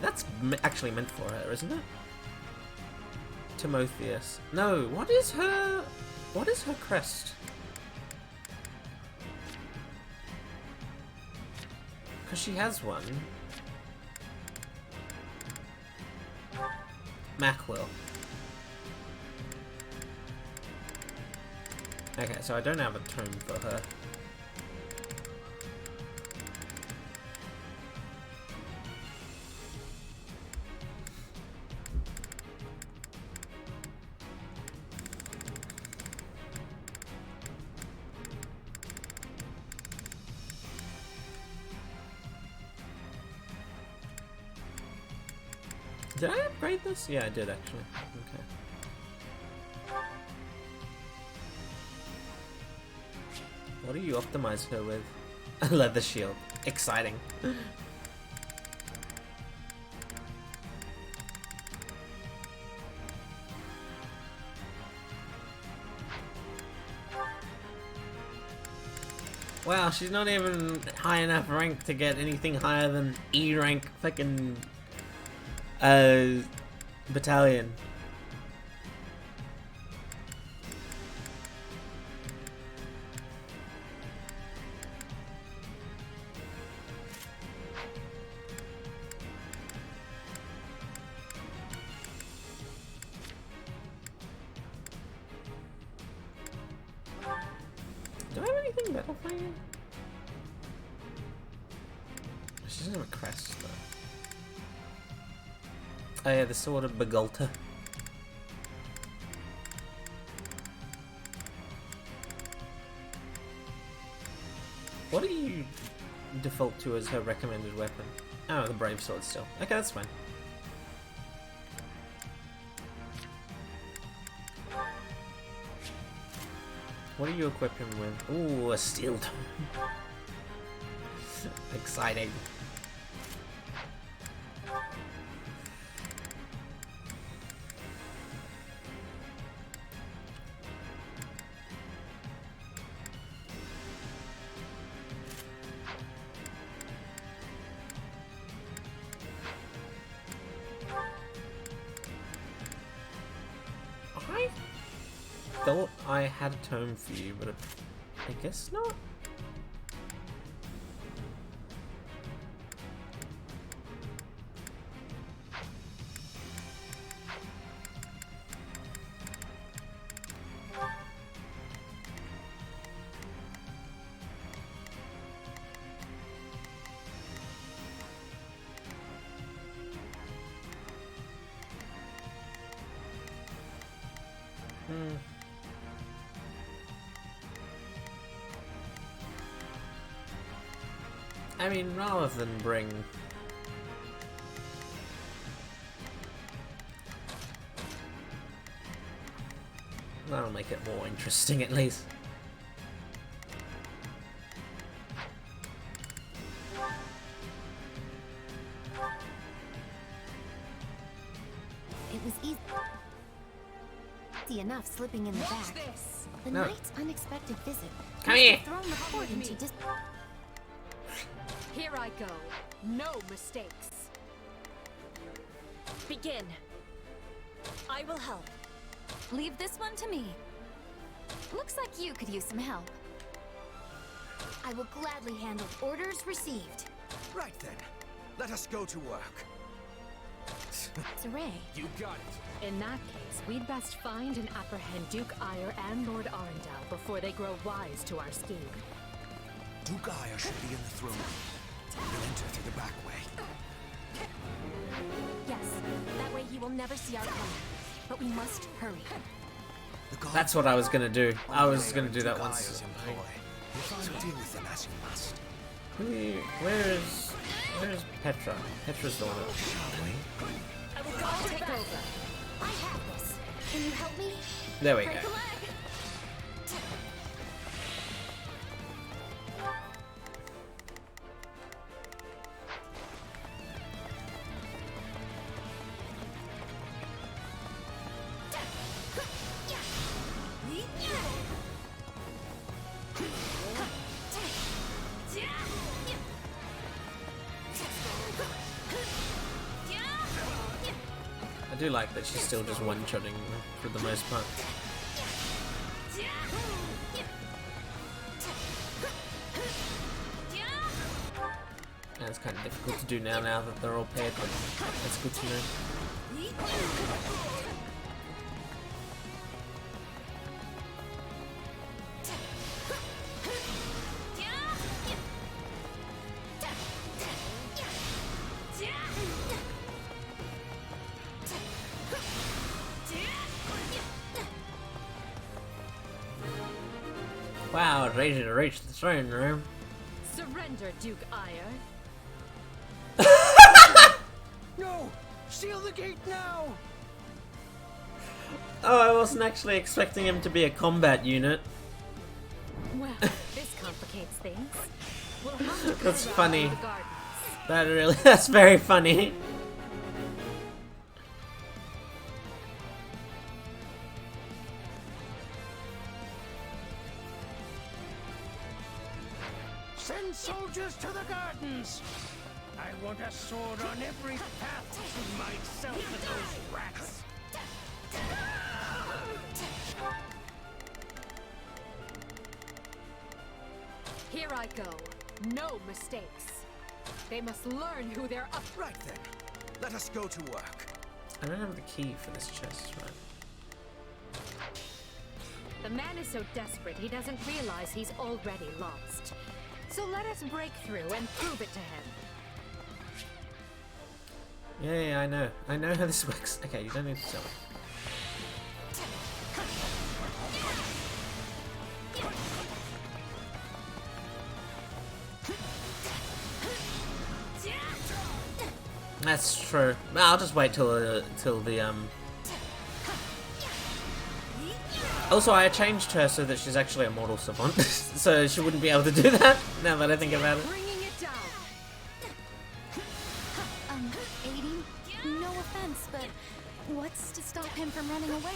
That's actually meant for her, isn't it? Timotheus. No, what is her crest? Because she has one. Macwill. Okay, so I don't have a tome for her. Did I upgrade this? Yeah, I did actually. Okay. What do you optimize her with? A leather shield. Exciting. Wow, she's not even high enough rank to get anything higher than E rank fucking battalion. Do I have anything better for you? She doesn't have a crest though. Oh yeah, the sword of Begulta. What do you default to as her recommended weapon? Oh, the brave sword still. Okay, that's fine. What do you equip him with? Ooh, a steel tome. Exciting. I thought I had a tome for you, but I guess not. I mean, rather than bring... That'll make it more interesting, at least. It was easy enough slipping in the back. The No. knight's unexpected visit Come must here. have thrown the court into dis- Here I go. No mistakes. Begin. I will help. Leave this one to me. Looks like you could use some help. I will gladly handle orders received. Right then. Let us go to work. Saray. You got it. In that case, we'd best find and apprehend Duke Ire and Lord Arundel before they grow wise to our scheme. Duke Ire should be in the throne room. We'll enter through the back way. Yes, that way he will never see our coming. But we must hurry. That's what I was gonna do. I was gonna do that once. Deal with them as you must. Where's Petra? Petra's the one I will go take over. I have this. Can you help me? There we Break go. a leg. I do like that she's still just one-shotting for the most part. And it's kind of difficult to do now that they're all paired, but that's good to know. Wow, ready to reach the throne room. Surrender, Duke Ire. No! Seal the gate now! Oh, I wasn't actually expecting him to be a combat unit. Well, this complicates things. We'll have to That's go around funny. the gardens. That really, that's very funny. Send soldiers to the gardens! I want a sword on every path to myself and those rats! Here I go. No mistakes. They must learn who they're up. Right then. Let us go to work. I don't have the key for this chest, right? The man is so desperate he doesn't realize he's already lost. So let us break through and prove it to him. Yeah, I know. I know how this works. Okay, you don't need to tell me. That's true. I'll just wait till the Also, I changed her so that she's actually a mortal savant, so she wouldn't be able to do that. Now that I think about it. Bringing it down. Aiding? No offense, but what's to stop him from running away?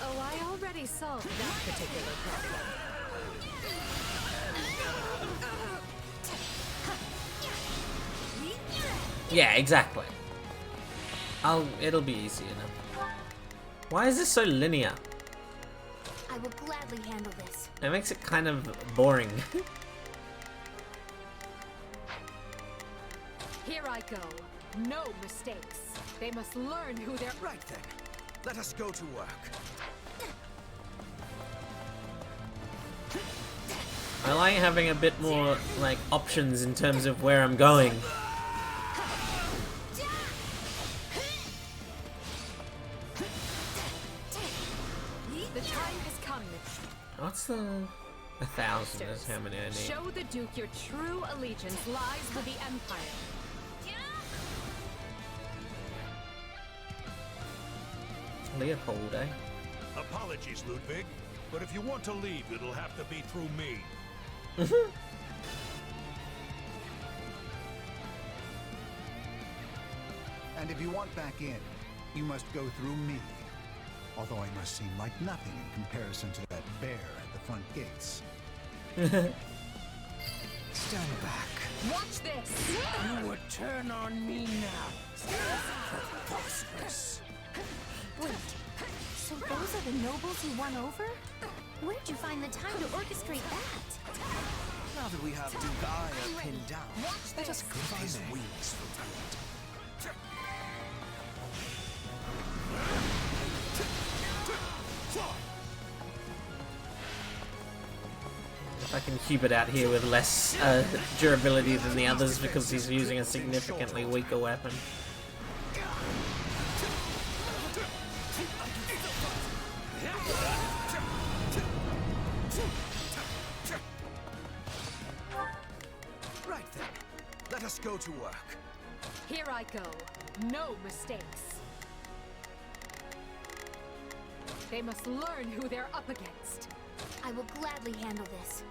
Oh, I already solved that particular problem. Yeah, exactly. It'll be easy enough. Why is this so linear? I will gladly handle this. It makes it kind of boring. Here I go. No mistakes. They must learn who they're... Right then. Let us go to work. I like having a bit more, like, options in terms of where I'm going. The time has come. What's the... 1,000 is how many I need. Show the Duke your true allegiance lies with the Empire. Leopold, eh? Apologies, Ludwig, but if you want to leave, it'll have to be through me. And if you want back in, you must go through me. although I must seem like nothing in comparison to that bear at the front gates. Stand back. Watch this! You would turn on me now. Preposterous. Wait, so those are the nobles you won over? Where'd you find the time to orchestrate that? Now that we have Duke Aya pinned down, let us clip his wings for good. If I can keep it out here with less durability than the others because he's using a significantly weaker weapon. Right then, let us go to work. Here I go. No mistakes. They must learn who they're up against. I will gladly handle this.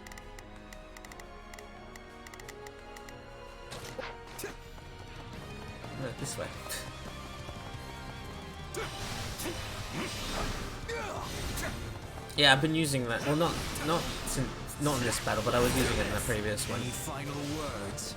No, this way. Yeah, I've been using that. Well, not in this battle, but I was using it in the previous one. Any final words?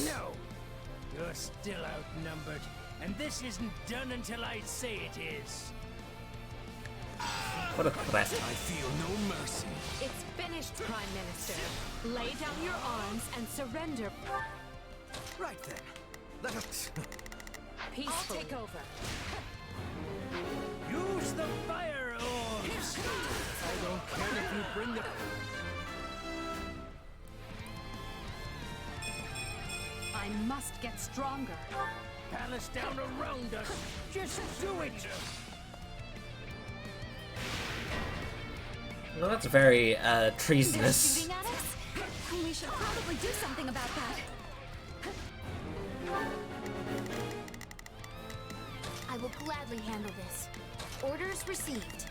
No, you're still outnumbered, and this isn't done until I say it is. What a threat. I feel no mercy. It's finished, Prime Minister. Lay down your arms and surrender. Right then, let us... Peacefully. I'll take over. Use the fire orbs! I don't care if you bring the... I must get stronger. Palace down around us! Just do it! Well, that's very treasonous. Shooting at us? We should probably do something about that. I will gladly handle this. Orders received.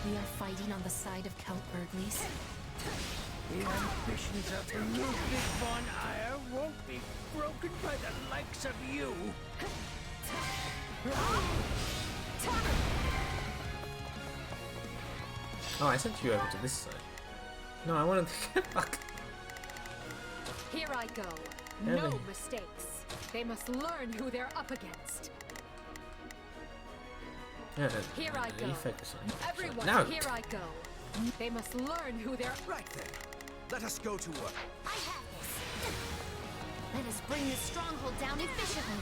We are fighting on the side of Count Burgley's. The ambitions of Ludwig von Eyre won't be broken by the likes of you. Oh, I sent you over to this side. No, I wanted to... Fuck. Here I go. Really? No mistakes. They must learn who they're up against. Yeah, Here I go. you focus on it. Everyone, No. here I go. They must learn who they're... Right then, let us go to work. I have this. Let us bring this stronghold down efficiently.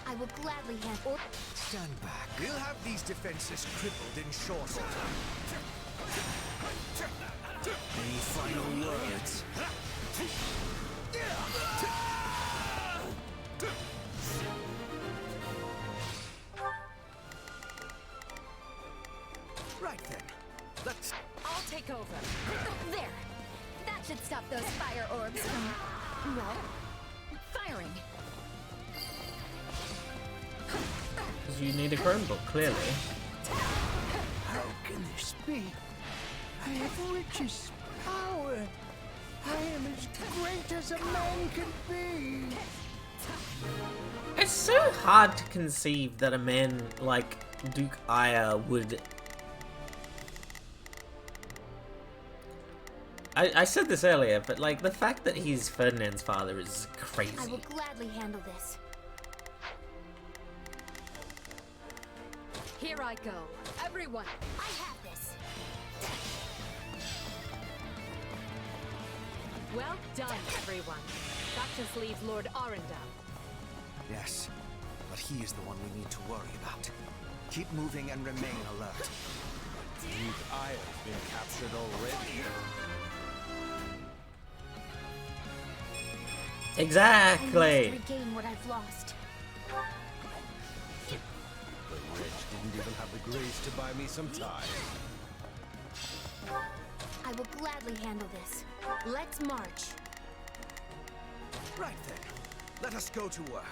I will gladly handle. Stand back. We'll have these defenses crippled in short order. Any final words? Right then, let's... I'll take over. There. That should stop those fire orbs from, well, firing. Because you need a Chromebook, clearly. How can this be? I have riches, power. I am as great as a man can be. It's so hard to conceive that a man like Duke Aya would... I said this earlier, but like the fact that he's Ferdinand's father is crazy. I will gladly handle this. Here I go. Everyone. I have this. Well done, everyone. That just leaves Lord Arundel. Yes, but he is the one we need to worry about. Keep moving and remain alert. Duke Aya's been captured already. Exactly. I must regain what I've lost. The Red didn't even have the grace to buy me some time. I will gladly handle this. Let's march. Right then. Let us go to work.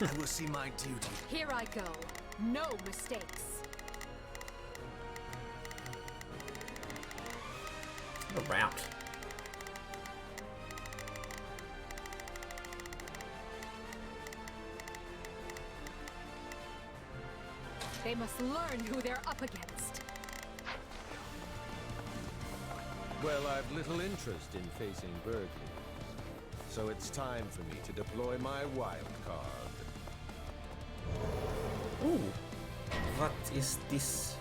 I will see my duty. Here I go. No mistakes. A route. They must learn who they're up against. Well, I've little interest in facing burglars, so it's time for me to deploy my wild card. Ooh. What is this?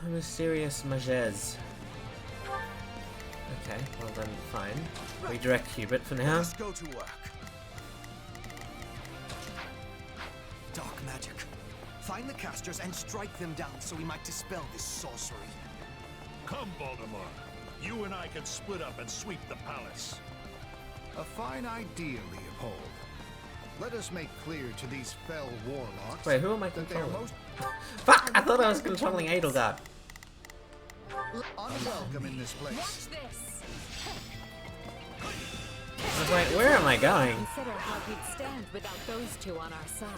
Mysterious Majez. Okay, well then, fine. Redirect Hubert for now. Let's go to work. Dark magic. Find the casters and strike them down so we might dispel this sorcery. Come, Voldemort. You and I can split up and sweep the palace. A fine idea, Leopold. Let us make clear to these fell warlocks. Wait, who am I that they are controlling? most Fuck! I thought I was controlling Edelgard. unwelcome in this place. Watch this. I was like, where am I going? Consider how we'd stand without those two on our side.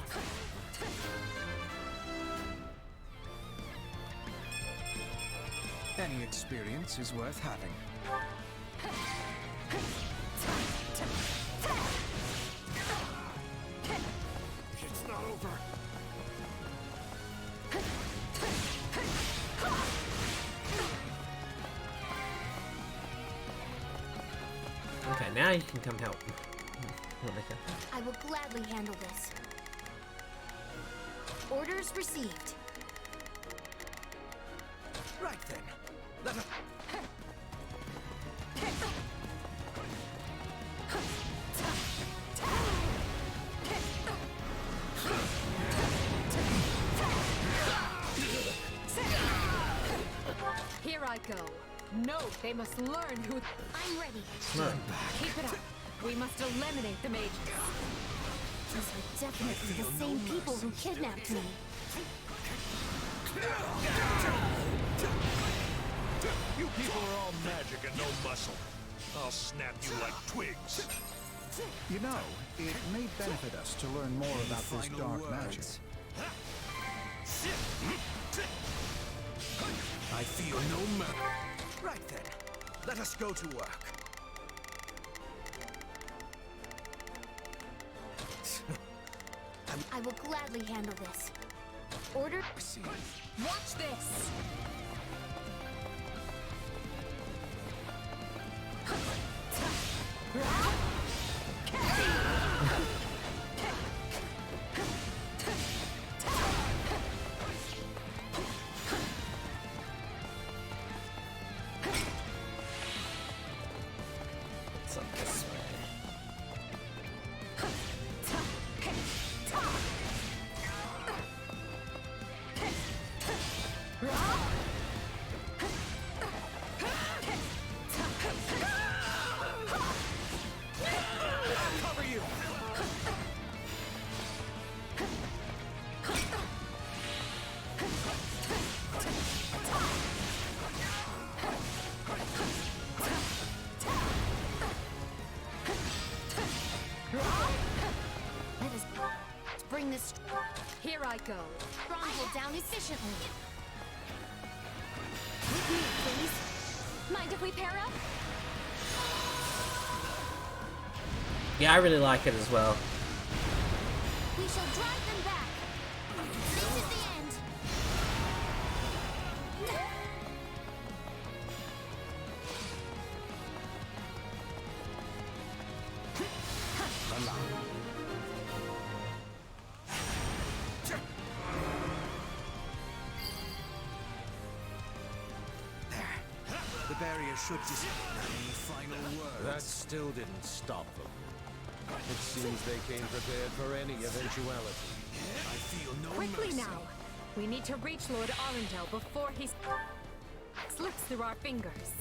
Any experience is worth having. It's not over. Okay, now you can come help. I will gladly handle this. Orders received. Right then. Let us... Here I go. No, they must learn who... I'm ready. Keep it up. We must eliminate the mages. These are definitely the same people who kidnapped me. You people are all magic and no muscle. I'll snap you like twigs. You know, it may benefit us to learn more about this dark magic. I feel no mercy. Right then. Let us go to work. I will gladly handle this. Order received. Watch this. It's up this way. Cover you. Let us bring this Here I go. stronghold down efficiently. With me, please. Mind if we pair up? Yeah, I really like it as well. We shall drive them back. This is the end. The barrier should disappear. Any final words? That still didn't stop them. It seems they came prepared for any eventuality. I feel no Quickly mercy. now. We need to reach Lord Arundel before he slips through our fingers.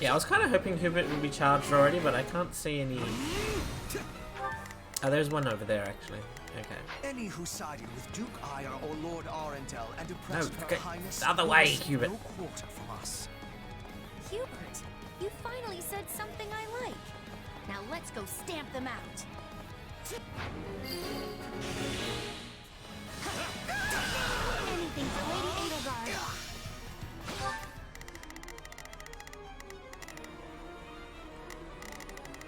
Yeah, I was kind of hoping Hubert would be charged already, but I can't see any... Oh, there's one over there, actually. Okay. Any who sided with Duke Ire or Lord Arundel and oppressed No, her highness the other will way, receive Hubert. no quarter from us. Hubert, you finally said something I like. Now let's go stamp them out. Anything for Lady Edelgard.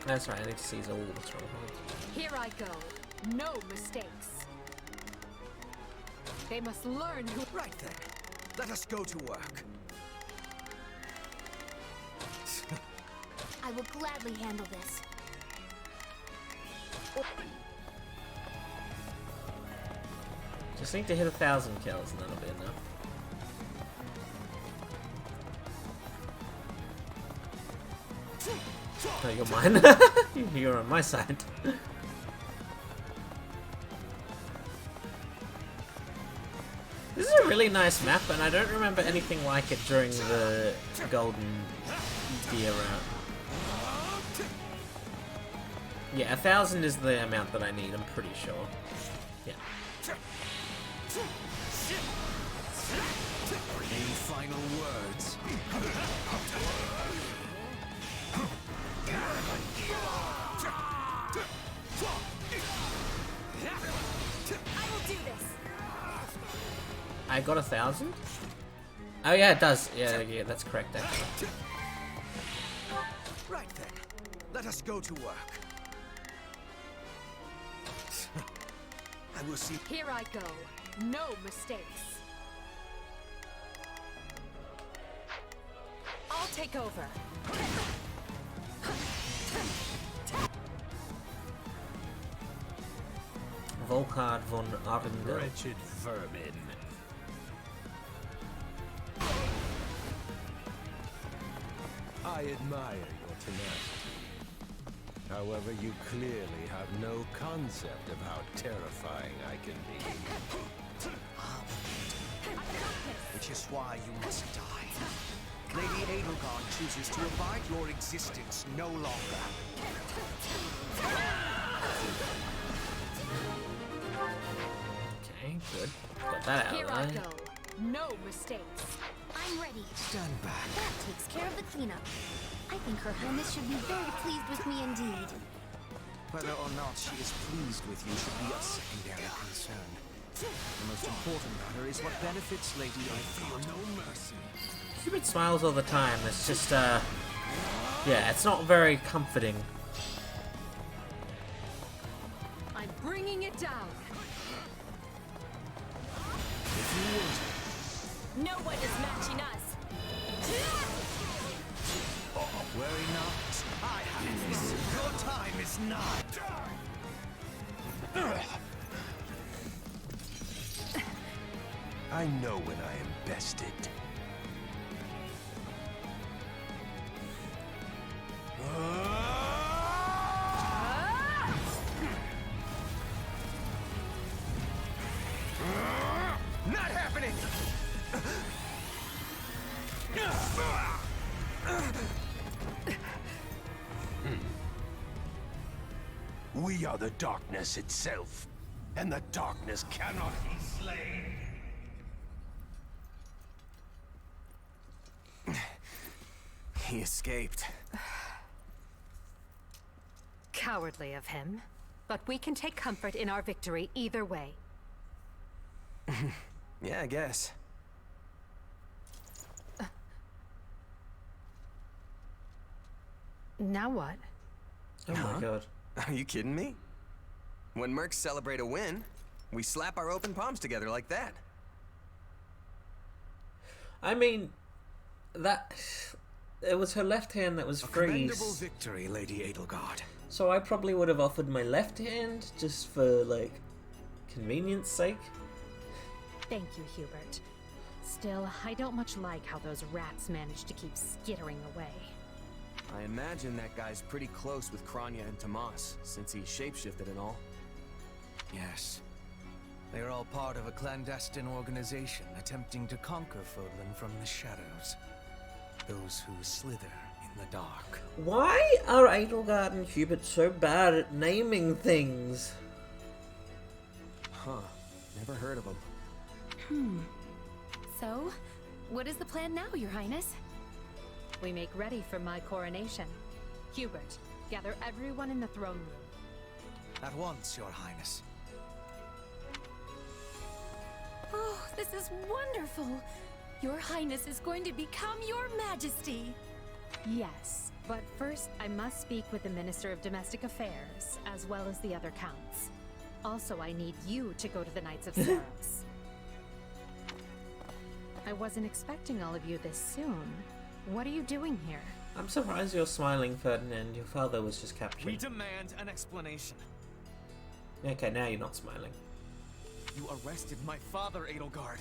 That's right, I need to seize all the strongholds. Here I go. No mistakes. They must learn who... Right then. Let us go to work. I will gladly handle this. Just need to hit 1,000 kills and that'll be enough. Oh, you're mine. You're on my side. This is a really nice map, and I don't remember anything like it during the Golden Gear round. Yeah, 1,000 is the amount that I need, I'm pretty sure. Yeah. Any final words? I will do this. I got 1,000? Oh yeah, it does. Yeah, that's correct actually. Right then. Let us go to work. I will see. Here I go. No mistakes. I'll take over. Volkard von Arundel. Wretched vermin. I admire your tenacity. However, you clearly have no concept of how terrifying I can be. Which is why you must die. Lady Edelgard chooses to abide your existence no longer. Okay, good. Got that out Here of I the way. go. No mistakes. I'm ready. Stand back. That takes care of the cleanup. I think Her Highness should be very pleased with me indeed. Whether or not she is pleased with you should be a secondary concern. The most important matter is what benefits Lady Edelgard. No mercy. Hubert smiles all the time. It's just, yeah, it's not very comforting. I'm bringing it down. No one is matching us. Worry not. I have this. Your time is not. I know when I am bested. Not happening! We are the darkness itself, and the darkness cannot be slain. He escaped. Cowardly of him. But we can take comfort in our victory either way. Yeah, I guess. Now what? Oh my god. Are you kidding me? When mercs celebrate a win, we slap our open palms together like that. I mean, that... It was her left hand that was Commendable freeze. victory, Lady Edelgard. So I probably would have offered my left hand just for, like, convenience sake. Thank you, Hubert. Still, I don't much like how those rats managed to keep skittering away. I imagine that guy's pretty close with Kranya and Tomas, since he shapeshifted and all. Yes. They are all part of a clandestine organization attempting to conquer Fodlan from the shadows. those who slither in the dark. Why are Edelgard and Hubert so bad at naming things? Huh. Never heard of them. So, what is the plan now, Your Highness? We make ready for my coronation. Hubert, gather everyone in the throne room. At once, Your Highness. Oh, this is wonderful! Your Highness is going to become Your Majesty! Yes, but first I must speak with the Minister of Domestic Affairs, as well as the other counts. Also, I need you to go to the Knights of Saros. I wasn't expecting all of you this soon. What are you doing here? I'm surprised you're smiling, Ferdinand. Your father was just captured. We demand an explanation. Okay, now you're not smiling. You arrested my father, Edelgard.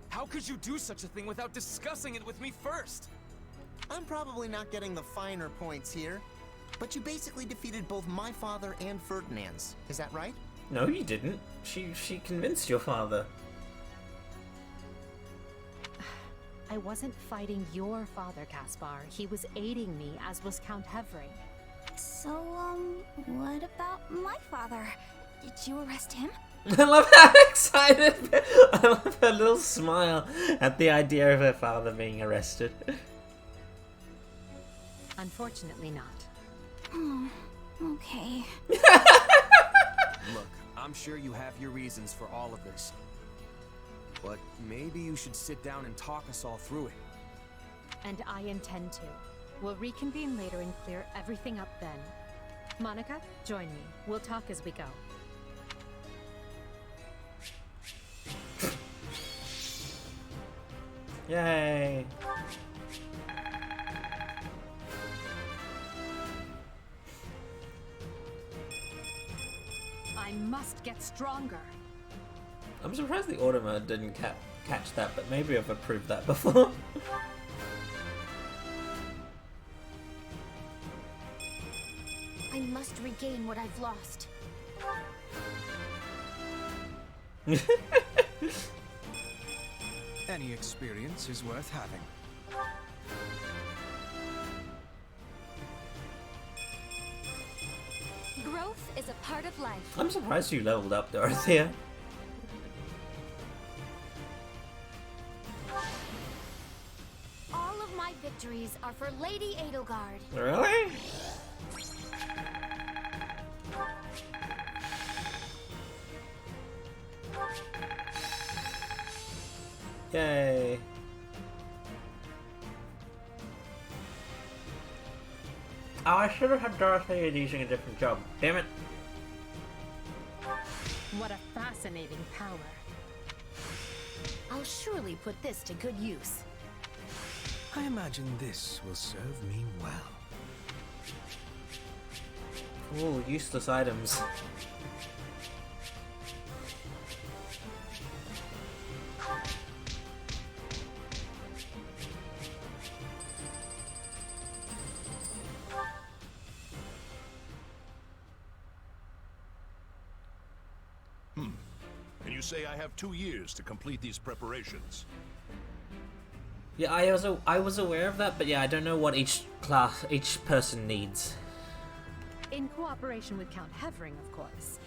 How could you do such a thing without discussing it with me first? I'm probably not getting the finer points here, but you basically defeated both my father and Ferdinand's. Is that right? No, you didn't. She convinced your father. I wasn't fighting your father, Caspar. He was aiding me, as was Count Hevring. So, what about my father? Did you arrest him? I love how excited. I love her little smile at the idea of her father being arrested. Unfortunately not. Okay. Look, I'm sure you have your reasons for all of this. But maybe you should sit down and talk us all through it. And I intend to. We'll reconvene later and clear everything up then. Monica, join me. We'll talk as we go. Yay! I must get stronger. I'm surprised the Automa didn't catch that, but maybe I've approved that before. I must regain what I've lost. Any experience is worth having. Growth is a part of life. I'm surprised you leveled up, Dorothea. All of my victories are for Lady Edelgard. Really? Yay. Oh, I should have had Dorothea using a different job. Damn it. What a fascinating power. I'll surely put this to good use. I imagine this will serve me well. Ooh, useless items. And you say I have 2 years to complete these preparations. Yeah, I was aware of that, but yeah, I don't know what each person needs. In cooperation with Count Hevring, of course.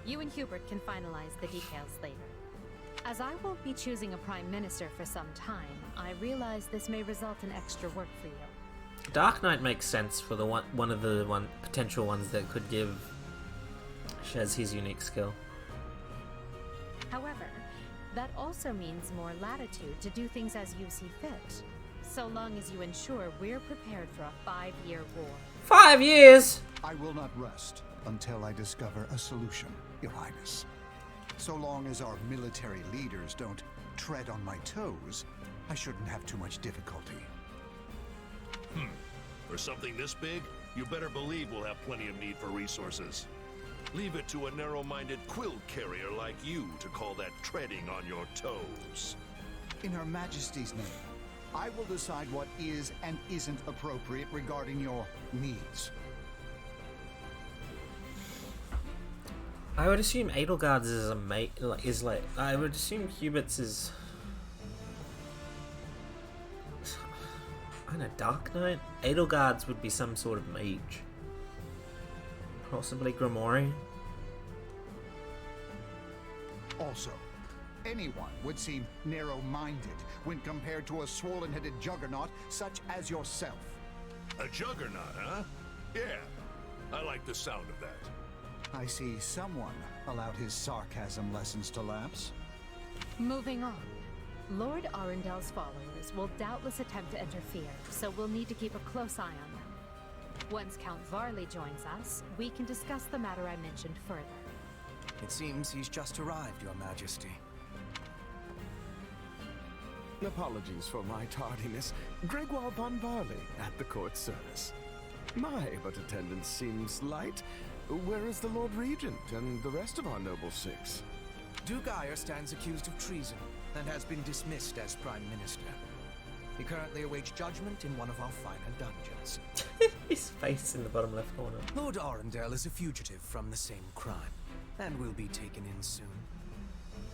You and Hubert can finalize the details later. As I won't be choosing a prime minister for some time, I realize this may result in extra work for you. Dark Knight makes sense for the one of the potential ones that could give Shez his unique skill. However, that also means more latitude to do things as you see fit, so long as you ensure we're prepared for a 5-year war. 5 years?! I will not rest until I discover a solution, Your Highness. So long as our military leaders don't tread on my toes, I shouldn't have too much difficulty. For something this big, you better believe we'll have plenty of need for resources. Leave it to a narrow-minded quill carrier like you to call that treading on your toes. In Her Majesty's name, I will decide what is and isn't appropriate regarding your needs. I would assume Edelgard's is a mate. I would assume Hubert's is. And a Dark Knight? Edelgard's would be some sort of mage. Possibly Grimoire. Also, anyone would seem narrow-minded when compared to a swollen-headed juggernaut such as yourself. A juggernaut, huh? Yeah, I like the sound of that. I see someone allowed his sarcasm lessons to lapse. Moving on. Lord Arundel's followers will doubtless attempt to interfere, so we'll need to keep a close eye on them. Once Count Varley joins us, we can discuss the matter I mentioned further. It seems he's just arrived, Your Majesty. Apologies for my tardiness. Gregoire von Varley at the court service. My, but attendance seems light. Where is the Lord Regent and the rest of our noble six? Duke Ire stands accused of treason and has been dismissed as Prime Minister. He currently awaits judgment in one of our finer dungeons. His face in the bottom left corner. Lord Arundel is a fugitive from the same crime, and will be taken in soon.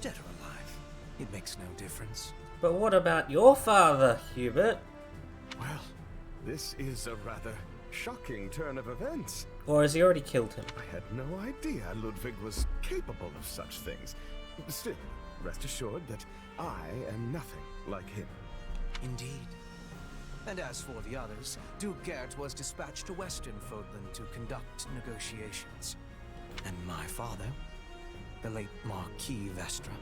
Dead or alive, it makes no difference. But what about your father, Hubert? Well, this is a rather shocking turn of events. Or has he already killed him? I had no idea Ludwig was capable of such things. Still, rest assured that I am nothing like him. Indeed. And as for the others, Duke Gert was dispatched to Western Fodland to conduct negotiations. And my father, the late Marquis Vestra,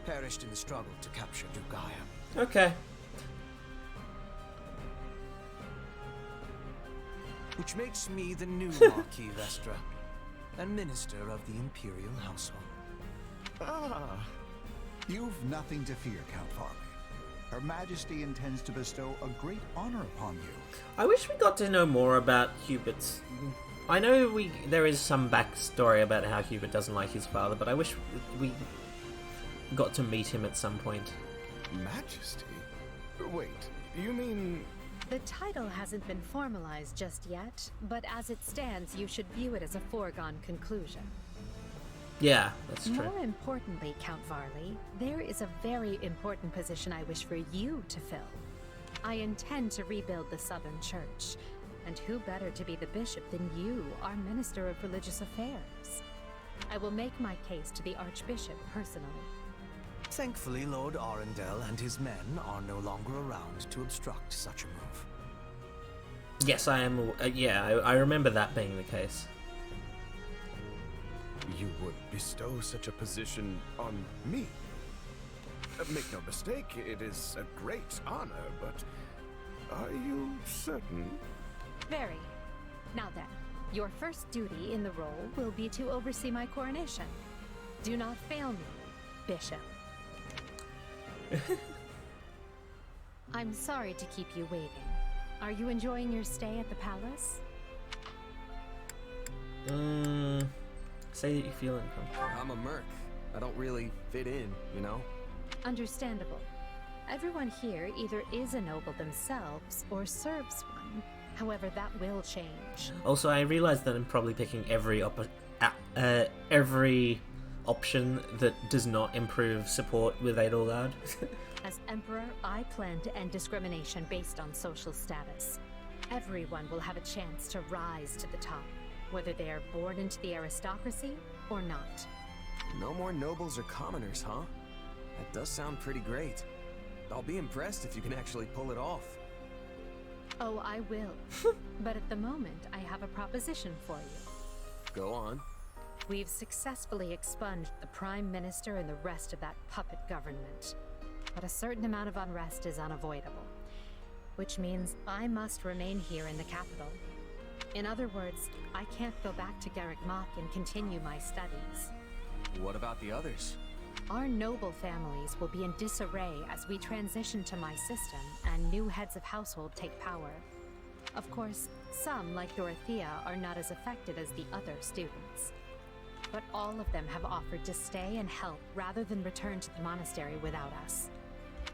perished in the struggle to capture Duke Ire. Okay. Which makes me the new Marquis Vestra, and Minister of the Imperial Household. Ah. You've nothing to fear, Count Varley. Her Majesty intends to bestow a great honor upon you. I wish we got to know more about Hubert's... I know there is some backstory about how Hubert doesn't like his father, but I wish we got to meet him at some point. Majesty? Wait, you mean... The title hasn't been formalized just yet, but as it stands, you should view it as a foregone conclusion. Yeah, that's true. More importantly, Count Varley, there is a very important position I wish for you to fill. I intend to rebuild the Southern Church, and who better to be the bishop than you, our Minister of Religious Affairs? I will make my case to the Archbishop personally. Thankfully, Lord Arundel and his men are no longer around to obstruct such a move. Yes, I am. I remember that being the case. You would bestow such a position on me? Make no mistake, it is a great honor, but are you certain? Very. Now then, your first duty in the role will be to oversee my coronation. Do not fail me, Bishop. I'm sorry to keep you waiting. Are you enjoying your stay at the palace? Say that you feel uncomfortable. I'm a merc. I don't really fit in, you know? Understandable. Everyone here either is a noble themselves or serves one. However, that will change. Also, I realize that I'm probably picking every option that does not improve support with Edelgard. As Emperor, I plan to end discrimination based on social status. Everyone will have a chance to rise to the top, whether they are born into the aristocracy or not. No more nobles or commoners, huh? That does sound pretty great. I'll be impressed if you can actually pull it off. Oh, I will. But at the moment, I have a proposition for you. Go on. We've successfully expunged the Prime Minister and the rest of that puppet government. But a certain amount of unrest is unavoidable, which means I must remain here in the capital. In other words, I can't go back to Garrick Mach and continue my studies. What about the others? Our noble families will be in disarray as we transition to my system and new heads of household take power. Of course, some, like Dorothea, are not as affected as the other students. But all of them have offered to stay and help rather than return to the monastery without us.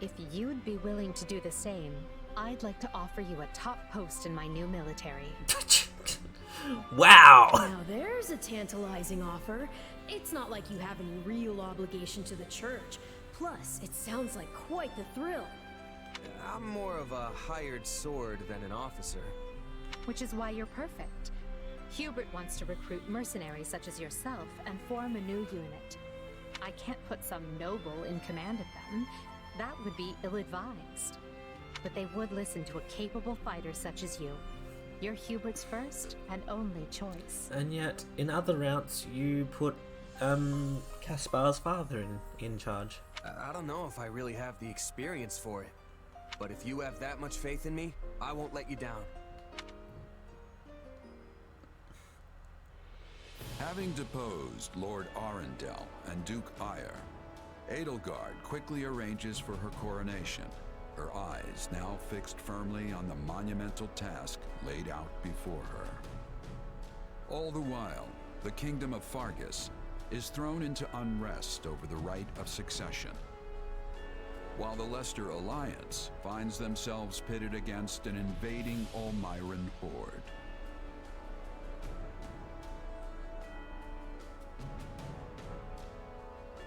If you'd be willing to do the same, I'd like to offer you a top post in my new military. Wow! Now there's a tantalizing offer. It's not like you have any real obligation to the church. Plus, it sounds like quite the thrill. I'm more of a hired sword than an officer. Which is why you're perfect. Hubert wants to recruit mercenaries such as yourself and form a new unit. I can't put some noble in command of them. That would be ill-advised. But they would listen to a capable fighter such as you. You're Hubert's first and only choice. And yet, in other routes, you put Caspar's father in charge. I don't know if I really have the experience for it. But if you have that much faith in me, I won't let you down. Having deposed Lord Arundel and Duke Ire, Edelgard quickly arranges for her coronation, her eyes now fixed firmly on the monumental task laid out before her. All the while, the kingdom of Fargus is thrown into unrest over the right of succession, while the Leicester Alliance finds themselves pitted against an invading Almiran horde.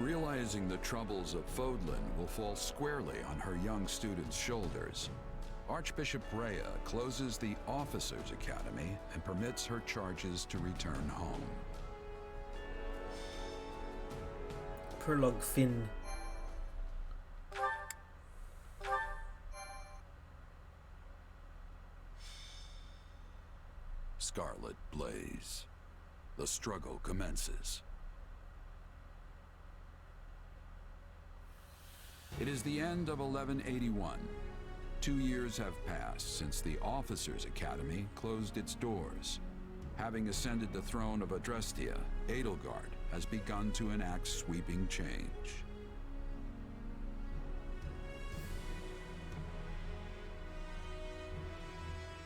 Realizing the troubles of Fodlan will fall squarely on her young student's shoulders, Archbishop Rhea closes the Officers' Academy and permits her charges to return home. Prologue Finn. Scarlet blaze. The struggle commences. It is the end of 1181. 2 years have passed since the Officers' Academy closed its doors. Having ascended the throne of Adrestia, Edelgard has begun to enact sweeping change.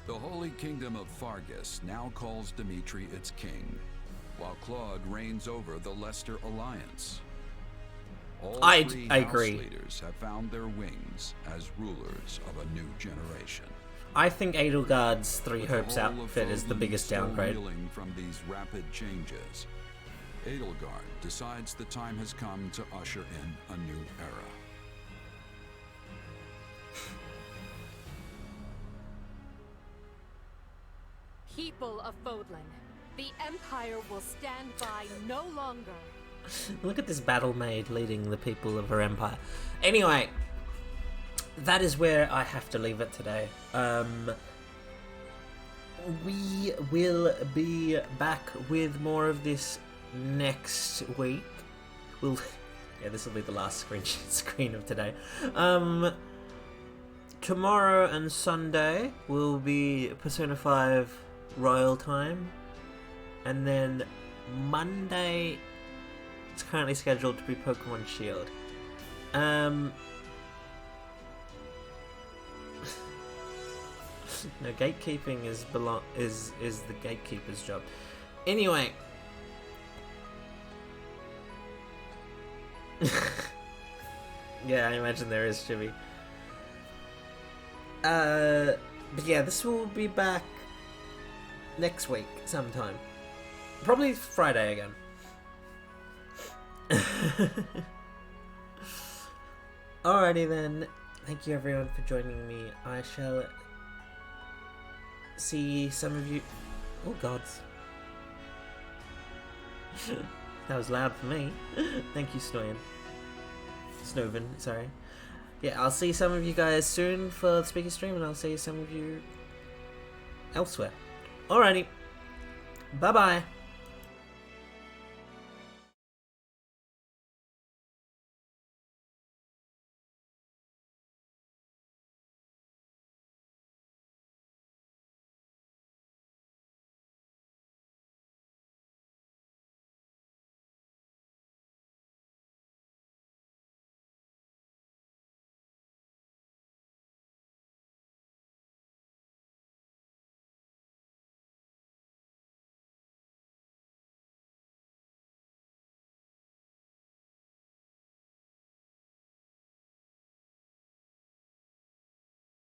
The Holy Kingdom of Fargus now calls Dimitri its king, while Claude reigns over the Leicester Alliance. All three I house agree. leaders have found their wings as rulers of a new generation. I think Edelgard's Three With Hopes the whole of outfit is the Fodlan biggest still downgrade. reeling from these rapid changes, Edelgard decides the time has come to usher in a new era. People of Fodlan, the Empire will stand by no longer. Look at this battle maid leading the people of her empire. Anyway, that is where I have to leave it today. We will be back with more of this next week. Yeah, this will be the last screen of today. Tomorrow and Sunday will be Persona 5 Royal Time, and then Monday it's currently scheduled to be Pokemon Shield. No, gatekeeping is the gatekeeper's job. Anyway, yeah, I imagine there is, Chibi. But yeah, this will be back next week sometime. Probably Friday again. Alrighty then. Thank you everyone for joining me. I shall see some of you. Oh gods. That was loud for me. Thank you, Snoven, sorry. Yeah, I'll see some of you guys soon for the speaker stream, and I'll see some of you elsewhere. Alrighty. Bye bye.